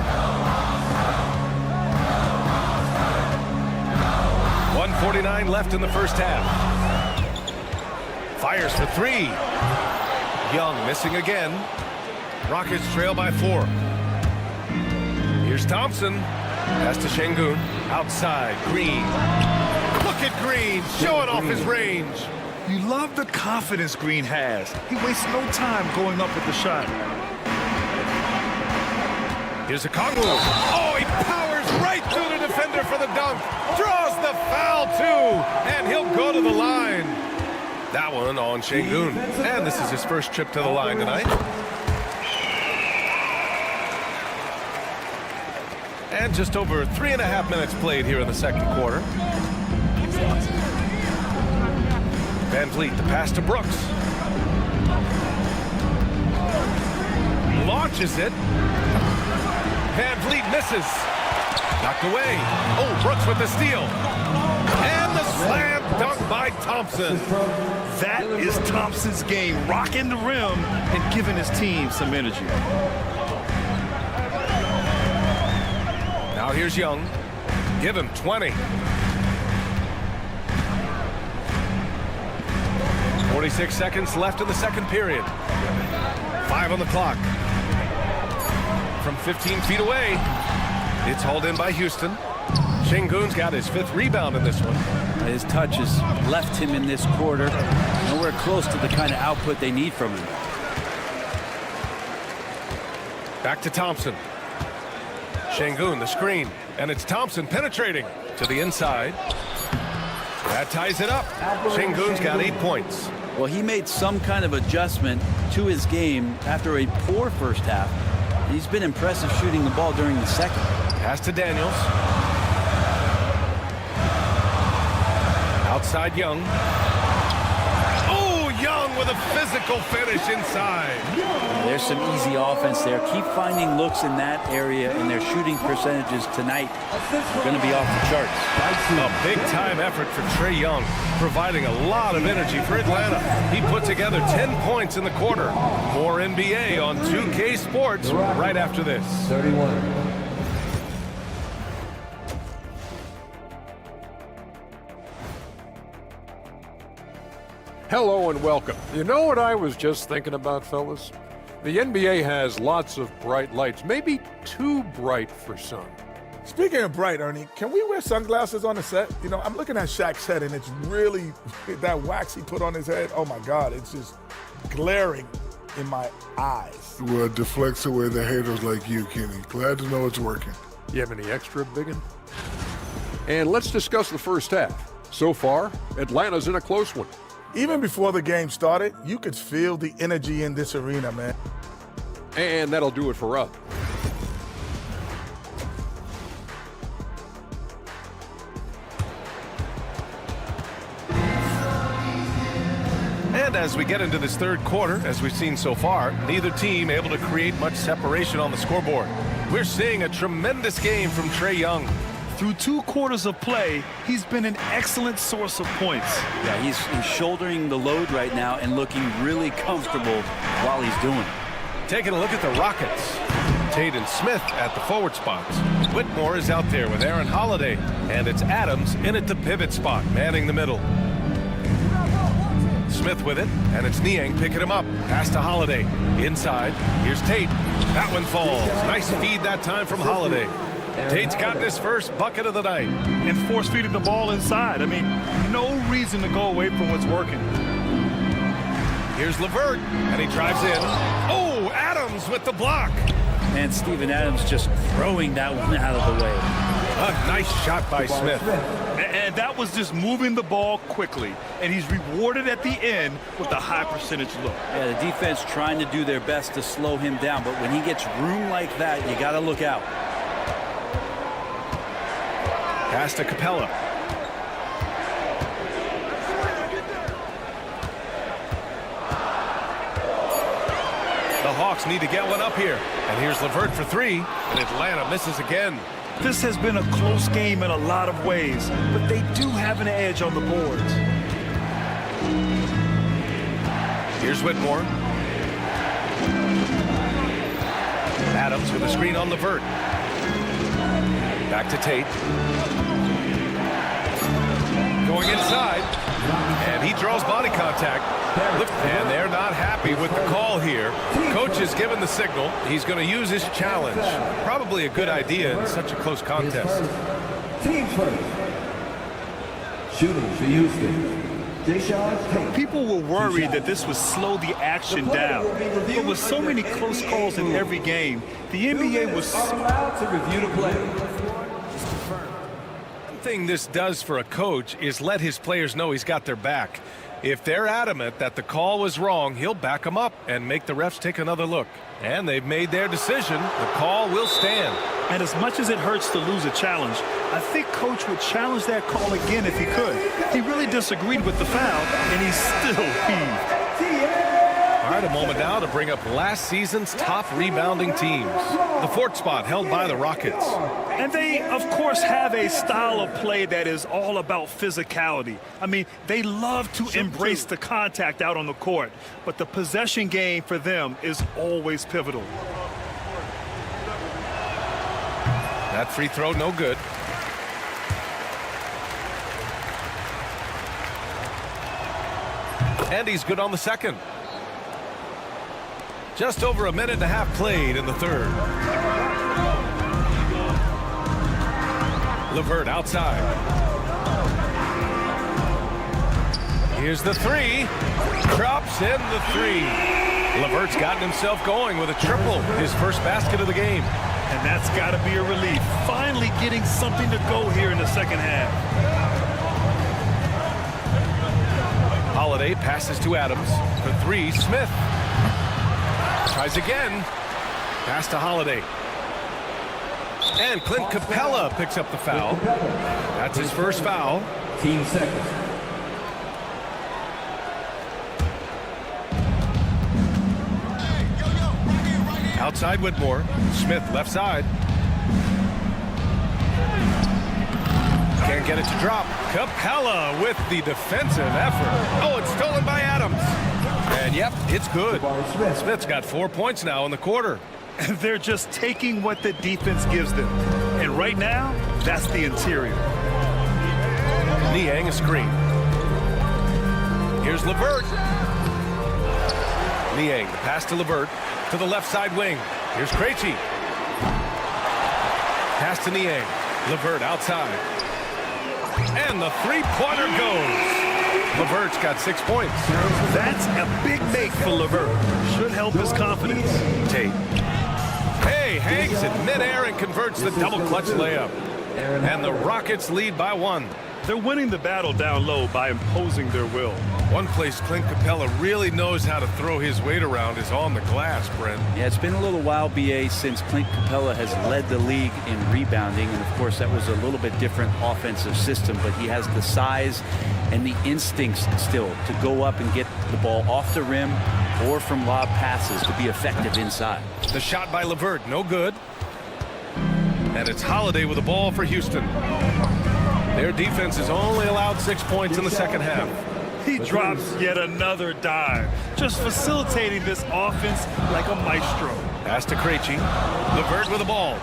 1:49 left in the first half. Fires for 3. Young missing again. Rockets trail by 4. Here's Thompson. Pass to Şengün. Outside, Green. Look at Green, showing off his range. You love the confidence Green has. He wastes no time going up with the shot. Here's Okongwu. Oh, he powers right through the defender for the dunk. Draws the foul, too. And he'll go to the line. That one on Şengün. And this is his first trip to the line tonight. And just over 3.5 minutes played here in the second quarter. Van Vliet, the pass to Brooks. Launches it. Van Vliet misses. Knocked away. Oh, Brooks with the steal. And the slam dunk by Thompson. That is Thompson's game, rocking the rim and giving his team some energy. Now here's Young. Give him 20. 46 seconds left in the second period. 5 on the clock. From 15 feet away, it's hauled in by Houston. Şengün's got his 5th rebound in this one. His touch has left him in this quarter. Nowhere close to the kind of output they need from him. Back to Thompson. Şengün, the screen. And it's Thompson penetrating to the inside. That ties it up. Şengün's got 8 points. Well, he made some kind of adjustment to his game after a poor first half. He's been impressive shooting the ball during the second. Pass to Daniels. Outside Young. Oh, Young with a physical finish inside. There's some easy offense there. Keep finding looks in that area, and their shooting percentages tonight are going to be off the charts. A big-time effort for Trae Young, providing a lot of energy for Atlanta. He put together 10 points in the quarter. More NBA on 2K Sports right after this. 31. Hello and welcome. You know what I was just thinking about, fellas? The NBA has lots of bright lights, maybe too bright for some. Speaking of bright, Ernie, can we wear sunglasses on the set? You know, I'm looking at Shaq's head, and it's really, that wax he put on his head, oh my God, it's just glaring in my eyes. Well, it deflects away the haters like you, Kenny. Glad to know it's working. You have any extra, biggin? And let's discuss the first half. So far, Atlanta's in a close one. Even before the game started, you could feel the energy in this arena, man. And that'll do it for us. And as we get into this third quarter, as we've seen so far, neither team able to create much separation on the scoreboard. We're seeing a tremendous game from Trae Young. Through 2 quarters of play, he's been an excellent source of points. Yeah, he's shouldering the load right now and looking really comfortable while he's doing it. Taking a look at the Rockets. Tate and Smith at the forward spots. Whitmore is out there with Aaron Holiday. And it's Adams in at the pivot spot, manning the middle. Smith with it, and it's Niang picking him up. Pass to Holiday. Inside. Here's Tate. That one falls. Nice feed that time from Holiday. Tate's gotten his first bucket of the night. And force feeding the ball inside. I mean, no reason to go away from what's working. Here's LeVert, and he drives in. Oh, Adams with the block. And Steven Adams just throwing that one out of the way. A nice shot by Smith. And that was just moving the ball quickly. And he's rewarded at the end with a high percentage look. Yeah, the defense trying to do their best to slow him down. But when he gets room like that, you got to look out. Pass to Capella. The Hawks need to get one up here. And here's LeVert for 3, and Atlanta misses again. This has been a close game in a lot of ways, but they do have an edge on the boards. Here's Whitmore. Adams with a screen on LeVert. Back to Tate. Going inside, and he draws body contact. And they're not happy with the call here. Coach has given the signal. He's going to use his challenge. Probably a good idea in such a close contest. Team first. Shooting for Houston. People were worried that this would slow the action down. But with so many close calls in every game, the NBA was allowed to review the play. One thing this does for a coach is let his players know he's got their back. If they're adamant that the call was wrong, he'll back them up and make the refs take another look. And they've made their decision. The call will stand. And as much as it hurts to lose a challenge, I think Coach would challenge that call again if he could. He really disagreed with the foul, and he's still heaved. All right, a moment now to bring up last season's top rebounding teams. The 4th spot held by the Rockets. And they, of course, have a style of play that is all about physicality. I mean, they love to embrace the contact out on the court, but the possession game for them is always pivotal. That free throw, no good. And he's good on the second. Just over a minute and a half played in the third. LeVert outside. Here's the 3. Drops in the 3. LeVert's gotten himself going with a triple, his first basket of the game. And that's got to be a relief. Finally getting something to go here in the second half. Holiday passes to Adams. For 3, Smith. Tries again. Pass to Holiday. And Clint Capella picks up the foul. That's his first foul. Team second. Outside Whitmore. Smith left side. Can't get it to drop. Capella with the defensive effort. Oh, it's stolen by Adams. And yep, it's good. Smith's got 4 points now in the quarter. They're just taking what the defense gives them. And right now, that's the interior. Niang a screen. Here's LeVert. Niang, the pass to LeVert to the left side wing. Here's Krejci. Pass to Niang. LeVert outside. And the three-pointer goes. LeVert's got 6 points. That's a big make for LeVert. Should help his confidence. Tate. Hey, hangs in midair and converts the double clutch layup. And the Rockets lead by 1. They're winning the battle down low by imposing their will. One place Clint Capella really knows how to throw his weight around is on the glass, Brent. Yeah, it's been a little while, BA, since Clint Capella has led the league in rebounding. And, of course, that was a little bit different offensive system. But he has the size and the instincts still to go up and get the ball off the rim or from lob passes to be effective inside. The shot by LeVert, no good. And it's Holiday with the ball for Houston. Their defense has only allowed 6 points in the second half. He drops yet another dive, just facilitating this offense like a maestro. Pass to Krejci. LeVert with the ball.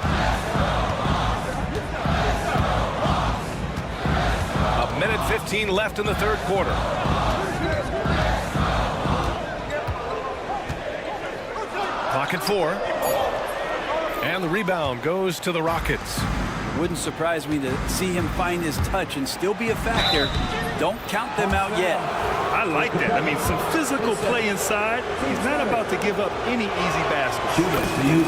A minute 15 left in the third quarter. Clock at 4. And the rebound goes to the Rockets. Wouldn't surprise me to see him find his touch and still be a factor. Don't count them out yet. I like that. I mean, some physical play inside. He's not about to give up any easy baskets.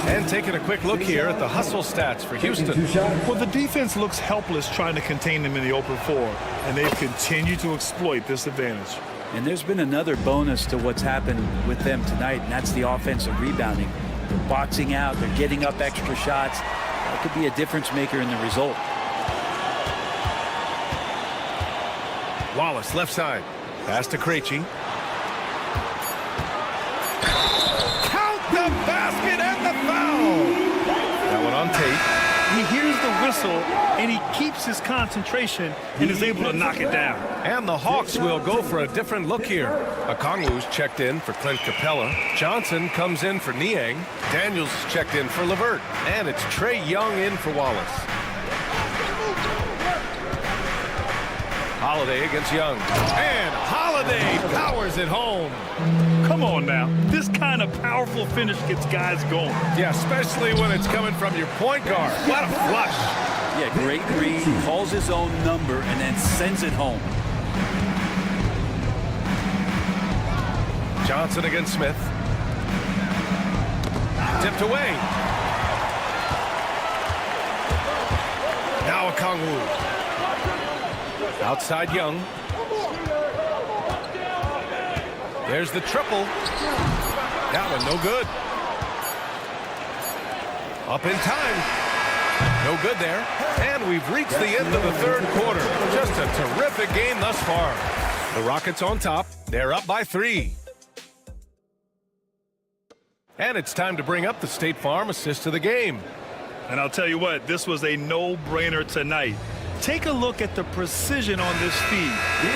And taking a quick look here at the hustle stats for Houston. Well, the defense looks helpless trying to contain them in the open floor, and they've continued to exploit this advantage. And there's been another bonus to what's happened with them tonight, and that's the offensive rebounding. They're boxing out. They're getting up extra shots. That could be a difference maker in the result. Wallace left side. Pass to Krejci. Count the basket and the foul. That one on Tate. He hears the whistle, and he keeps his concentration and is able to knock it down. And the Hawks will go for a different look here. Okongwu's checked in for Clint Capella. Johnson comes in for Niang. Daniels checked in for LeVert. And it's Trae Young in for Wallace. Holiday against Young. And Holiday powers it home. Come on now. This kind of powerful finish gets guys going. Yeah, especially when it's coming from your point guard. What a flush. Yeah, great read. Calls his own number and then sends it home. Johnson against Smith. Tipped away. Now Okongwu. Outside Young. There's the triple. That one no good. Up in time. No good there. And we've reached the end of the third quarter. Just a terrific game thus far. The Rockets on top. They're up by 3. And it's time to bring up the State Farm assist of the game. And I'll tell you what, this was a no-brainer tonight. Take a look at the precision on this feed.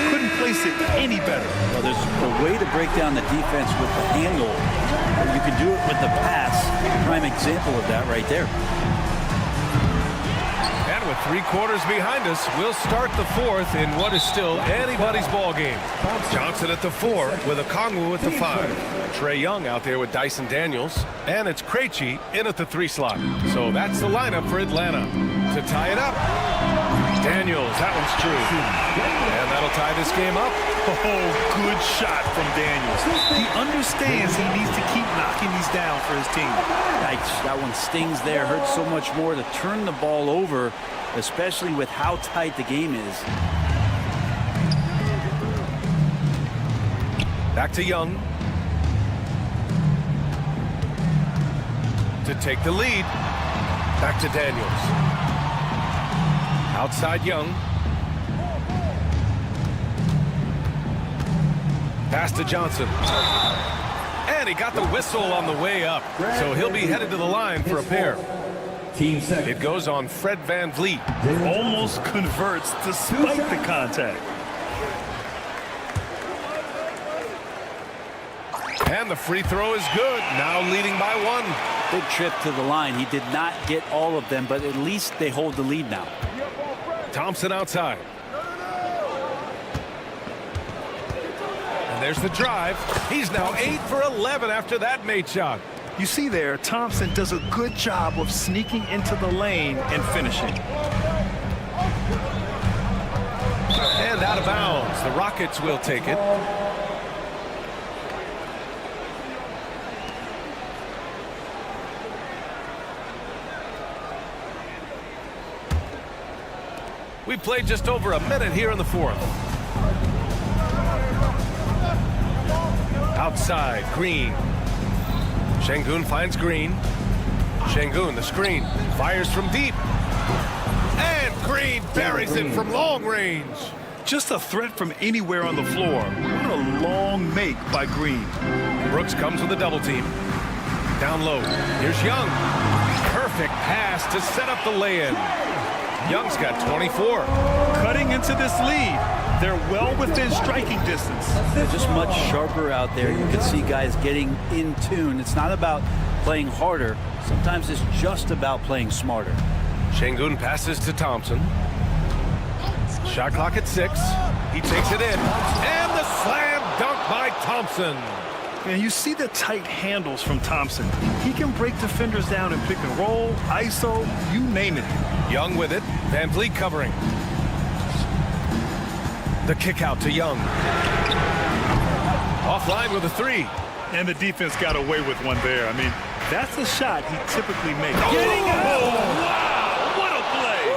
Couldn't place it any better. Well, there's a way to break down the defense with the handle. You can do it with the pass. Prime example of that right there. And with 3 quarters behind us, we'll start the fourth in what is still anybody's ball game. Johnson at the 4 with Okongwu at the 5. Trae Young out there with Dyson Daniels. And it's Krejci in at the 3 slot. So that's the lineup for Atlanta. To tie it up, Daniels, that one's true. And that'll tie this game up. Oh, good shot from Daniels. He understands he needs to keep knocking these down for his team. That one stings there. Hurts so much more to turn the ball over, especially with how tight the game is. Back to Young. To take the lead. Back to Daniels. Outside Young. Pass to Johnson. And he got the whistle on the way up. So he'll be headed to the line for a pair. It goes on Fred VanVleet. Almost converts despite the contact. And the free throw is good. Now leading by 1. Big trip to the line. He did not get all of them, but at least they hold the lead now. Thompson outside. And And there's the drive. He's now 8 for 11 after that made shot. You see there, Thompson does a good job of sneaking into the lane and finishing. And out of bounds. The Rockets will take it. We played just over a minute here in the fourth. Outside, Green. Şengün finds Green. Şengün, the screen, fires from deep. And Green buries it from long range. Just a threat from anywhere on the floor. What a long make by Green. Brooks comes with a double team. Down low, here's Young. Perfect pass to set up the lay-in. Young's got 24. Cutting into this lead. They're well within striking distance. They're just much sharper out there. You can see guys getting in tune. It's not about playing harder. Sometimes it's just about playing smarter. Şengün passes to Thompson. Shot clock at 6. He takes it in. And the slam dunk by Thompson. And you see the tight handles from Thompson. He can break defenders down in pick and roll, ISO, you name it. Young with it. Van Vliet covering. The kick out to Young. Offline with a 3. And the defense got away with one there. I mean, that's a shot he typically makes. Wow, what a play.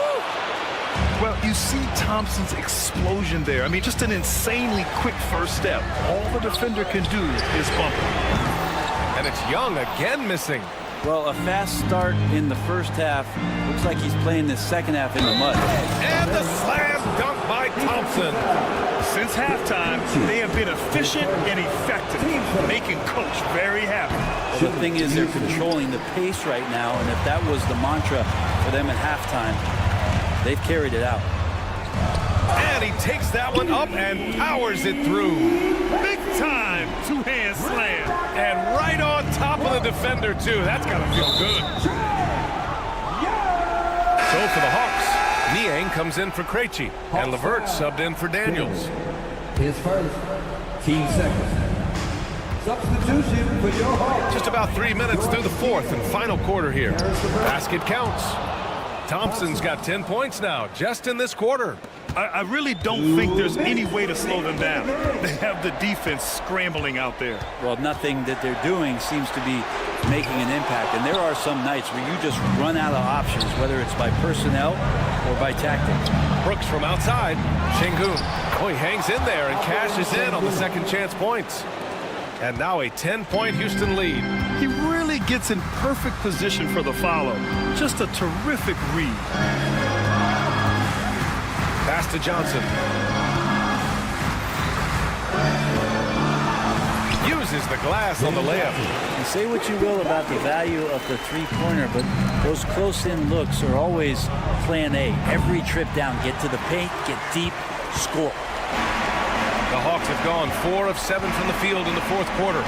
Well, you see Thompson's explosion there. I mean, just an insanely quick first step. All the defender can do is bump it. And it's Young again missing. Well, a fast start in the first half. Looks like he's playing the second half in the mud. And the slam dunk by Thompson. Since halftime, they have been efficient and effective, making Coach very happy. The thing is, they're controlling the pace right now, and if that was the mantra for them at halftime, they've carried it out. And he takes that one up and powers it through. Big time two-hand slam. And right on top of the defender, too. That's got to feel good. So for the Hawks, Niang comes in for Krejci, and LeVert subbed in for Daniels. His first, team second. Substitution for your Hawks. Just about 3 minutes through the fourth and final quarter here. Basket counts. Thompson's got 10 points now, just in this quarter. I really don't think there's any way to slow them down. They have the defense scrambling out there. Well, nothing that they're doing seems to be making an impact. And there are some nights where you just run out of options, whether it's by personnel or by tactics. Brooks from outside. Şengün. Oh, he hangs in there and cashes in on the second chance points. And now a 10-point Houston lead. He really gets in perfect position for the follow. Just a terrific read. Pass to Johnson. Uses the glass on the layup. You say what you will about the value of the three-pointer, but those close-in looks are always plan A. Every trip down, get to the paint, get deep, score. The Hawks have gone 4 of 7 from the field in the fourth quarter.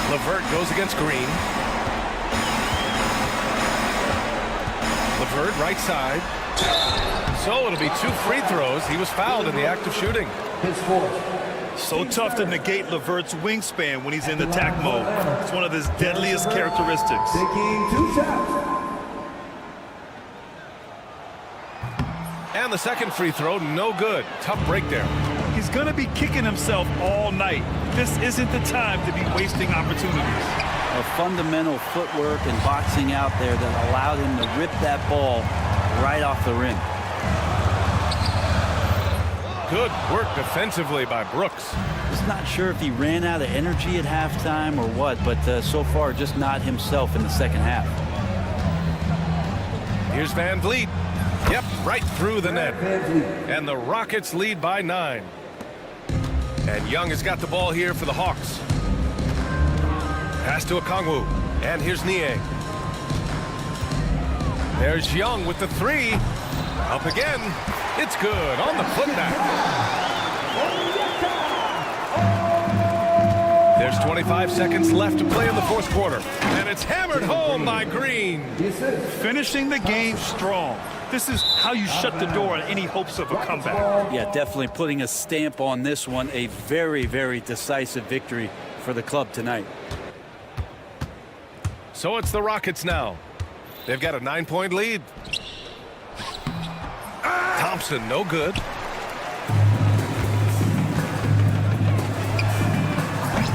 LeVert goes against Green. LeVert right side. So it'll be 2 free throws. He was fouled in the act of shooting. His fourth. So tough to negate LeVert's wingspan when he's in attack mode. It's one of his deadliest characteristics. Taking 2 shots. And the second free throw, no good. Tough break there. He's going to be kicking himself all night. This isn't the time to be wasting opportunities. A fundamental footwork and boxing out there that allowed him to rip that ball right off the rim. Good work defensively by Brooks. Just not sure if he ran out of energy at halftime or what, but so far just not himself in the second half. Here's Van Vliet. Yep, right through the net. And the Rockets lead by 9. And Young has got the ball here for the Hawks. Pass to Okongwu. And here's Niang. There's Young with the 3. Up again. It's good on the putback. There's 25 seconds left to play in the fourth quarter. And it's hammered home by Green. Finishing the game strong. This is how you shut the door on any hopes of a comeback. Yeah, definitely putting a stamp on this one. A very, very decisive victory for the club tonight. So it's the Rockets now. They've got a 9-point lead. Thompson, no good.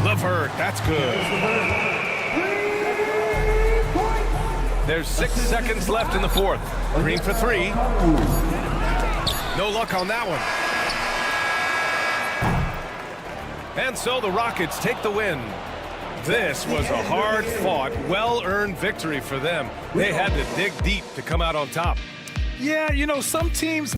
Levert, that's good. There's 6 seconds left in the fourth. Green for 3. No luck on that one. And so the Rockets take the win. This was a hard-fought, well-earned victory for them. They had to dig deep to come out on top. Yeah, you know, some teams...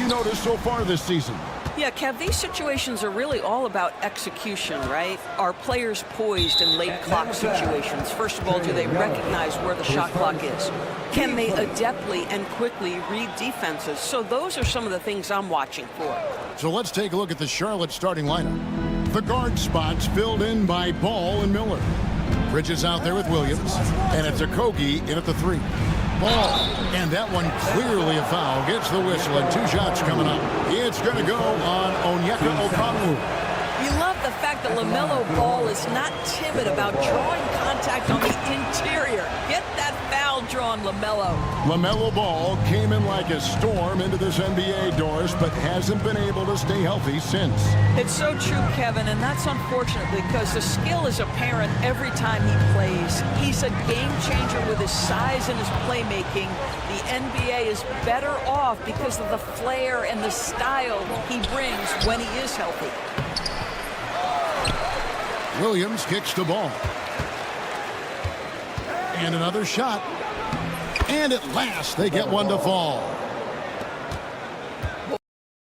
you noticed so far this season? Yeah, Kev, these situations are really all about execution, right? Are players poised in late clock situations? First of all, do they recognize where the shot clock is? Can they adeptly and quickly read defenses? So those are some of the things I'm watching for. So let's take a look at the Charlotte starting lineup. The guard spots filled in by Ball and Miller. Bridges out there with Williams, and it's Okogie in at the 3. Ball, and that one clearly a foul. Gets the whistle, and 2 shots coming up. It's going to go on Onyeka Okongwu. You love the fact that LaMelo Ball is not timid about drawing contact on the interior. Get that foul drawn, LaMelo. LaMelo Ball came in like a storm into this NBA, Doris, but hasn't been able to stay healthy since. It's so true, Kevin, and that's unfortunate because the skill is apparent every time he plays. He's a game changer with his size and his playmaking. The NBA is better off because of the flair and the style he brings when he is healthy. Williams kicks the ball. And another shot. And at last, they get one to fall.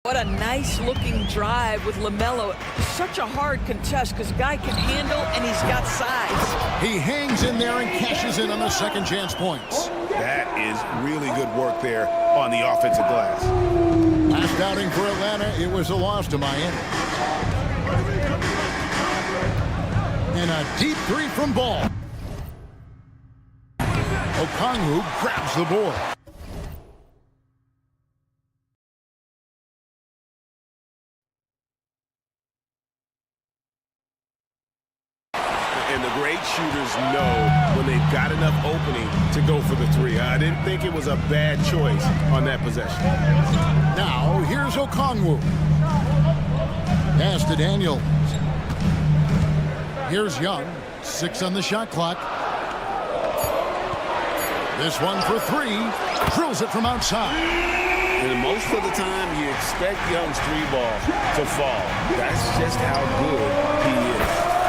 What a nice-looking drive with LaMelo. Such a hard contest because guy can handle and he's got size. He hangs in there and cashes in on the second chance points. That is really good work there on the offensive glass. Last outing for Atlanta, it was a loss to Miami. And a deep 3 from Ball. Okongwu grabs the board. And the great shooters know when they've got enough opening to go for the 3. I didn't think it was a bad choice on that possession. Now, here's Okongwu. Pass to Daniel. Here's Young. 6 on the shot clock. This one for 3. Drills it from outside. And most of the time, you expect Young's 3 ball to fall. That's just how good he is.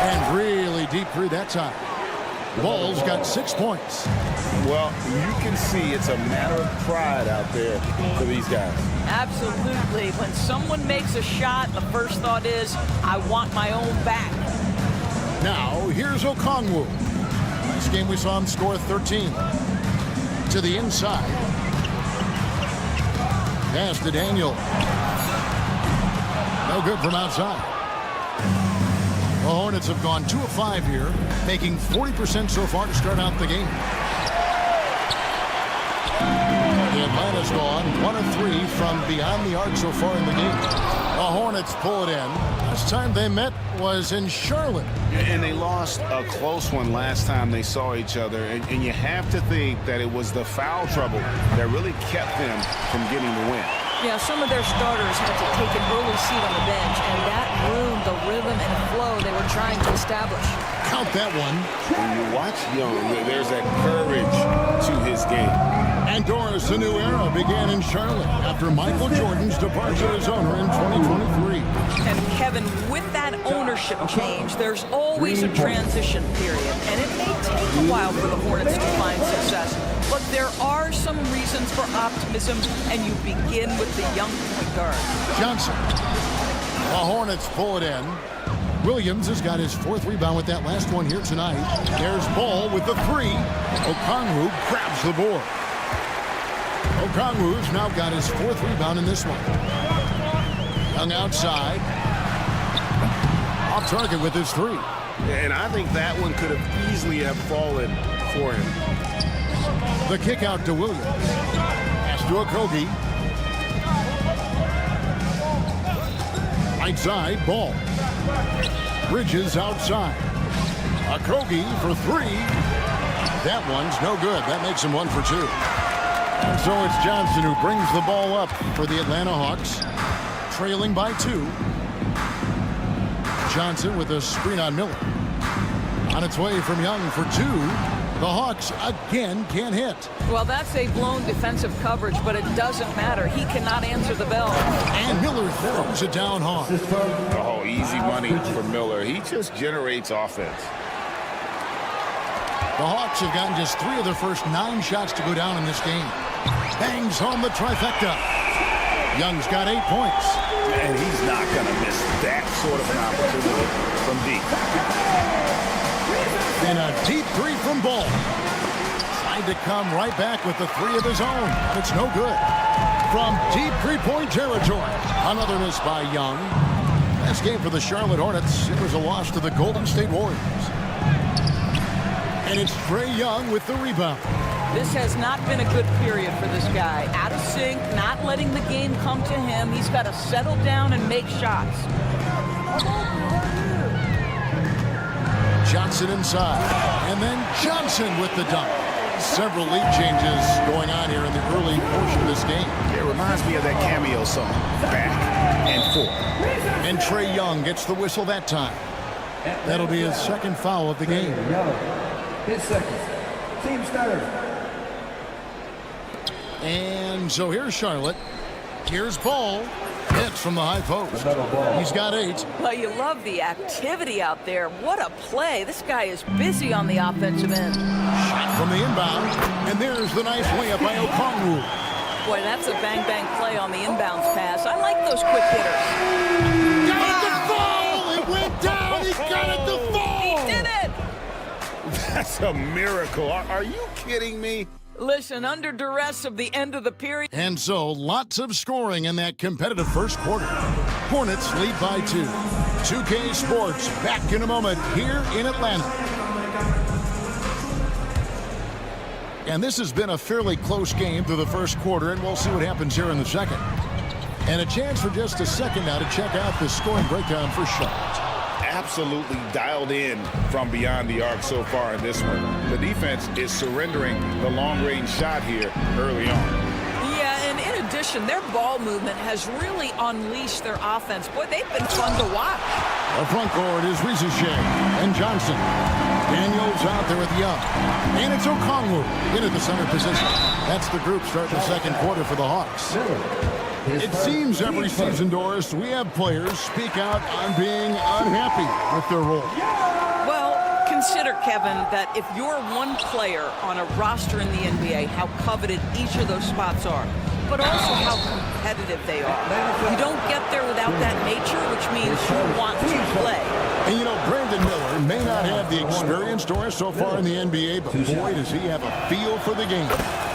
And really deep 3 that time. Ball's got 6 points. Well, you can see it's a matter of pride out there for these guys. Absolutely. When someone makes a shot, the first thought is, I want my own back. Now, here's Okongwu. Last game we saw him score 13. To the inside. Pass to Daniel. No good from outside. The Hornets have gone 2 of 5 here, making 40% so far to start out the game. Atlanta's gone 1 of 3 from beyond the arc so far in the game. The Hornets pull it in. Last time they met was in Charlotte. And they lost a close one last time they saw each other. And you have to think that it was the foul trouble that really kept them from getting the win. Yeah, some of their starters had to take an early seat on the bench, and that ruined the rhythm and flow they were trying to establish. Count that one. When you watch Young, there's that courage to his game. And Doris, a new era began in Charlotte after Michael Jordan's departure as owner in 2023. And Kevin, with that ownership change, there's always a transition period, and it may take a while for the Hornets to find success. But there are some reasons for optimism, and you begin with the young point guard. Johnson. The Hornets pull it in. Williams has got his 4th rebound with that last one here tonight. There's Ball with the 3. Okongwu grabs the board. Okongwu's now got his 4th rebound in this one. Young outside. Off target with his 3. And I think that one could have easily have fallen for him. The kick out to Williams. Pass to Okogie. Right side, Ball. Bridges outside. Okogie for 3. That one's no good. That makes him 1 for 2. And so it's Johnson who brings the ball up for the Atlanta Hawks. Trailing by 2. Johnson with a screen on Miller. On its way from Young for 2. The Hawks again can't hit. Well, that's a blown defensive coverage, but it doesn't matter. He cannot answer the bell. And Miller throws it down hard. Oh, easy money for Miller. He just generates offense. The Hawks have gotten just 3 of their first 9 shots to go down in this game. Bangs home the trifecta. Young's got 8 points. And he's not going to miss that sort of an opportunity from deep. And a deep three from Ball. Trying to come right back with the three of his own. It's no good. From deep three-point territory. Another miss by Young. Last game for the Charlotte Hornets, it was a loss to the Golden State Warriors. And it's Trae Young with the rebound. This has not been a good period for this guy. Out of sync, not letting the game come to him. He's got to settle down and make shots. Johnson inside. And then Johnson with the dunk. Several lead changes going on here in the early portion of this game. It reminds me of that cameo song, Back and Forth. And Trae Young gets the whistle that time. That'll be his second foul of the game. His second. Team starter. And so here's Charlotte. Here's Ball. Hits from the high post. He's got 8. Well, you love the activity out there. What a play. This guy is busy on the offensive end. Shot from the inbound. And there's the nice layup by Okongwu. Boy, that's a bang-bang play on the inbounds pass. I like those quick hitters. Got it to fall! It went down! He got it to fall! He did it! That's a miracle. Are you kidding me? Listen, under duress of the end of the period. And so, lots of scoring in that competitive first quarter. Hornets lead by 2. 2K Sports back in a moment here in Atlanta. And this has been a fairly close game through the first quarter, and we'll see what happens here in the second. And a chance for just a second now to check out the scoring breakdown for Charlotte. Absolutely dialed in from beyond the arc so far in this one. The defense is surrendering the long-range shot here early on. Yeah, and in addition, their ball movement has really unleashed their offense. Boy, they've been fun to watch. The front court is Rizichet and Johnson. Daniels out there with Young. And it's Okongwu in at the center position. That's the group starting the second quarter for the Hawks. It seems every season, Doris, we have players speak out on being unhappy with their role. Well, consider, Kevin, that if you're one player on a roster in the NBA, how coveted each of those spots are, but also how competitive they are. You don't get there without that nature, which means you want to play. And you know, Brandon Miller may not have the experience, Doris, so far in the NBA, but boy, does he have a feel for the game.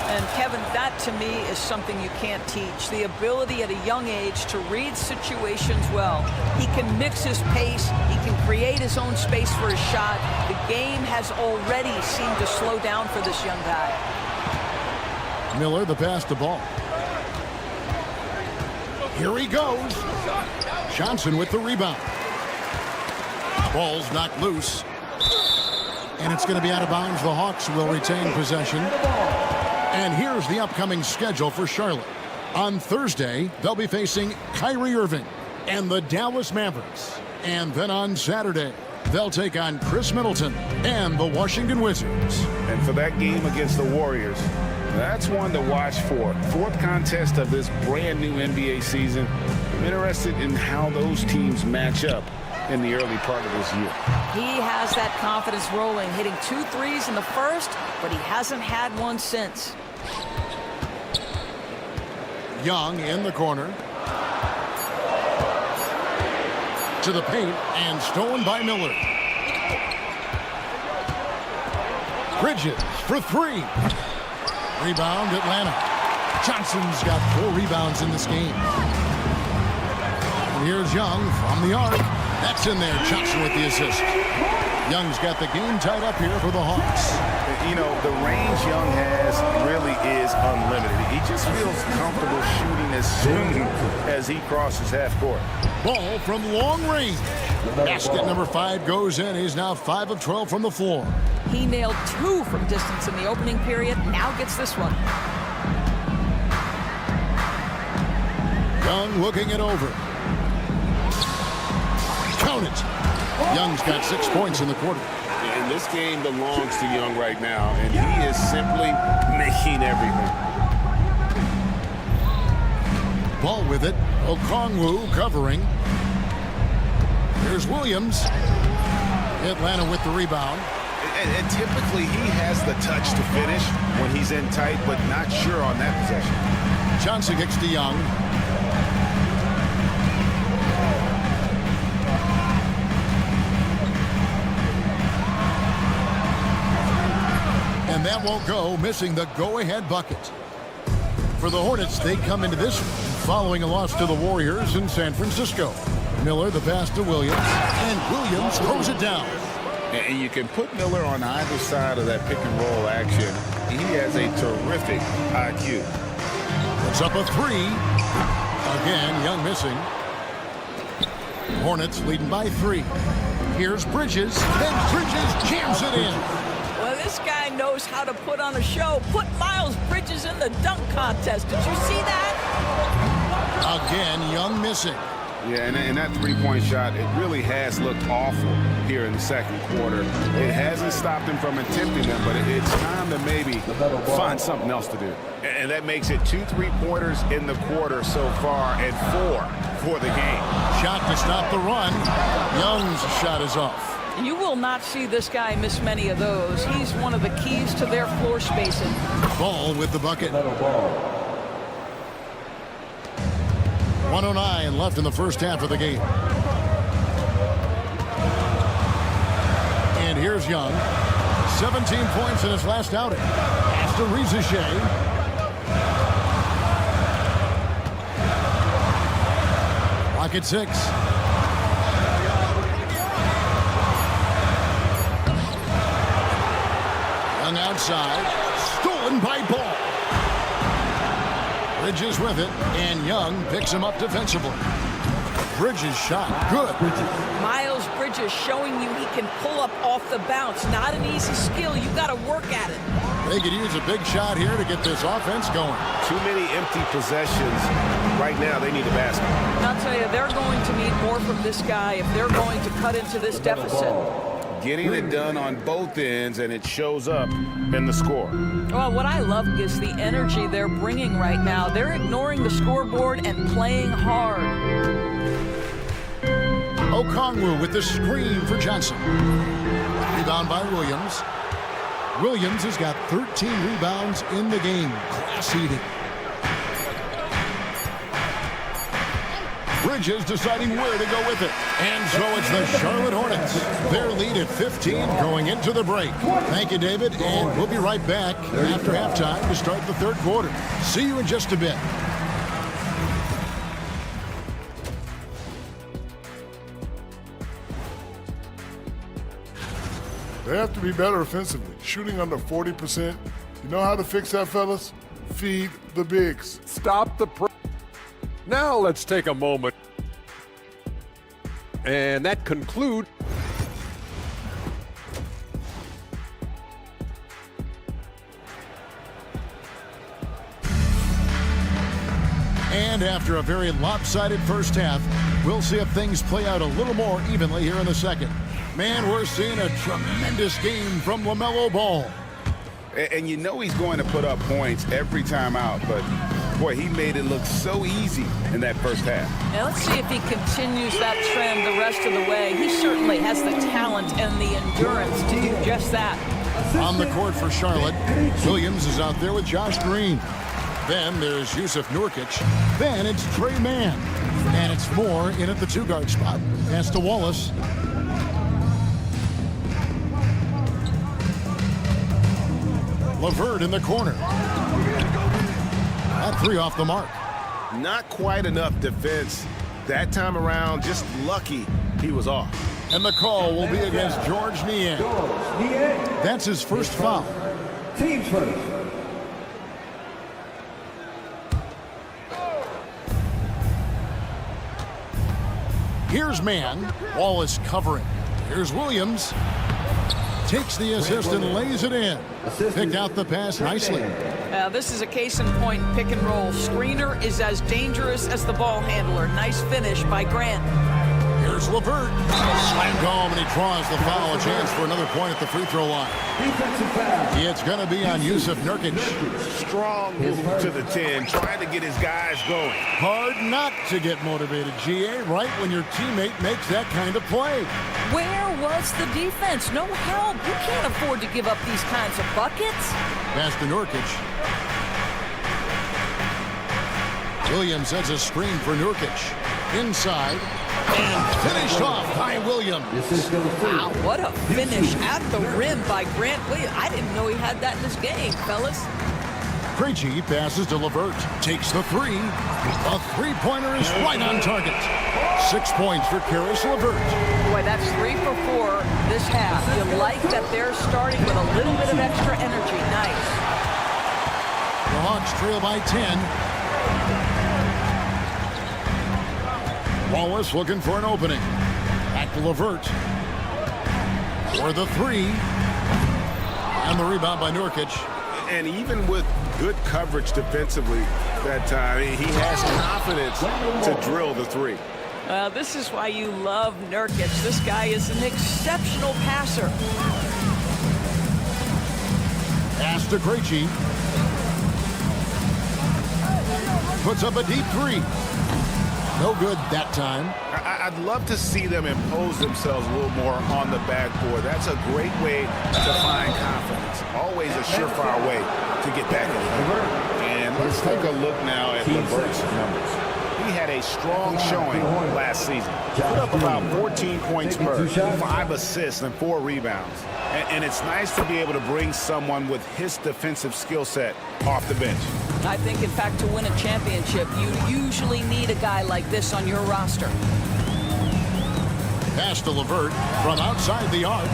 And Kevin, that to me is something you can't teach. The ability at a young age to read situations well. He can mix his pace. He can create his own space for his shot. The game has already seemed to slow down for this young guy. Miller, the pass to Ball. Here he goes. Johnson with the rebound. Ball's knocked loose. And it's going to be out of bounds. The Hawks will retain possession. And here's the upcoming schedule for Charlotte. On Thursday, they'll be facing Kyrie Irving and the Dallas Mavericks. And then on Saturday, they'll take on Chris Middleton and the Washington Wizards. And for that game against the Warriors, that's one to watch for. Fourth contest of this brand new NBA season. I'm interested in how those teams match up in the early part of this year. He has that confidence rolling, hitting 2 threes in the first, but he hasn't had one since. Young in the corner. To the paint and stolen by Miller. Bridges for 3. Rebound Atlanta. Johnson's got 4 rebounds in this game. And here's Young from the arc. That's in there. Johnson with the assist. Young's got the game tied up here for the Hawks. You know, the range Young has really is unlimited. He just feels comfortable shooting as soon as he crosses half court. Ball from long range. Basket number 5 goes in. He's now 5 of 12 from the floor. He nailed 2 from distance in the opening period. Now gets this one. Young looking it over. Count it. Young's got 6 points in the quarter. And this game belongs to Young right now, and he is simply making everything. Ball with it. Okongwu covering. Here's Williams. Atlanta with the rebound. And typically he has the touch to finish when he's in tight, but not sure on that possession. Johnson kicks to Young. And that won't go, missing the go-ahead bucket. For the Hornets, they come into this following a loss to the Warriors in San Francisco. Miller, the pass to Williams, and Williams throws it down. And you can put Miller on either side of that pick-and-roll action. He has a terrific IQ. It's up a three. Again, Young missing. Hornets leading by 3. Here's Bridges, and Bridges jams it in. Well, this guy knows how to put on a show. Put Miles Bridges in the dunk contest. Did you see that? Again, Young missing. Yeah, and that three-point shot, it really has looked awful here in the second quarter. It hasn't stopped him from attempting them, but it's time to maybe find something else to do. And that makes it 2 3-pointers in the quarter so far and 4 for the game. Shot to stop the run. Young's shot is off. You will not see this guy miss many of those. He's one of the keys to their floor spacing. Ball with the bucket. 1:09 left in the first half of the game. And here's Young. 17 points in his last outing. Pass to Rizachet. Rocket 6. Young outside. Stolen by Ball. Bridges with it, and Young picks him up defensively. Bridges shot, good. Miles Bridges showing you he can pull up off the bounce. Not an easy skill. You got to work at it. They could use a big shot here to get this offense going. Too many empty possessions. Right now, they need a basket. I'll tell you, they're going to need more from this guy if they're going to cut into this deficit. Getting it done on both ends, and it shows up in the score. Well, what I love is the energy they're bringing right now. They're ignoring the scoreboard and playing hard. Okongwu with the screen for Johnson. Rebound by Williams. Williams has got 13 rebounds in the game. Class eating. Bridges deciding where to go with it. And so it's the Charlotte Hornets. Their lead at 15 going into the break. Thank you, David. And we'll be right back after halftime to start the third quarter. See you in just a bit. They have to be better offensively. Shooting under 40%. You know how to fix that, fellas? Feed the bigs. Stop the Now let's take a moment. And that concludes. And after a very lopsided first half, we'll see if things play out a little more evenly here in the second. Man, we're seeing a tremendous game from LaMelo Ball. And you know he's going to put up points every time out, but boy, he made it look so easy in that first half. Now let's see if he continues that trend the rest of the way. He certainly has the talent and the endurance to do just that. On the court for Charlotte, Williams is out there with Josh Green. Then there's Yusuf Nurkic. Then it's Trey Mann. And it's Moore in at the 2-guard spot. Pass to Wallace. LeVert in the corner. That 3 off the mark. Not quite enough defense that time around. Just lucky he was off. And the call will be against George Niang. That's his first foul. Team's first. Here's Mann. Wallace covering. Here's Williams. Takes the assist and lays it in. Picked out the pass nicely. This is a case in point pick and roll. Screener is as dangerous as the ball handler. Nice finish by Grant. Here's LeVert. Slammed home, and he draws the foul. A chance for another point at the free throw line. It's going to be on Yusuf Nurkic. Strong move to the 10, trying to get his guys going. Hard not to get motivated, GA, right when your teammate makes that kind of play. Where was the defense? No help. You can't afford to give up these kinds of buckets. Pass to Nurkic. Williams has a screen for Nurkic. Inside. And finished off by Williams. Wow, what a finish at the rim by Grant Williams. I didn't know he had that in his game, fellas. Krejci passes to LeVert. Takes the three. A three-pointer is right on target. 6 points for Karis LeVert. Boy, that's 3 for 4 this half. You like that they're starting with a little bit of extra energy. Nice. The Hawks trail by 10. Wallace looking for an opening. Back to LeVert. For the three. And the rebound by Nurkic. And even with good coverage defensively that time, he has confidence to drill the three. This is why you love Nurkic. This guy is an exceptional passer. Pass to Krejci. Puts up a deep three. No good that time. I'd love to see them impose themselves a little more on the backboard. That's a great way to find confidence. Always a surefire way to get back in the game. And let's take a look now at LeVert's numbers. He had a strong showing last season. Put up about 14 points per, 5 assists, and 4 rebounds. And it's nice to be able to bring someone with his defensive skill set off the bench. I think, in fact, to win a championship, you usually need a guy like this on your roster. Pass to LeVert from outside the arc.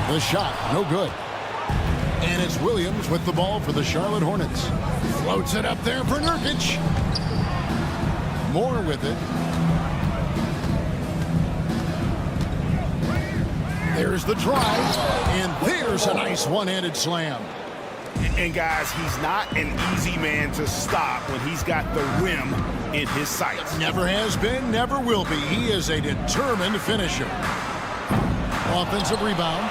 The shot, no good. And it's Williams with the ball for the Charlotte Hornets. Floats it up there for Nurkic. Moore with it. There's the drive, and there's a nice one-handed slam. And guys, he's not an easy man to stop when he's got the rim in his sights. Never has been, never will be. He is a determined finisher. Offensive rebound.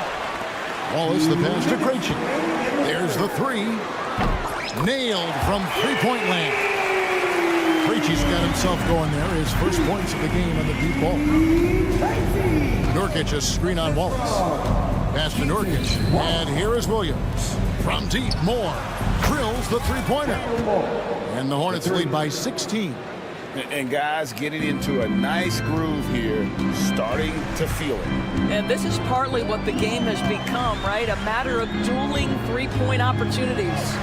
Wallace the pass to Krejci. There's the three. Nailed from three-point land. Krejci's got himself going there. His first points of the game on the deep ball. Nurkic a screen on Wallace. Pass to Nurkic. And here is Williams. From deep, Moore drills the three-pointer. And the Hornets lead by 16. And guys getting into a nice groove here, starting to feel it. And this is partly what the game has become, right? A matter of dueling three-point opportunities.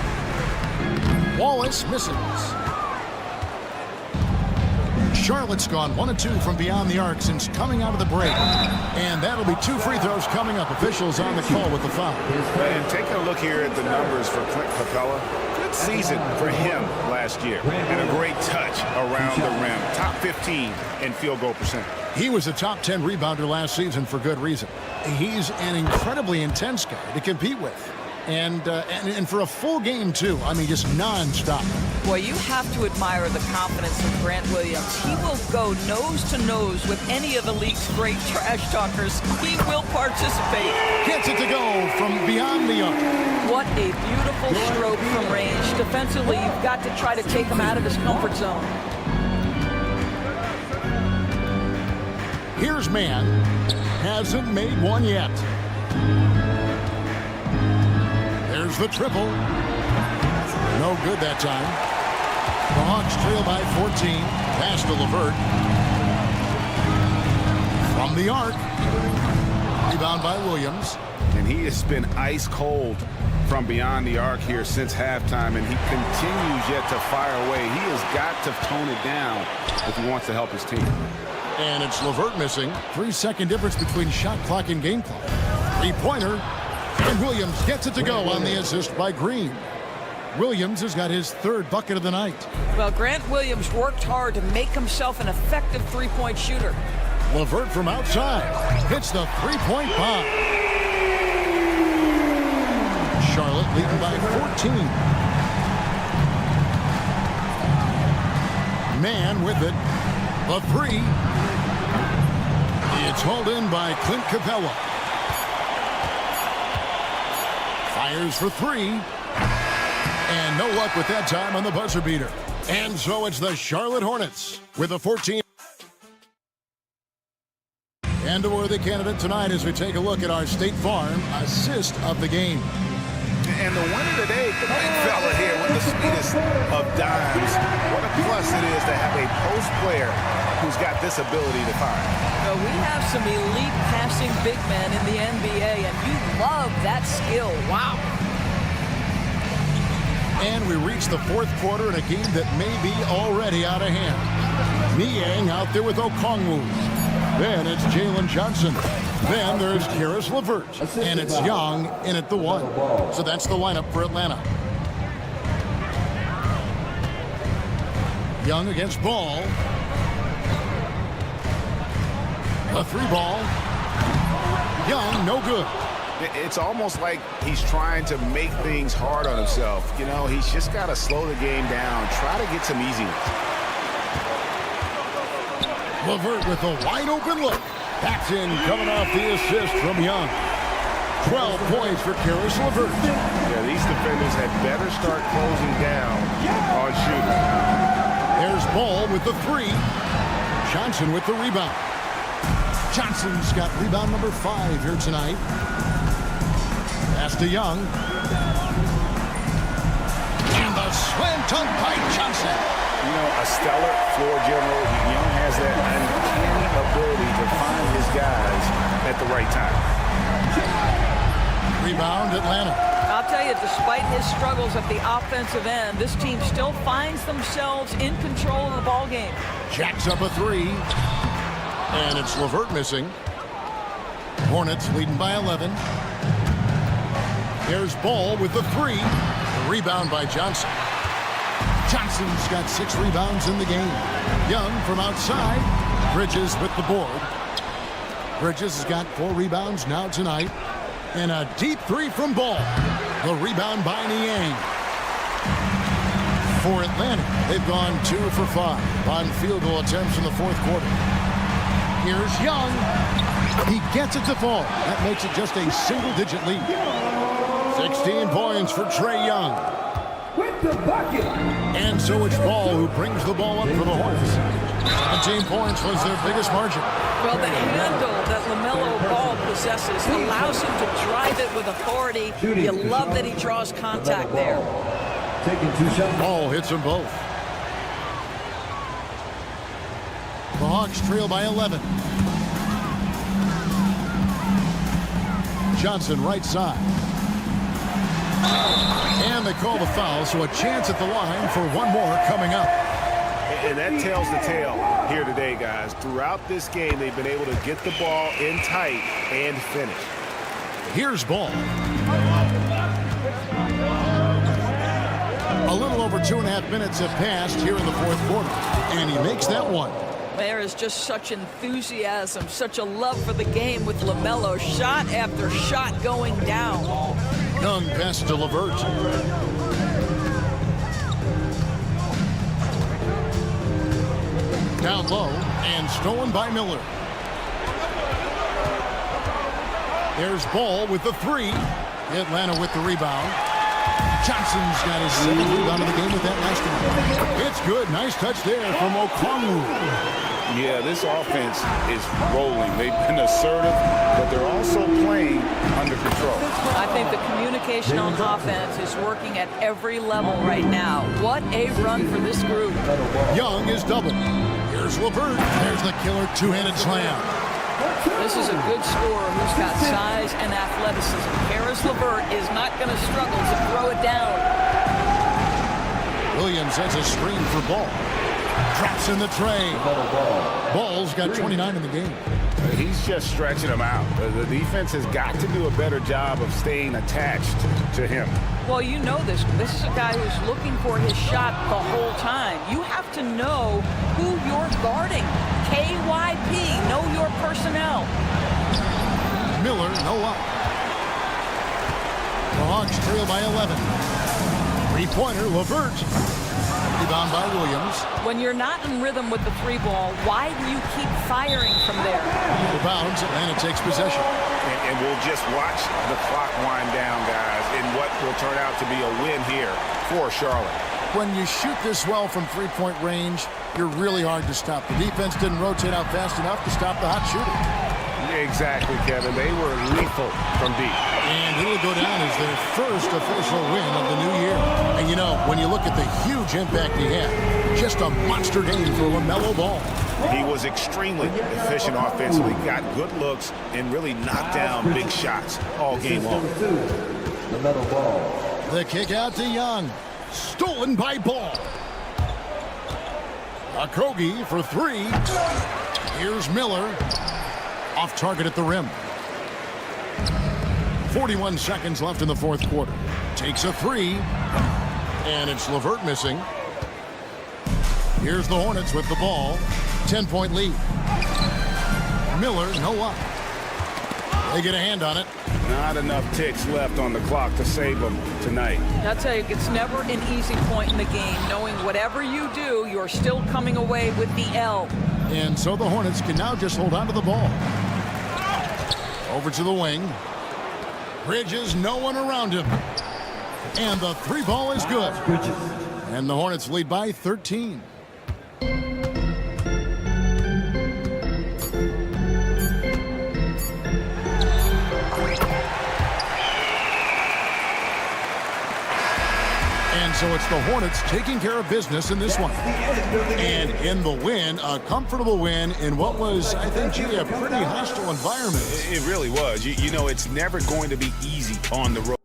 Wallace misses. Charlotte's gone 1 of 2 from beyond the arc since coming out of the break. And that'll be 2 free throws coming up. Officials on the call with the foul. And taking a look here at the numbers for Clint Capella. Good season for him last year. And a great touch around the rim. Top 15 in field goal percent. He was a top 10 rebounder last season for good reason. He's an incredibly intense guy to compete with. And for a full game, too. I mean, just nonstop. Boy, you have to admire the confidence of Grant Williams. He will go nose to nose with any of the league's great trash talkers. He will participate. Gets it to go from beyond the arc. What a beautiful stroke from range. Defensively, you've got to try to take him out of his comfort zone. Here's man. Hasn't made one yet. There's the triple. No good that time. The Hawks trail by 14. Pass to LeVert. From the arc. Rebound by Williams. And he has been ice cold from beyond the arc here since halftime, and he continues yet to fire away. He has got to tone it down if he wants to help his team. And it's LeVert missing. 3-second difference between shot clock and game clock. Three-pointer. And Williams gets it to go on the assist by Green. Williams has got his 3rd bucket of the night. Well, Grant Williams worked hard to make himself an effective three-point shooter. LeVert from outside hits the three-point bomb. Charlotte leading by 14. Man with it. The three. It's hauled in by Clint Capella. Fires for 3. And no luck with that time on the buzzer beater. And so it's the Charlotte Hornets with a 14. And a worthy candidate tonight as we take a look at our State Farm assist of the game. And the winner today, the big fella here with the sweetest of dimes. What a plus it is to have a post player who's got this ability to find. We have some elite passing big men in the NBA, and you love that skill. Wow. And we reach the fourth quarter in a game that may be already out of hand. Niang out there with Okongwu. Then it's Jalen Johnson. Then there's Karis LeVert. And it's Young in at the 1. So that's the lineup for Atlanta. Young against Ball. A 3-ball. Young, no good. It's almost like he's trying to make things hard on himself. You know, he's just got to slow the game down, try to get some easy ones. LeVert with a wide-open look. That's in, coming off the assist from Young. 12 points for Karis LeVert. Yeah, these defenders had better start closing down on shooting. There's Ball with the 3. Johnson with the rebound. Johnson's got rebound number 5 here tonight. Pass to Young. And the slam dunk by Johnson. You know, a stellar floor general. Young has that uncanny ability to find his guys at the right time. Rebound, Atlanta. I'll tell you, despite his struggles at the offensive end, this team still finds themselves in control of the ball game. Jacks up a 3. And it's LeVert missing. Hornets leading by 11. There's Ball with the 3. The rebound by Johnson. Johnson's got 6 rebounds in the game. Young from outside. Bridges with the board. Bridges has got 4 rebounds now tonight. And a deep 3 from Ball. The rebound by Niang. For Atlanta, they've gone 2 for 5 on field goal attempts in the fourth quarter. Here's Young. He gets it to fall. That makes it just a single-digit lead. 16 points for Trae Young. With the bucket. And so it's Ball who brings the ball up for the Hornets. 17 points was their biggest margin. Well, the handle that LaMelo Ball possesses allows him to drive it with authority. You love that he draws contact there. Taking 2 shots. Ball hits them both. The Hawks trail by 11. Johnson right side. And they call the foul, so a chance at the line for one more coming up. And that tells the tale here today, guys. Throughout this game, they've been able to get the ball in tight and finish. Here's Ball. A little over 2.5 minutes have passed here in the fourth quarter, and he makes that one. There is just such enthusiasm, such a love for the game with LaMelo. Shot after shot going down. Young pass to LeVert. Down low and stolen by Miller. There's Ball with the 3. Atlanta with the rebound. Johnson's got his 7th rebound of the game with that last one. It's good. Nice touch there from Okongwu. Yeah, this offense is rolling. They've been assertive, but they're also playing under control. I think the communication on offense is working at every level right now. What a run for this group. Young is double. Here's LeVert. There's the killer 2-handed slam. This is a good scorer who's got size and athleticism. Karis LeVert is not going to struggle to throw it down. Williams has a screen for Ball. Traps in the tray. Ball's got 29 in the game. He's just stretching them out. The defense has got to do a better job of staying attached to him. Well, you know this. This is a guy who's looking for his shot the whole time. You have to know who you're guarding. KYP, know your personnel. Miller, no up. The Hawks trail by 11. 3-pointer, LeVert. Rebound by Williams. When you're not in rhythm with the 3-ball, why do you keep firing from there? The bounds, Atlanta takes possession. And we'll just watch the clock wind down, guys, in what will turn out to be a win here for Charlotte. When you shoot this well from 3-point range, you're really hard to stop. The defense didn't rotate out fast enough to stop the hot shooter. Exactly, Kevin. They were lethal from deep. And it'll go down as their first official win of the new year. And you know, when you look at the huge impact he had, just a monster game for LaMelo Ball. He was extremely efficient offensively, got good looks, and really knocked down big shots all game long. LaMelo Ball. The kick out to Young. Stolen by Ball. Okogie for three. Here's Miller. Off target at the rim. 41 seconds left in the fourth quarter. Takes a three. And it's LeVert missing. Here's the Hornets with the ball. 10-point lead. Miller, no up. They get a hand on it. Not enough ticks left on the clock to save them tonight. I'll tell you, it's never an easy point in the game, knowing whatever you do, you're still coming away with the L. And so the Hornets can now just hold on to the ball. Over to the wing. Bridges, no one around him. And the three ball is good. And the Hornets lead by 13. And so it's the Hornets taking care of business in this one. And in the win, a comfortable win in what was, I think, a pretty hostile environment. It really was. You know, it's never going to be easy on the road.